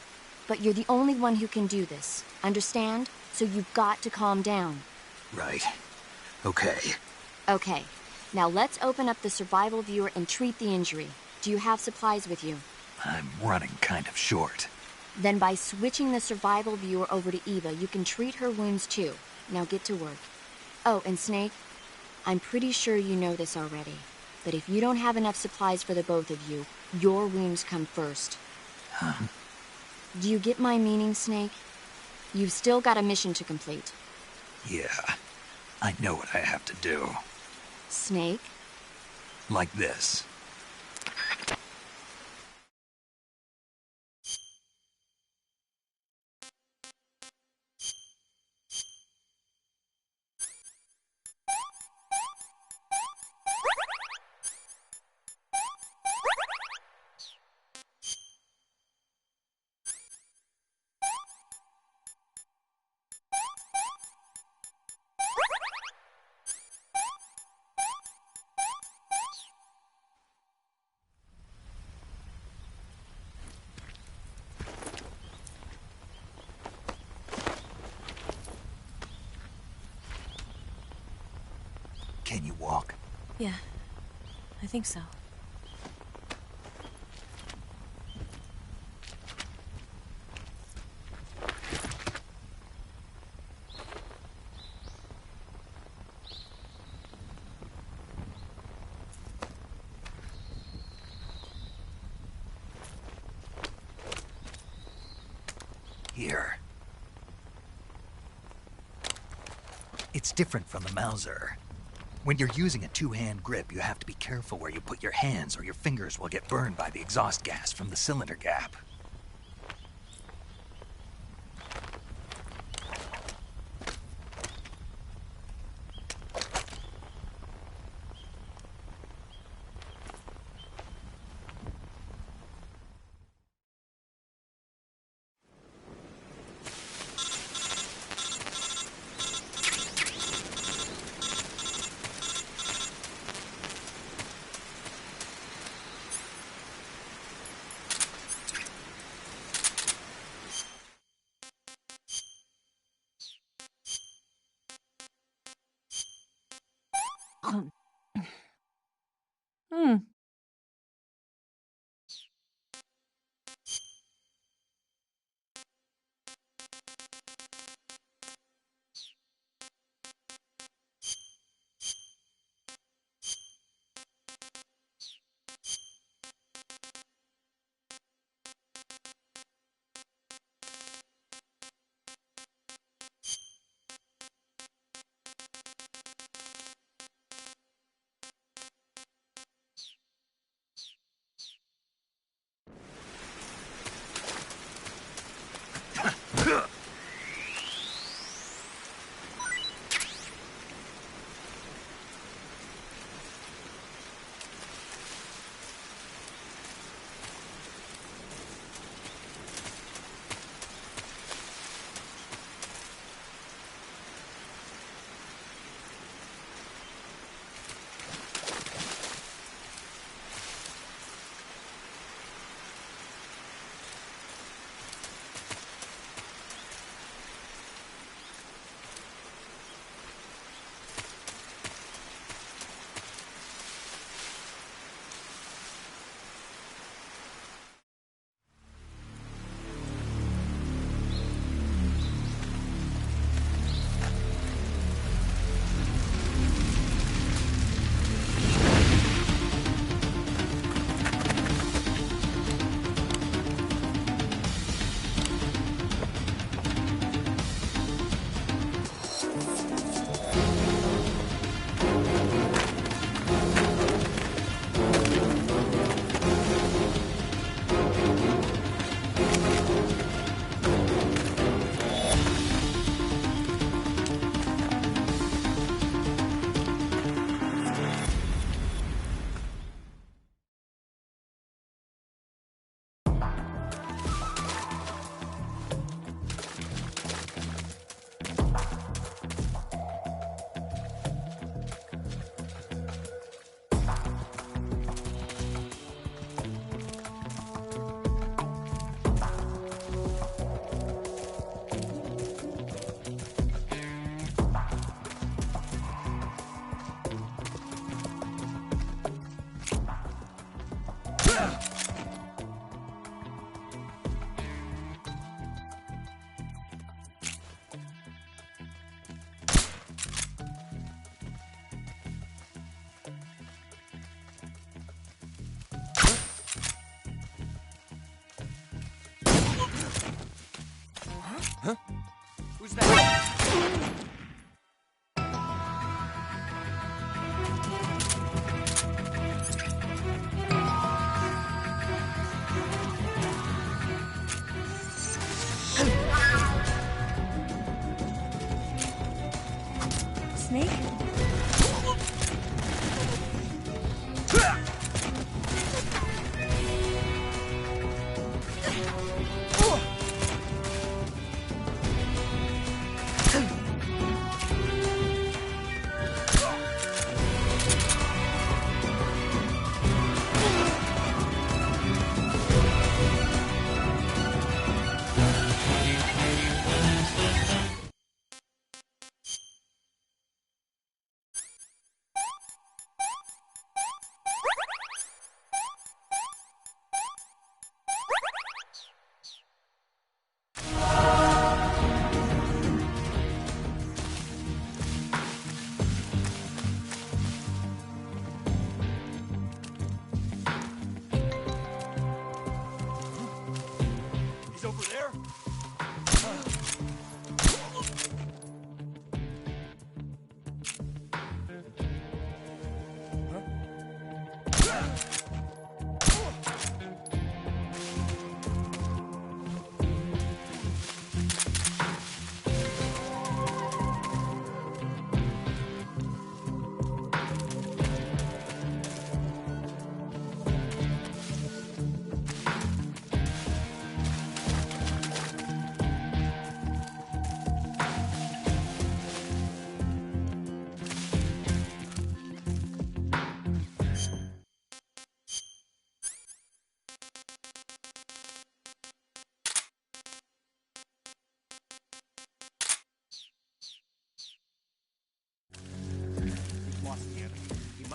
But you're the only one who can do this. Understand? So you've got to calm down. Right. Okay. Okay. Now let's open up the survival viewer and treat the injury. Do you have supplies with you? I'm running kind of short. Then by switching the survival viewer over to Eva, you can treat her wounds too. Now get to work. Oh, and Snake, I'm pretty sure you know this already, but if you don't have enough supplies for the both of you, your wounds come first. Huh? Do you get my meaning, Snake? You've still got a mission to complete. Yeah, I know what I have to do. Snake? Like this. Can you walk? Yeah, I think so. Here. It's different from the Mauser. When you're using a two-hand grip, you have to be careful where you put your hands or your fingers will get burned by the exhaust gas from the cylinder gap. Huh? Who's that? Snake? over there?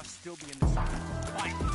Still be in this fight.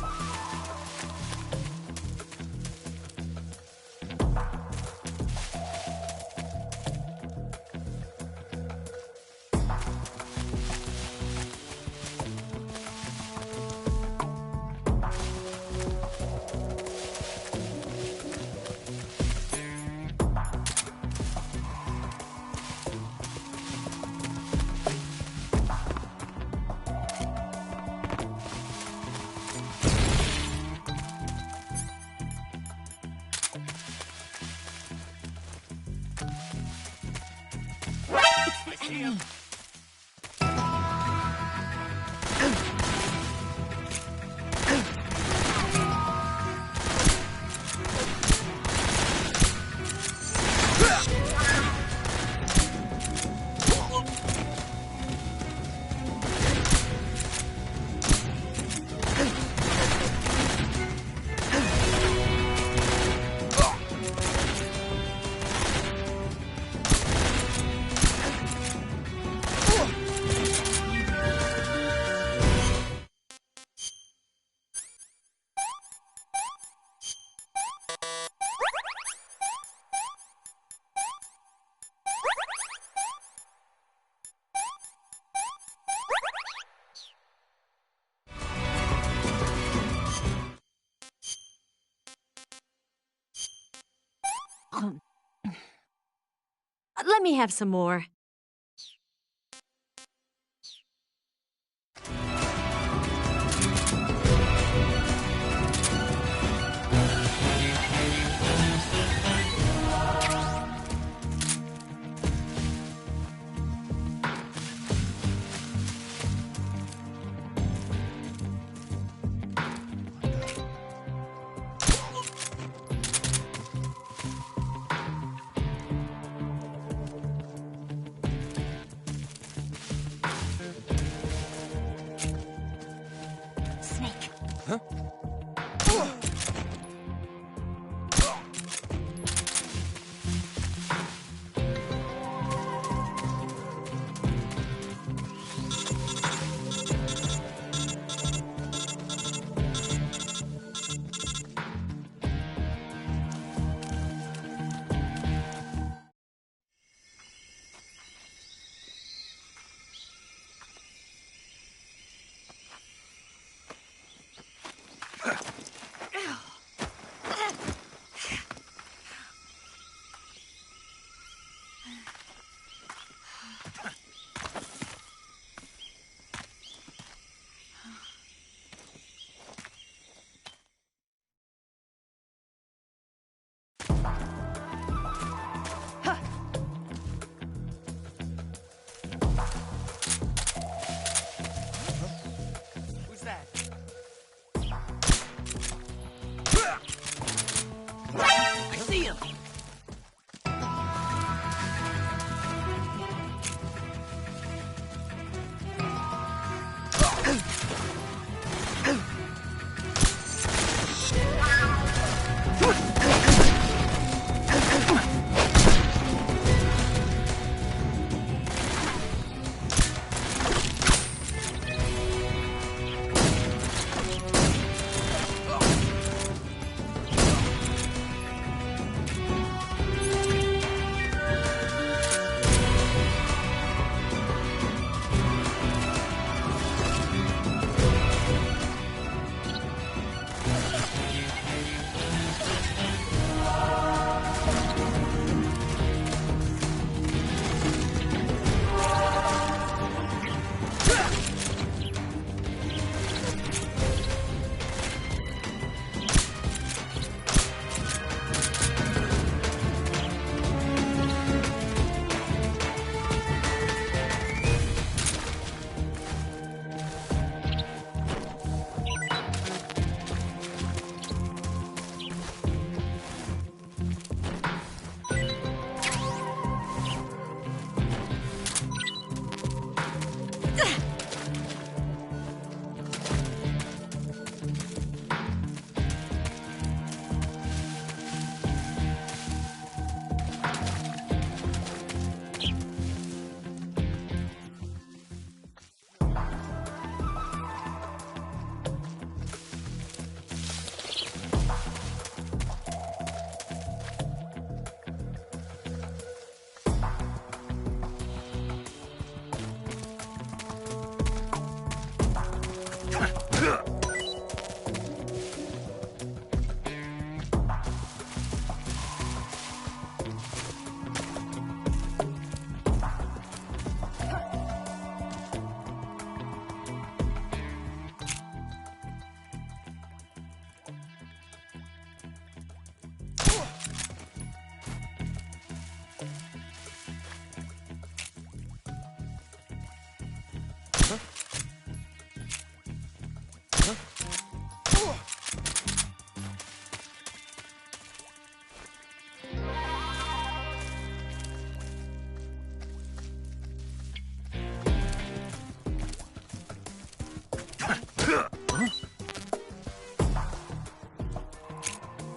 Let me have some more.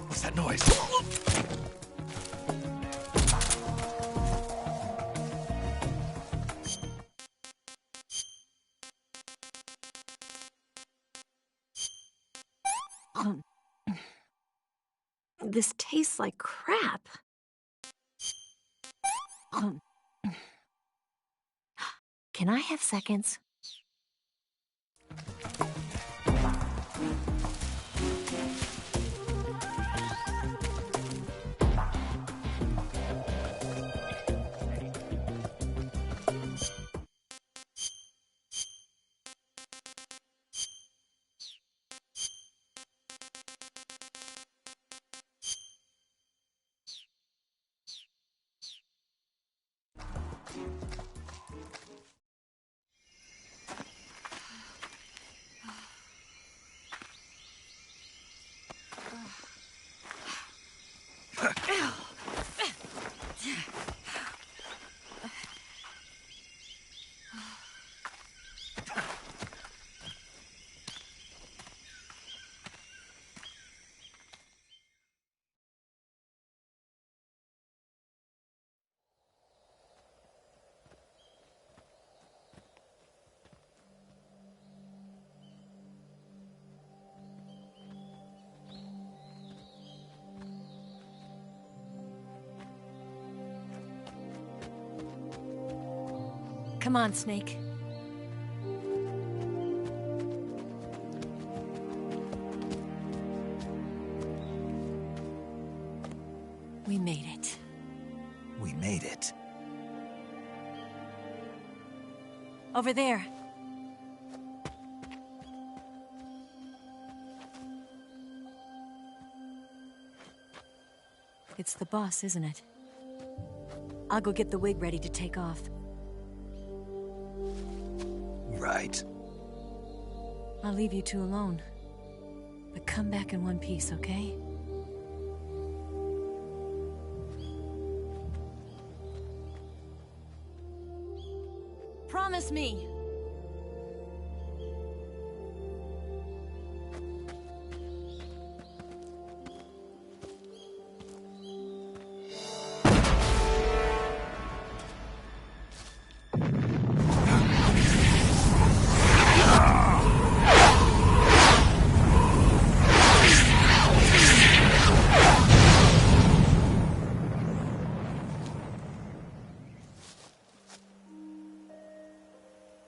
What's that noise? This tastes like crap. Can I have seconds? Come on, Snake. We made it. We made it. Over there. It's the boss, isn't it? I'll go get the wig ready to take off. Right. I'll leave you two alone. But come back in one piece, okay? Promise me!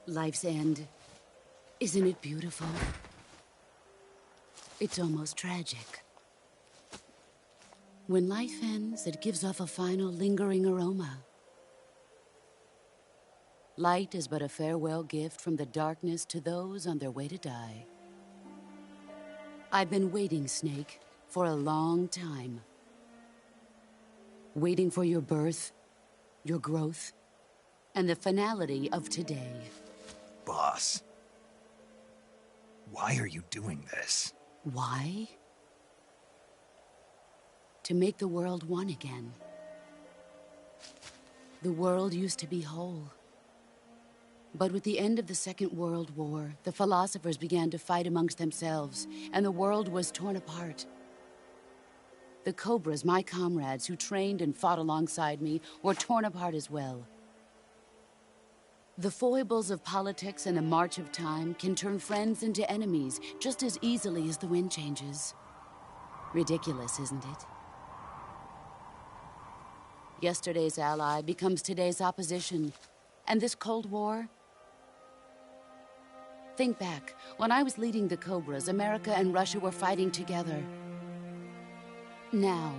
Life's end. Isn't it beautiful? It's almost tragic. When life ends, it gives off a final lingering aroma. Light is but a farewell gift from the darkness to those on their way to die. I've been waiting, Snake, for a long time. Waiting for your birth, your growth, and the finality of today. Boss, why are you doing this? Why? To make the world one again. The world used to be whole. But with the end of the Second World War, the philosophers began to fight amongst themselves, and the world was torn apart. The Cobras, my comrades who trained and fought alongside me, were torn apart as well. The foibles of politics and the march of time can turn friends into enemies just as easily as the wind changes. Ridiculous, isn't it? Yesterday's ally becomes today's opposition. And this Cold War? Think back. When I was leading the Cobras, America and Russia were fighting together. Now,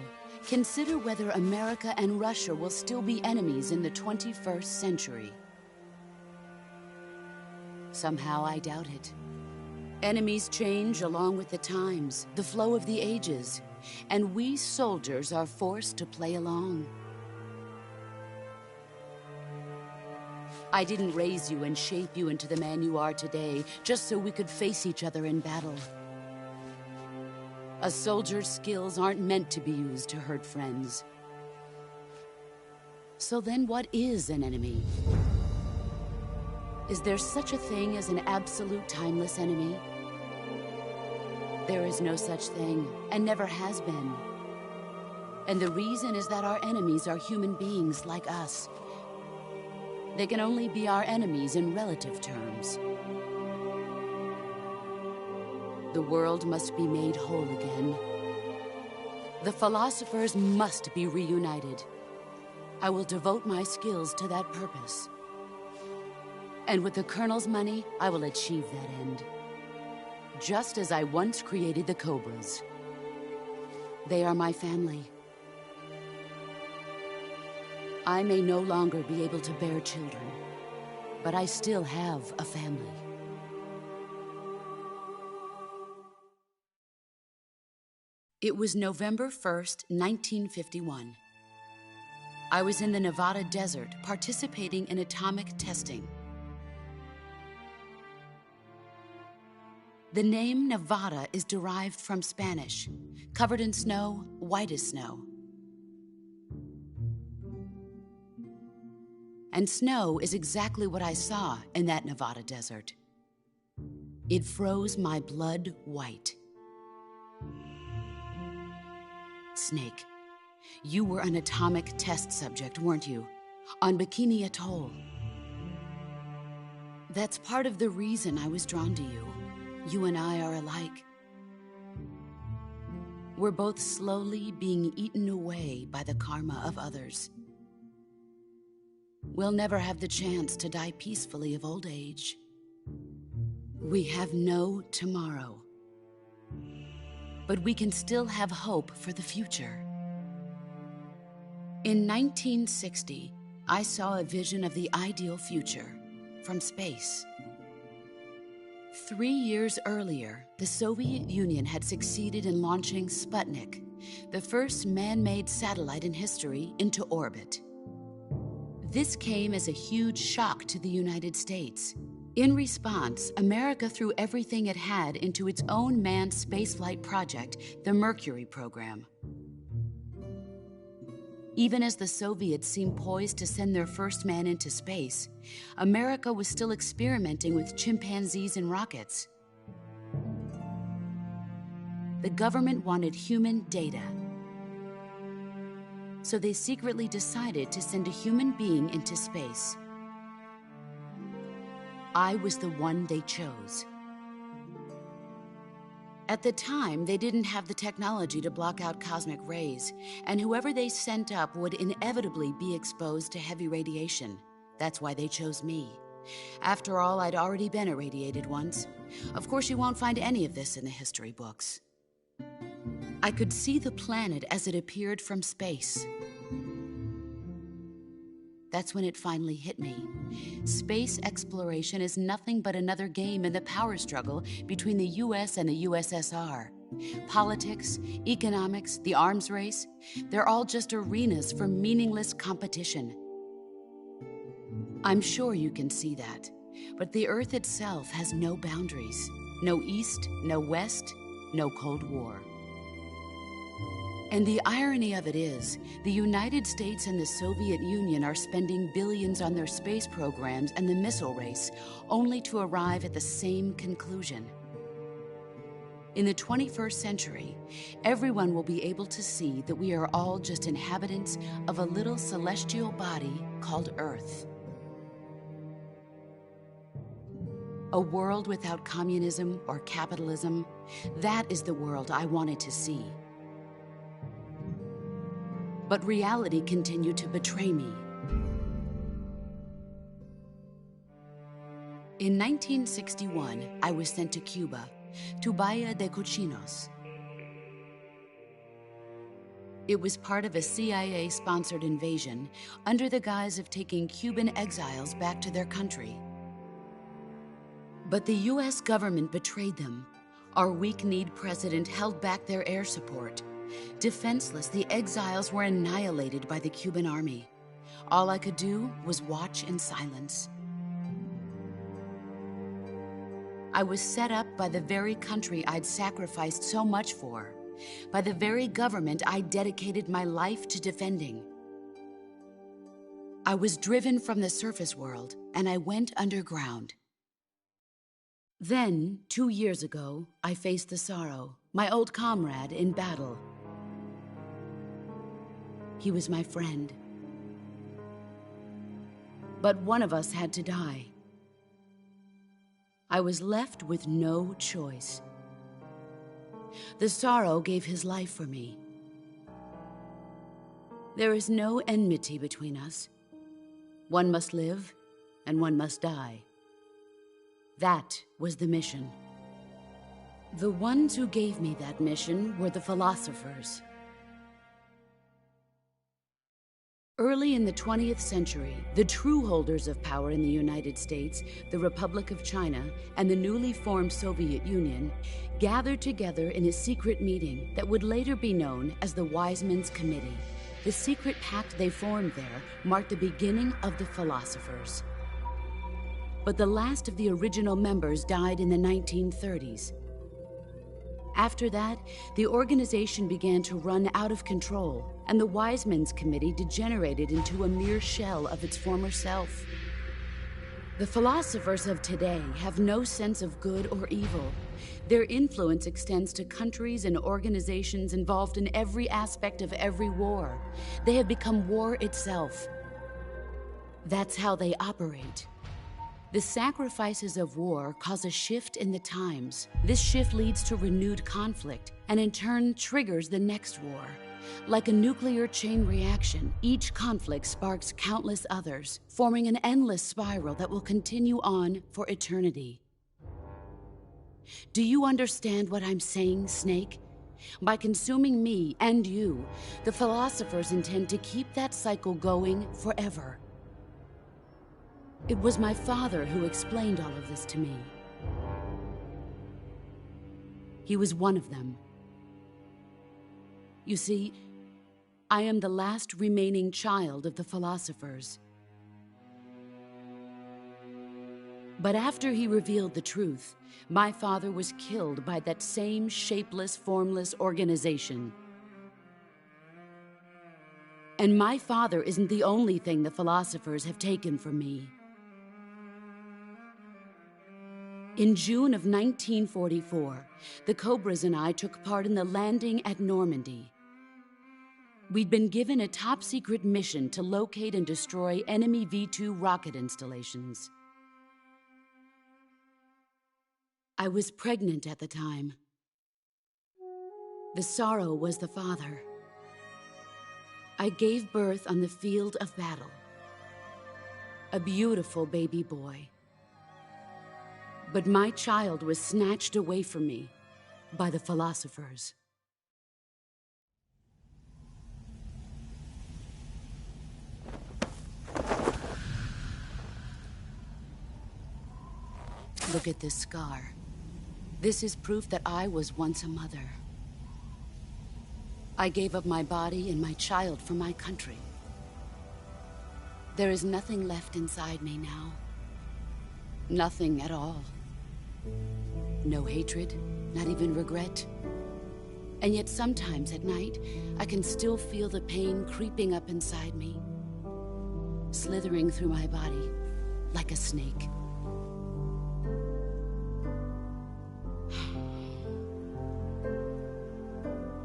consider whether America and Russia will still be enemies in the 21st century. Somehow I doubt it. Enemies change along with the times, the flow of the ages. and we soldiers are forced to play along. I didn't raise you and shape you into the man you are today just so we could face each other in battle. A soldier's skills aren't meant to be used to hurt friends. So then what is an enemy? Is there such a thing as an absolute timeless enemy? There is no such thing, and never has been. And the reason is that our enemies are human beings like us. They can only be our enemies in relative terms. The world must be made whole again. The philosophers must be reunited. I will devote my skills to that purpose. And with the Colonel's money, I will achieve that end. Just as I once created the Cobras. They are my family. I may no longer be able to bear children, but I still have a family. It was November 1st, 1951. I was in the Nevada desert participating in atomic testing. The name Nevada is derived from Spanish, covered in snow, white as snow. And snow is exactly what I saw in that Nevada desert. It froze my blood white. Snake, you were an atomic test subject, weren't you? On Bikini Atoll. That's part of the reason I was drawn to you. You and I are alike. We're both slowly being eaten away by the karma of others. We'll never have the chance to die peacefully of old age. We have no tomorrow. But we can still have hope for the future. In 1960, I saw a vision of the ideal future from space. 3 years earlier, the Soviet Union had succeeded in launching Sputnik, the first man-made satellite in history, into orbit. This came as a huge shock to the United States. In response, America threw everything it had into its own manned spaceflight project, the Mercury program. Even as the Soviets seemed poised to send their first man into space, America was still experimenting with chimpanzees and rockets. The government wanted human data. So they secretly decided to send a human being into space. I was the one they chose. At the time, they didn't have the technology to block out cosmic rays, and whoever they sent up would inevitably be exposed to heavy radiation. That's why they chose me. After all, I'd already been irradiated once. Of course, you won't find any of this in the history books. I could see the planet as it appeared from space. That's when it finally hit me. Space exploration is nothing but another game in the power struggle between the US and the USSR. Politics, economics, the arms race, they're all just arenas for meaningless competition. I'm sure you can see that, but the Earth itself has no boundaries. No East, no West, no Cold War. And the irony of it is, the United States and the Soviet Union are spending billions on their space programs and the missile race, only to arrive at the same conclusion. In the 21st century, everyone will be able to see that we are all just inhabitants of a little celestial body called Earth. A world without communism or capitalism, that is the world I wanted to see. But reality continued to betray me. In 1961, I was sent to Cuba, to Bahia de Cochinos. It was part of a CIA-sponsored invasion under the guise of taking Cuban exiles back to their country. But the US government betrayed them. Our weak-kneed president held back their air support. Defenseless, the exiles were annihilated by the Cuban army. All I could do was watch in silence. I was set up by the very country I'd sacrificed so much for, by the very government I dedicated my life to defending. I was driven from the surface world, and I went underground. Then, 2 years ago, I faced the Sorrow, my old comrade in battle. He was my friend. But one of us had to die. I was left with no choice. The Sorrow gave his life for me. There is no enmity between us. One must live, and one must die. That was the mission. The ones who gave me that mission were the philosophers. Early in the 20th century, the true holders of power in the United States, the Republic of China, and the newly formed Soviet Union gathered together in a secret meeting that would later be known as the Wise Men's Committee. The secret pact they formed there marked the beginning of the philosophers. But the last of the original members died in the 1930s. After that, the organization began to run out of control, and the Wise Men's Committee degenerated into a mere shell of its former self. The philosophers of today have no sense of good or evil. Their influence extends to countries and organizations involved in every aspect of every war. They have become war itself. That's how they operate. The sacrifices of war cause a shift in the times. This shift leads to renewed conflict, and in turn triggers the next war. Like a nuclear chain reaction, each conflict sparks countless others, forming an endless spiral that will continue on for eternity. Do you understand what I'm saying, Snake? By consuming me and you, the philosophers intend to keep that cycle going forever. It was my father who explained all of this to me. He was one of them. You see, I am the last remaining child of the philosophers. But after he revealed the truth, my father was killed by that same shapeless, formless organization. And my father isn't the only thing the philosophers have taken from me. In June of 1944, the Cobras and I took part in the landing at Normandy. We'd been given a top-secret mission to locate and destroy enemy V-2 rocket installations. I was pregnant at the time. The Sorrow was the father. I gave birth on the field of battle. A beautiful baby boy. But my child was snatched away from me by the philosophers. Look at this scar. This is proof that I was once a mother. I gave up my body and my child for my country. There is nothing left inside me now. Nothing at all. No hatred, not even regret. And yet sometimes at night, I can still feel the pain creeping up inside me, slithering through my body like a snake.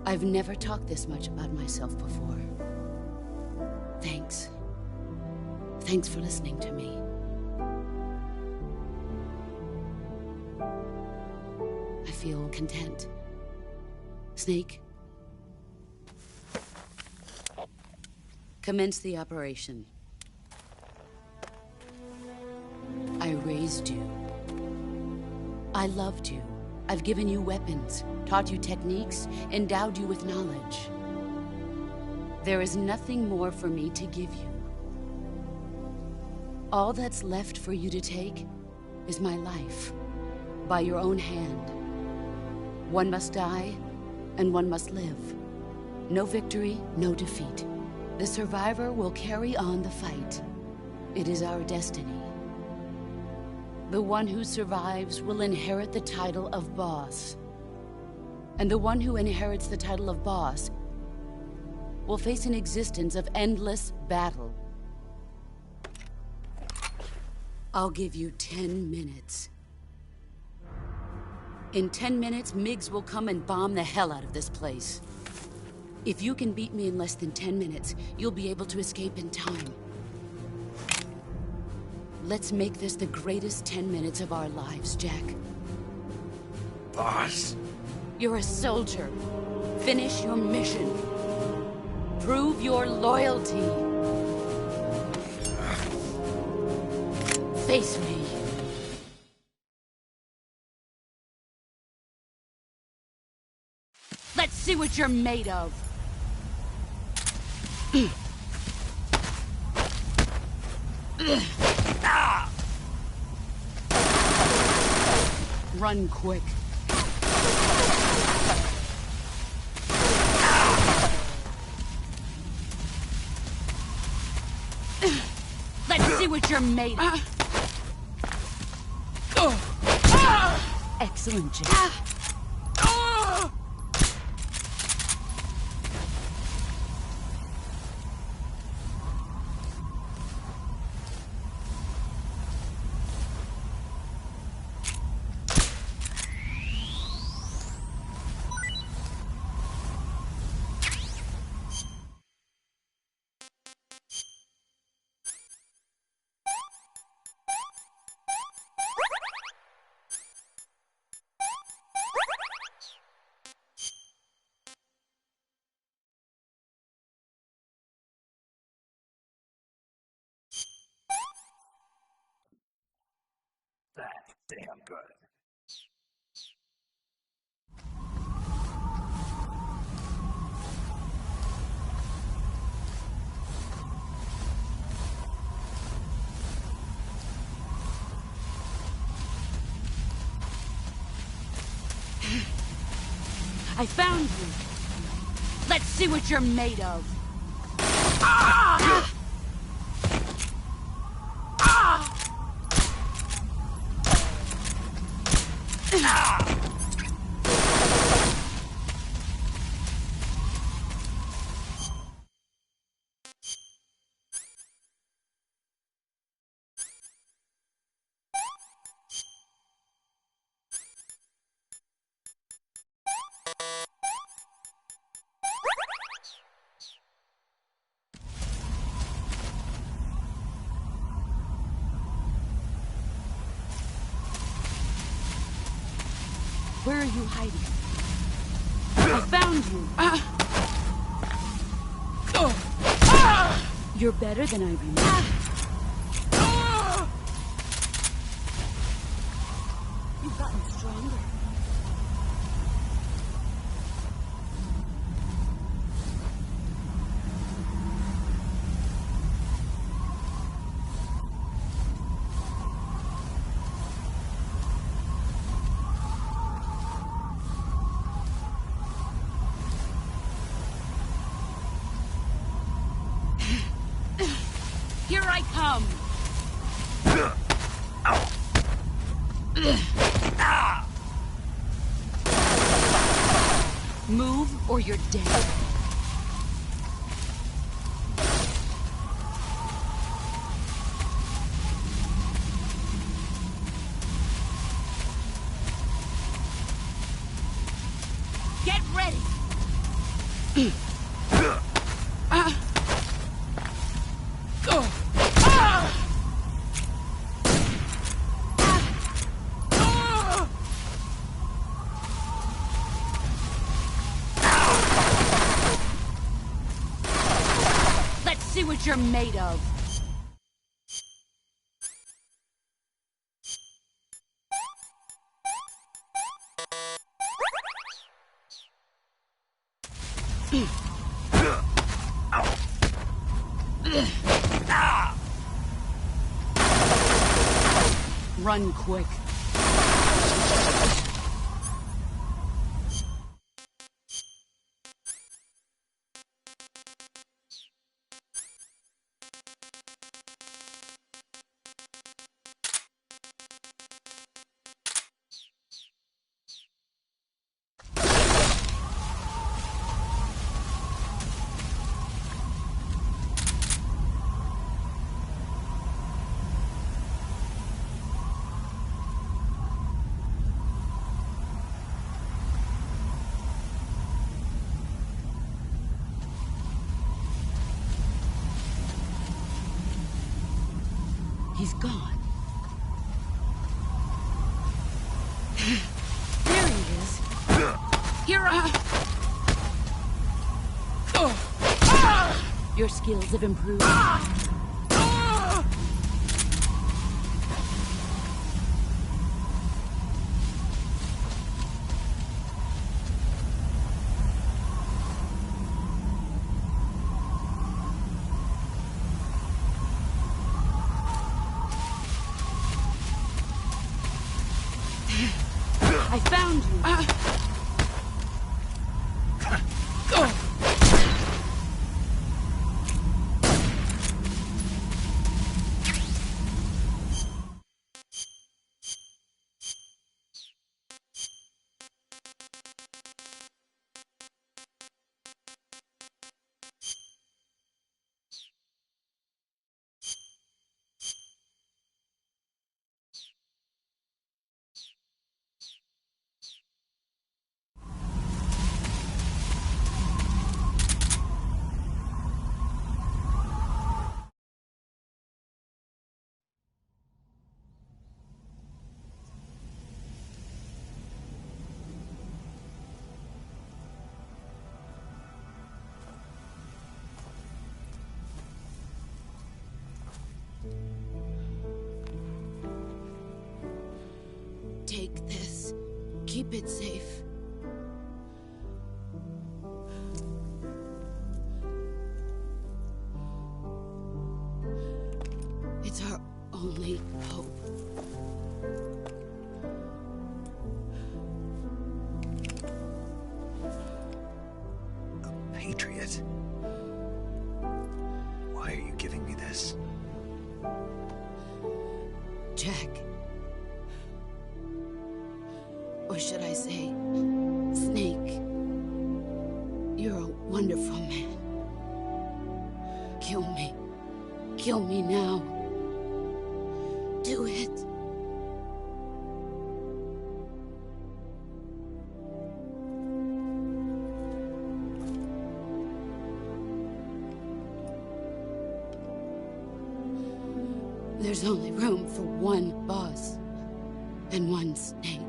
I've never talked this much about myself before. Thanks. Thanks for listening to me. I feel content. Snake, commence the operation. I raised you. I loved you. I've given you weapons, taught you techniques, endowed you with knowledge. There is nothing more for me to give you. All that's left for you to take is my life, by your own hand. One must die, and one must live. No victory, no defeat. The survivor will carry on the fight. It is our destiny. The one who survives will inherit the title of boss. And the one who inherits the title of boss will face an existence of endless battle. I'll give you 10 minutes. In 10 minutes, MiGs will come and bomb the hell out of this place. If you can beat me in less than 10 minutes, you'll be able to escape in time. Let's make this the greatest 10 minutes of our lives, Jack. Boss. You're a soldier. Finish your mission. Prove your loyalty. Face me. Let's see what you're made of. Run quick. Let's see what you're made of. Excellent, Jack. That's damn good. I found you. Let's see what you're made of. Where are you hiding? I found you. You're better than I remember. You've gotten stronger. Here I come! Move or you're dead. Get ready! See what you're made of. Run quick. He's gone. There he is. Here Your skills have improved. I found you. Take this. Keep it safe. It's our only hope. A patriot? Why are you giving me this? Jack. Or should I say, Snake? You're a wonderful man. Kill me. Kill me now. Do it. There's only room for one boss and one snake.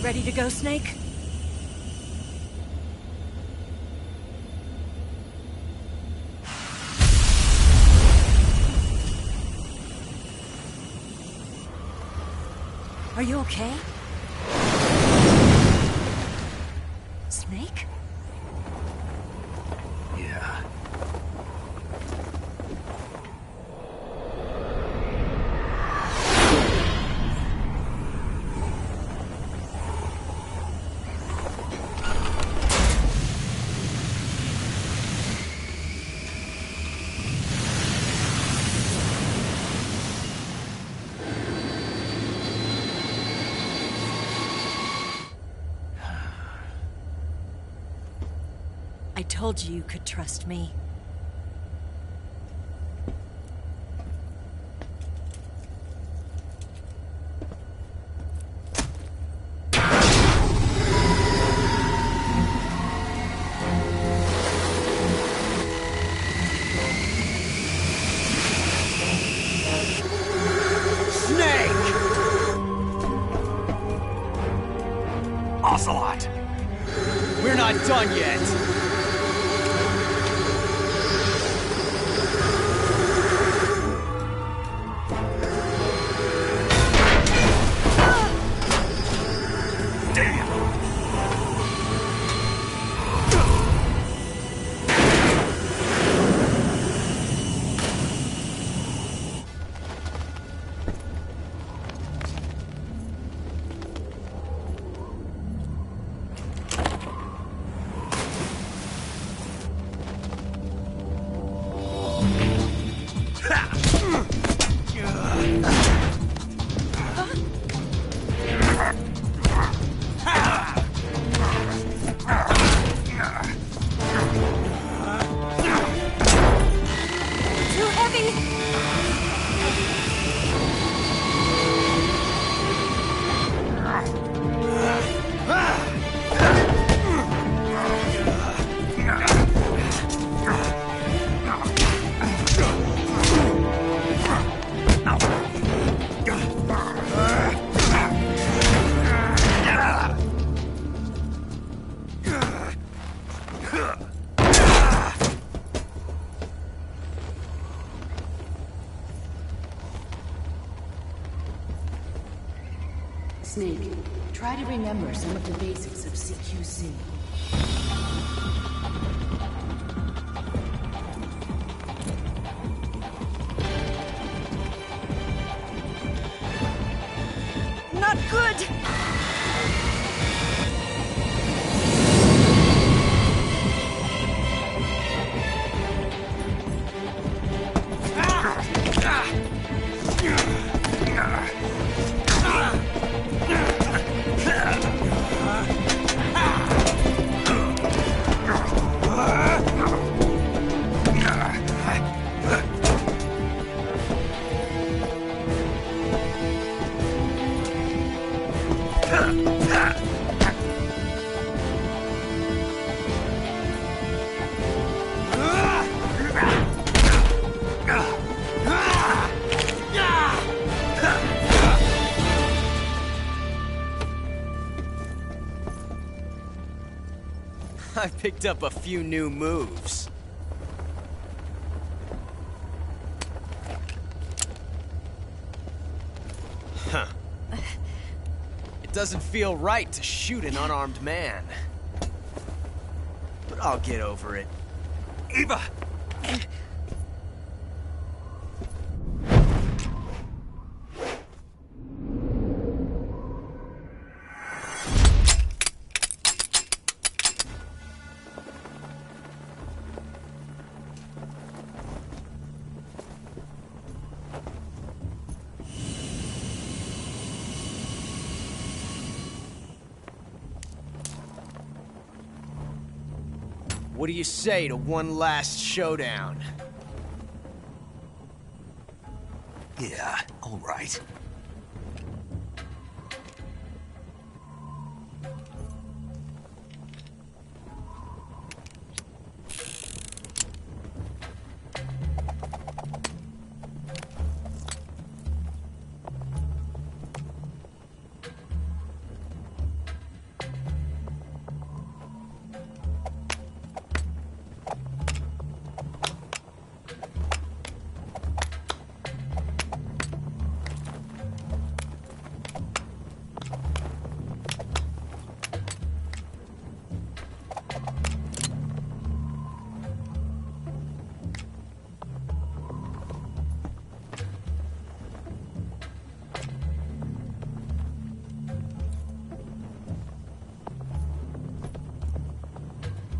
Ready to go, Snake? Are you okay? Snake? Yeah. I told you you could trust me. Ocelot! We're not done yet! Snake, try to remember some of the basics of CQC. Not good! I've picked up a few new moves. Huh. It doesn't feel right to shoot an unarmed man. But I'll get over it. Eva! What do you say to one last showdown? Yeah, all right.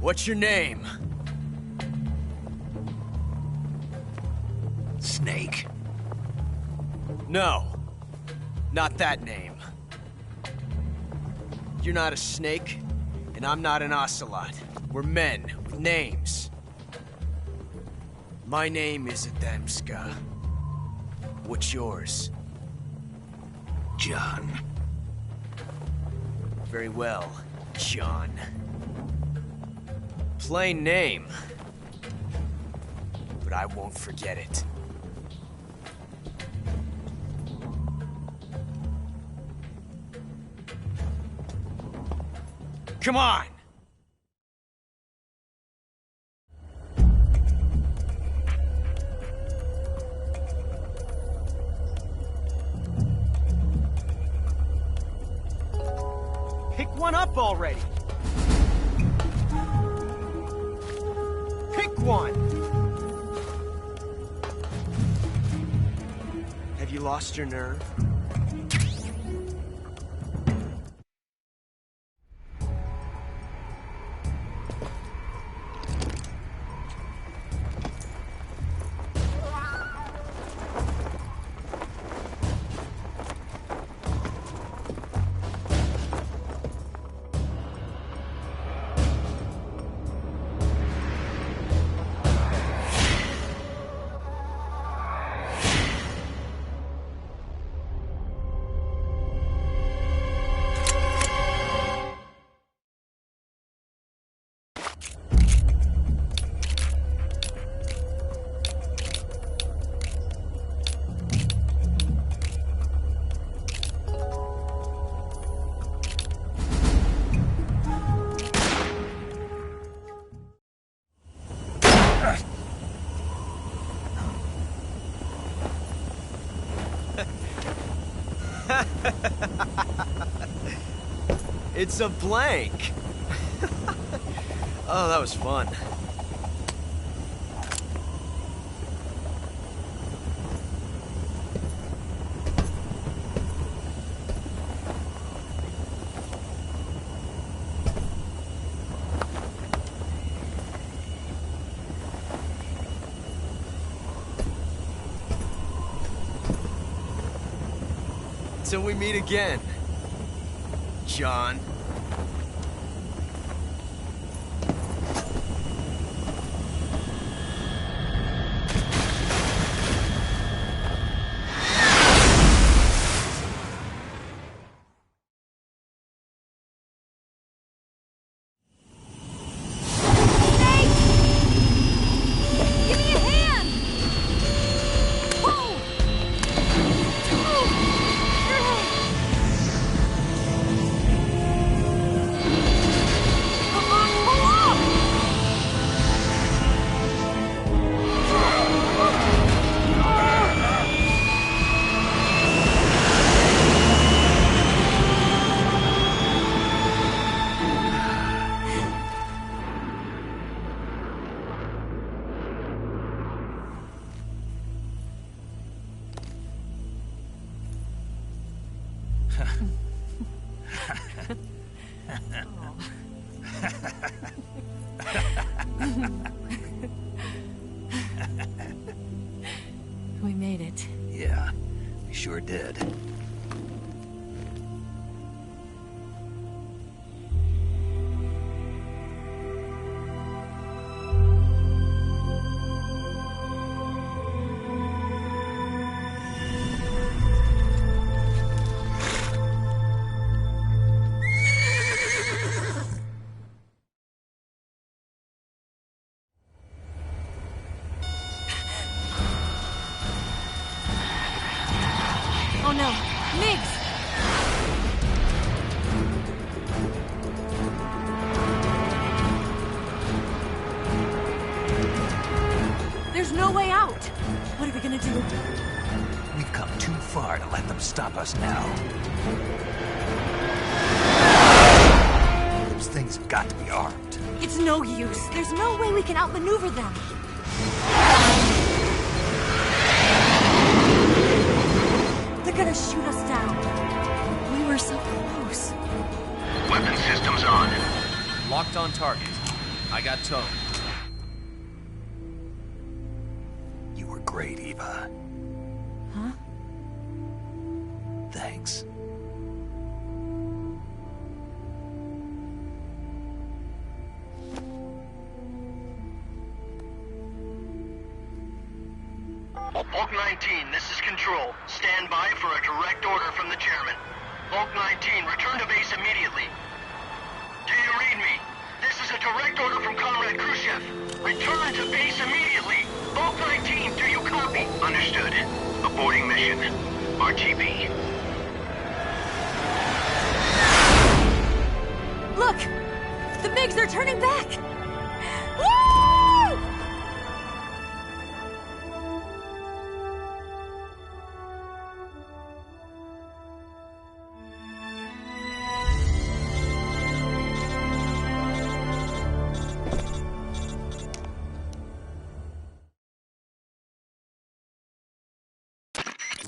What's your name? Snake. No. Not that name. You're not a snake, and I'm not an ocelot. We're men with names. My name is Adamska. What's yours? John. Very well, John. Plain name. But I won't forget it. Come on! Pick one up already! Pick one! Have you lost your nerve? It's a blank. Oh, that was fun. Till we meet again, John. We made it. Yeah, we sure did. Oh no, Migs! There's no way out! What are we gonna do? We've come too far to let them stop us now. Those things have got to be armed. It's no use. There's no way we can outmaneuver them. They're gonna shoot us down. We were so close. Weapon systems on. Locked on target. I got towed. You were great, Eva. Huh? Thanks. Bulk 19, this is Control. Stand by for a direct order from the chairman. Bulk 19, return to base immediately. Do you read me? This is a direct order from Comrade Khrushchev. Return to base immediately. Bulk 19, do you copy? Understood. Aborting mission. RTB. Look! The MiGs are turning back! Woo!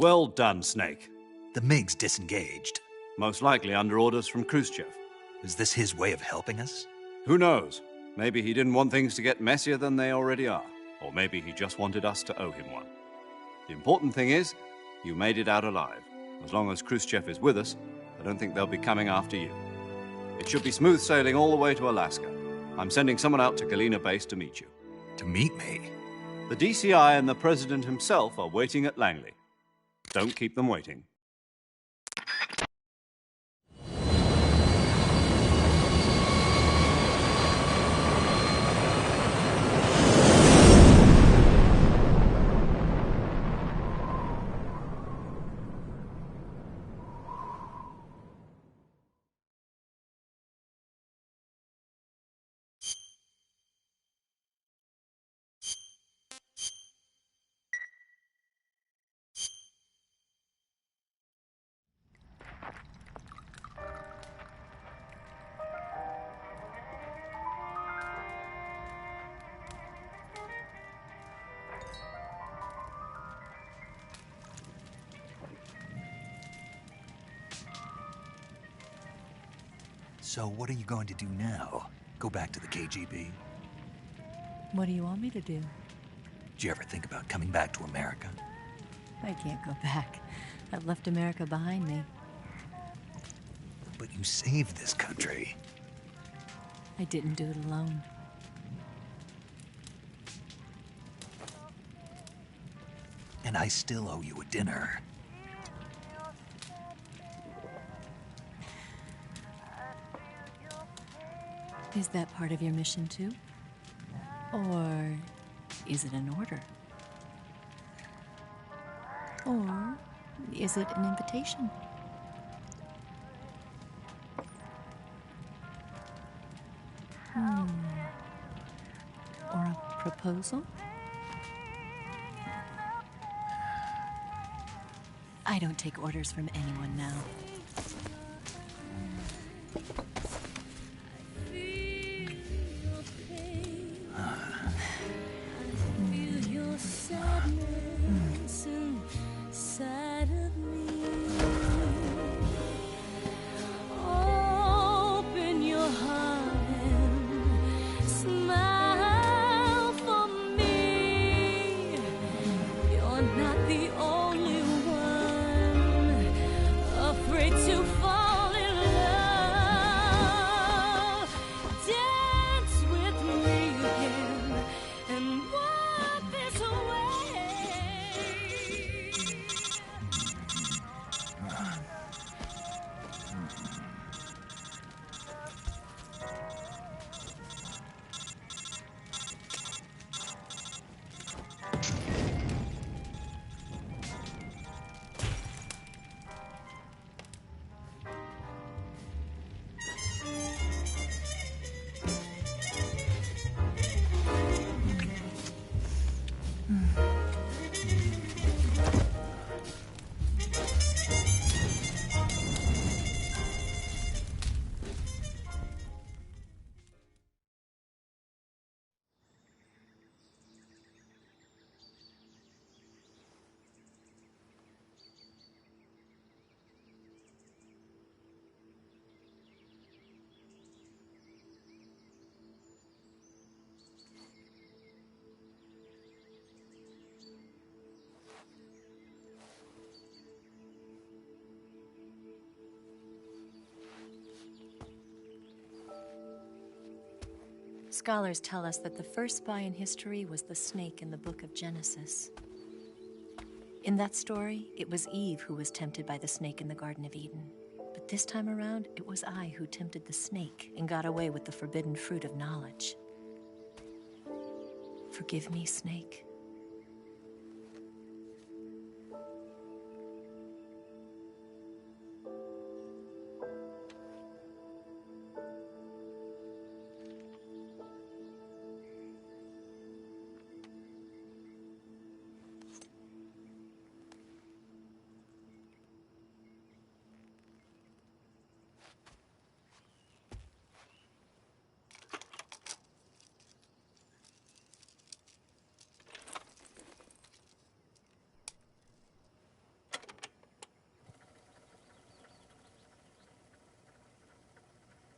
Well done, Snake. The MiGs disengaged. Most likely under orders from Khrushchev. Is this his way of helping us? Who knows? Maybe he didn't want things to get messier than they already are. Or maybe he just wanted us to owe him one. The important thing is, you made it out alive. As long as Khrushchev is with us, I don't think they'll be coming after you. It should be smooth sailing all the way to Alaska. I'm sending someone out to Galena Base to meet you. To meet me? The DCI and the President himself are waiting at Langley. Don't keep them waiting. So what are you going to do now? Go back to the KGB? What do you want me to do? Did you ever think about coming back to America? I can't go back. I've left America behind me. But you saved this country. I didn't do it alone. And I still owe you a dinner. Is that part of your mission too? Or is it an order? Or is it an invitation? Or a proposal? I don't take orders from anyone now. Afraid Scholars tell us that the first spy in history was the snake in the book of Genesis. In that story, it was Eve who was tempted by the snake in the Garden of Eden. But this time around, it was I who tempted the snake and got away with the forbidden fruit of knowledge. Forgive me, Snake.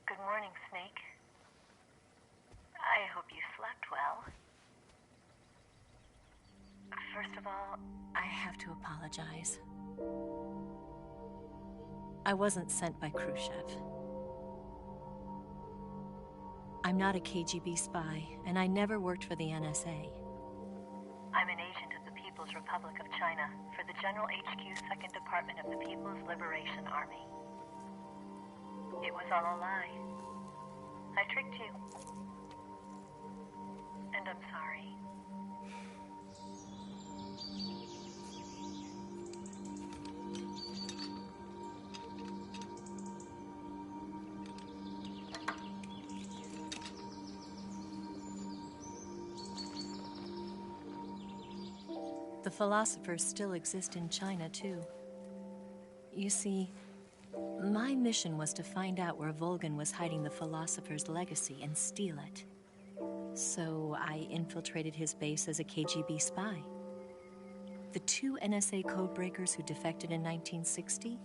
Good morning, Snake. I hope you slept well. First of all, I have to apologize. I wasn't sent by Khrushchev. I'm not a KGB spy, and I never worked for the NSA. I'm an agent of the People's Republic of China for the General HQ 2nd Department of the People's Liberation Army. It was all a lie. I tricked you. And I'm sorry. The philosophers still exist in China, too. You see, my mission was to find out where Volgin was hiding the philosopher's legacy and steal it. So I infiltrated his base as a KGB spy. The 2 NSA codebreakers who defected in 1960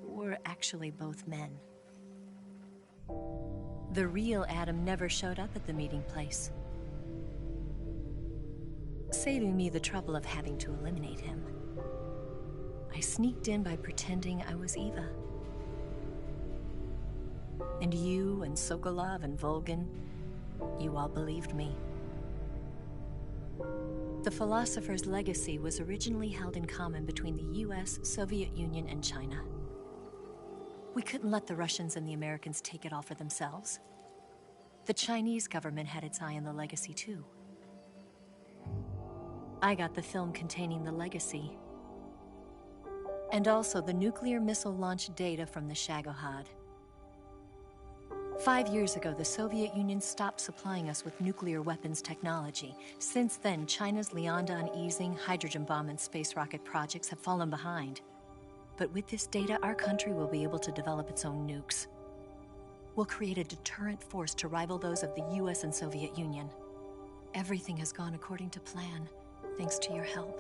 were actually both men. The real Adam never showed up at the meeting place, saving me the trouble of having to eliminate him. I sneaked in by pretending I was Eva. And you and Sokolov and Volgin, you all believed me. The philosopher's legacy was originally held in common between the US, Soviet Union, and China. We couldn't let the Russians and the Americans take it all for themselves. The Chinese government had its eye on the legacy, too. I got the film containing the legacy, and also the nuclear missile launch data from the Shagohod. 5 years ago, the Soviet Union stopped supplying us with nuclear weapons technology. Since then, China's Liaodong easing, hydrogen bomb, and space rocket projects have fallen behind. But with this data, our country will be able to develop its own nukes. We'll create a deterrent force to rival those of the US and Soviet Union. Everything has gone according to plan, thanks to your help.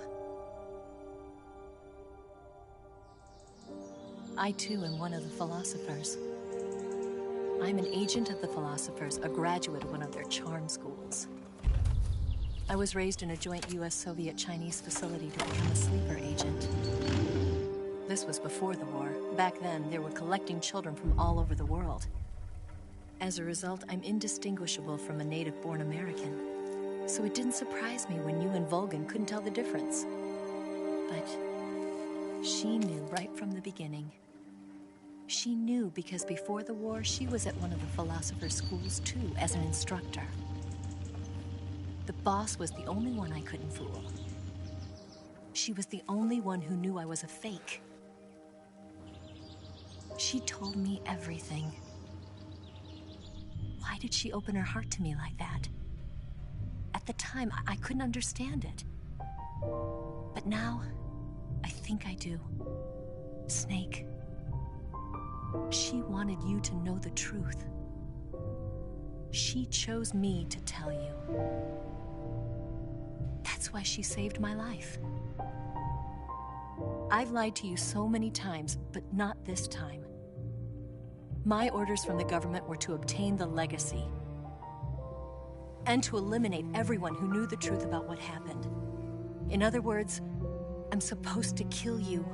I, too, am one of the philosophers. I'm an agent of the philosophers, a graduate of one of their charm schools. I was raised in a joint US-Soviet-Chinese facility to become a sleeper agent. This was before the war. Back then, they were collecting children from all over the world. As a result, I'm indistinguishable from a native-born American. So it didn't surprise me when you and Volgin couldn't tell the difference. But she knew right from the beginning. She knew because before the war, she was at one of the philosopher's schools too, as an instructor. The boss was the only one I couldn't fool. She was the only one who knew I was a fake. She told me everything. Why did she open her heart to me like that? At the time, I couldn't understand it. But now, I think I do. Snake. She wanted you to know the truth. She chose me to tell you. That's why she saved my life. I've lied to you so many times, but not this time. My orders from the government were to obtain the legacy and to eliminate everyone who knew the truth about what happened. In other words, I'm supposed to kill you.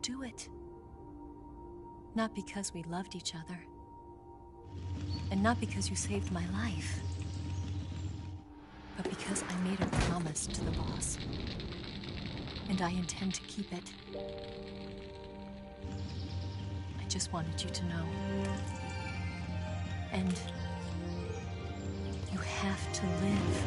do it. Not because we loved each other. And not because you saved my life. But because I made a promise to the boss. And I intend to keep it. I just wanted you to know. And you have to live.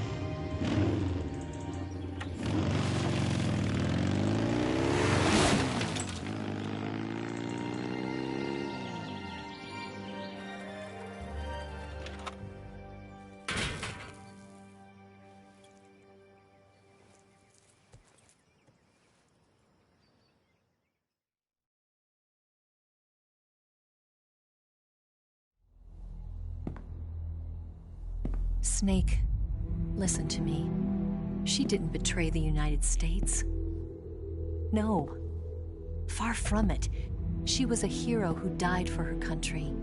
Snake, listen to me. She didn't betray the United States. No. Far from it. She was a hero who died for her country.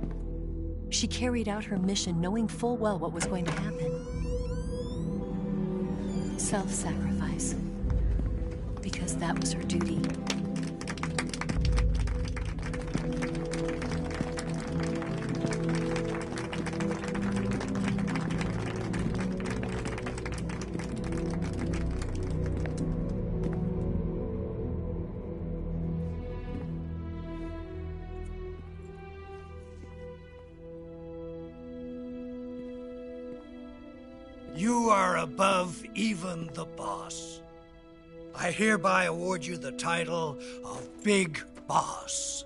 She carried out her mission knowing full well what was going to happen. Self-sacrifice. Because that was her duty. You are above even the boss. I hereby award you the title of Big Boss.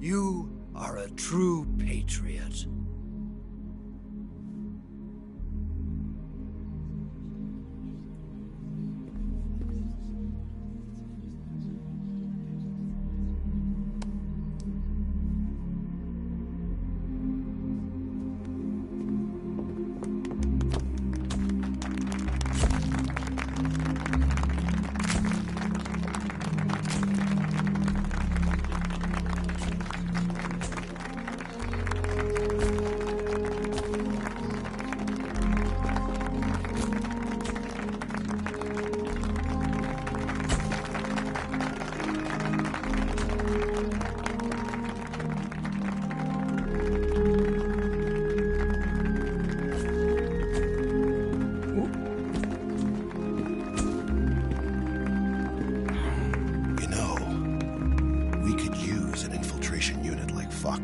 You are a true patriot.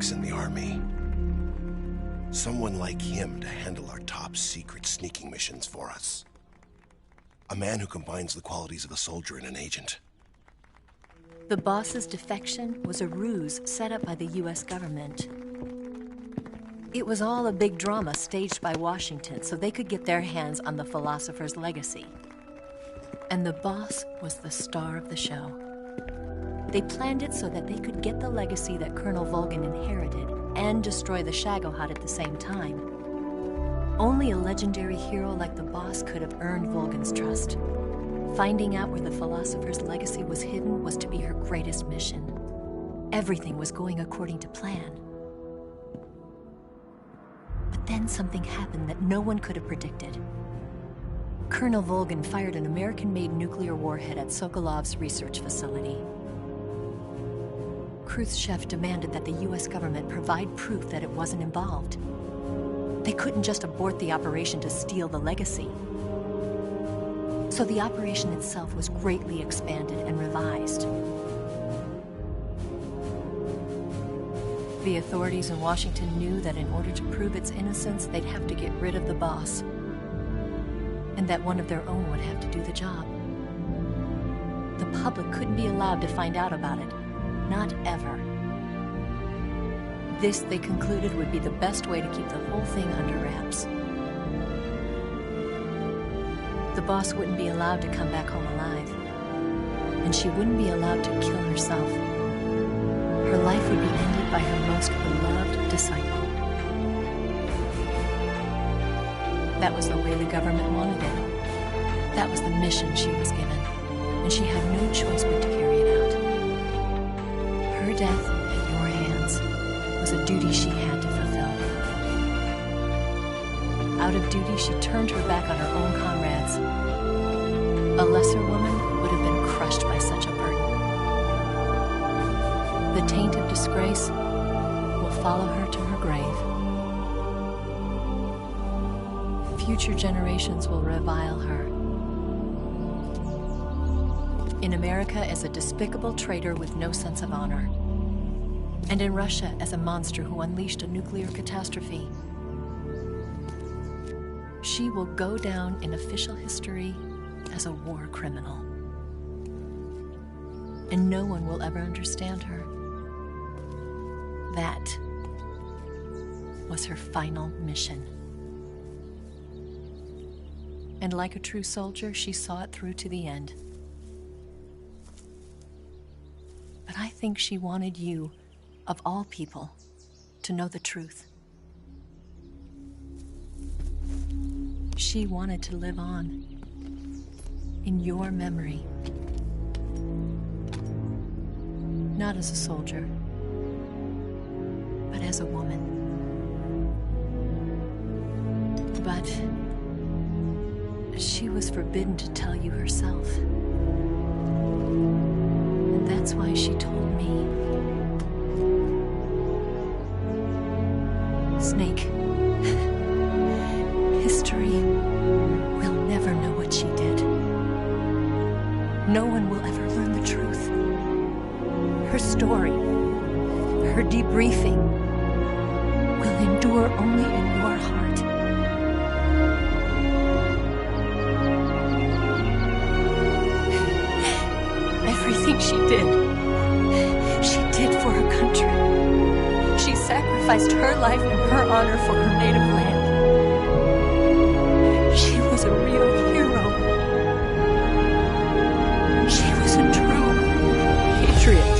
In the army. Someone like him to handle our top secret sneaking missions for us. A man who combines the qualities of a soldier and an agent. The boss's defection was a ruse set up by the US government. It was all a big drama staged by Washington so they could get their hands on the philosopher's legacy. And the boss was the star of the show. They planned it so that they could get the legacy that Colonel Volgin inherited and destroy the Shagohod at the same time. Only a legendary hero like the boss could have earned Volgin's trust. Finding out where the philosopher's legacy was hidden was to be her greatest mission. Everything was going according to plan. But then something happened that no one could have predicted. Colonel Volgin fired an American-made nuclear warhead at Sokolov's research facility. Khrushchev demanded that the US government provide proof that it wasn't involved. They couldn't just abort the operation to steal the legacy. So the operation itself was greatly expanded and revised. The authorities in Washington knew that in order to prove its innocence, they'd have to get rid of the boss. And that one of their own would have to do the job. The public couldn't be allowed to find out about it. Not ever. This, they concluded, would be the best way to keep the whole thing under wraps. The boss wouldn't be allowed to come back home alive. And she wouldn't be allowed to kill herself. Her life would be ended by her most beloved disciple. That was the way the government wanted it. That was the mission she was given. And she had no choice but to carry it out. Her death at your hands was a duty she had to fulfill. Out of duty, she she turned her back on her own comrades. A lesser woman would have been crushed by such a burden. The taint of disgrace will follow her to her grave. Future generations will revile her. In America as a despicable traitor with no sense of honor. And in Russia as a monster who unleashed a nuclear catastrophe. She will go down in official history as a war criminal. And no one will ever understand her. That was her final mission. And like a true soldier, she saw it through to the end. But I think she wanted you, of all people, to know the truth. She wanted to live on in your memory. Not as a soldier, but as a woman. But she was forbidden to tell you herself. And that's why she told me. Snake, history will never know what she did. No one will ever learn the truth. Her story, her debriefing, will endure only in your heart. Everything she did for her country. She sacrificed her life and her honor for her native land. She was a real hero. She was a true patriot.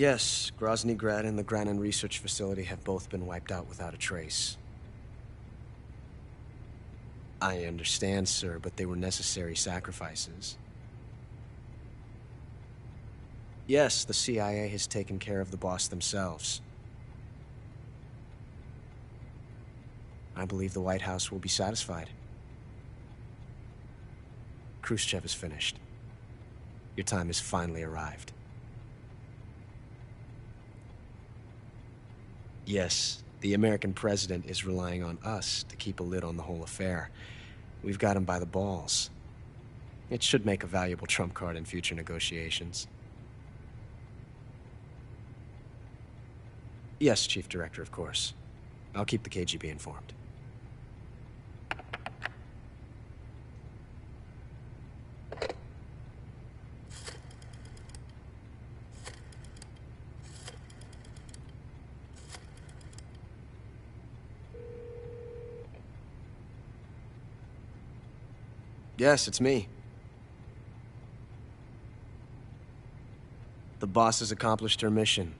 Yes, Groznj Grad and the Granin research facility have both been wiped out without a trace. I understand, sir, but they were necessary sacrifices. Yes, the CIA has taken care of the boss themselves. I believe the White House will be satisfied. Khrushchev is finished. Your time has finally arrived. Yes, the American president is relying on us to keep a lid on the whole affair. We've got him by the balls. It should make a valuable trump card in future negotiations. Yes, Chief Director, of course. I'll keep the KGB informed. Yes, it's me. The boss has accomplished her mission.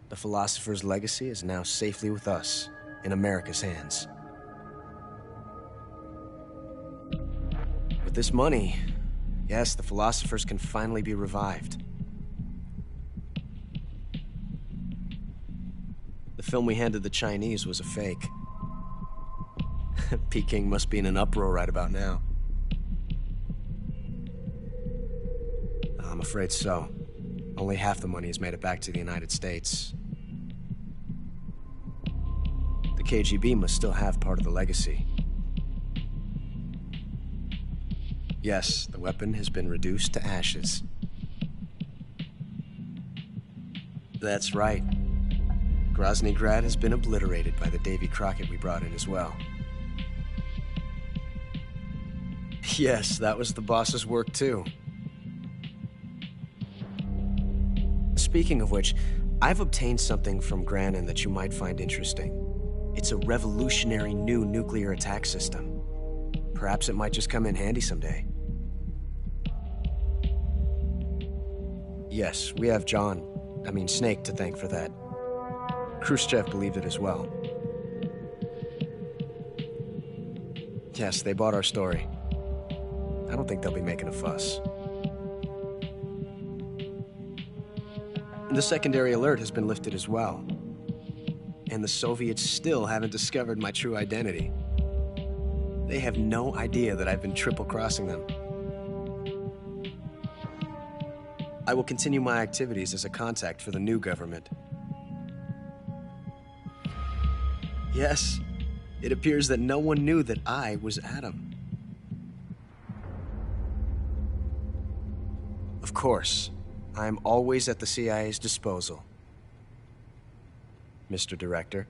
The philosopher's legacy is now safely with us, in America's hands. With this money, yes, the philosophers can finally be revived. The film we handed the Chinese was a fake. Peking must be in an uproar right about now. I'm afraid so. Only half the money has made it back to the United States. The KGB must still have part of the legacy. Yes, the weapon has been reduced to ashes. That's right. Groznj Grad has been obliterated by the Davy Crockett we brought in as well. Yes, that was the boss's work too. Speaking of which, I've obtained something from Granin that you might find interesting. It's a revolutionary new nuclear attack system. Perhaps it might just come in handy someday. Yes, we have Snake to thank for that. Khrushchev believed it as well. Yes, they bought our story. I don't think they'll be making a fuss. The secondary alert has been lifted as well. And the Soviets still haven't discovered my true identity. They have no idea that I've been triple-crossing them. I will continue my activities as a contact for the new government. Yes, it appears that no one knew that I was Adam. Of course, I am always at the CIA's disposal, Mr. Director.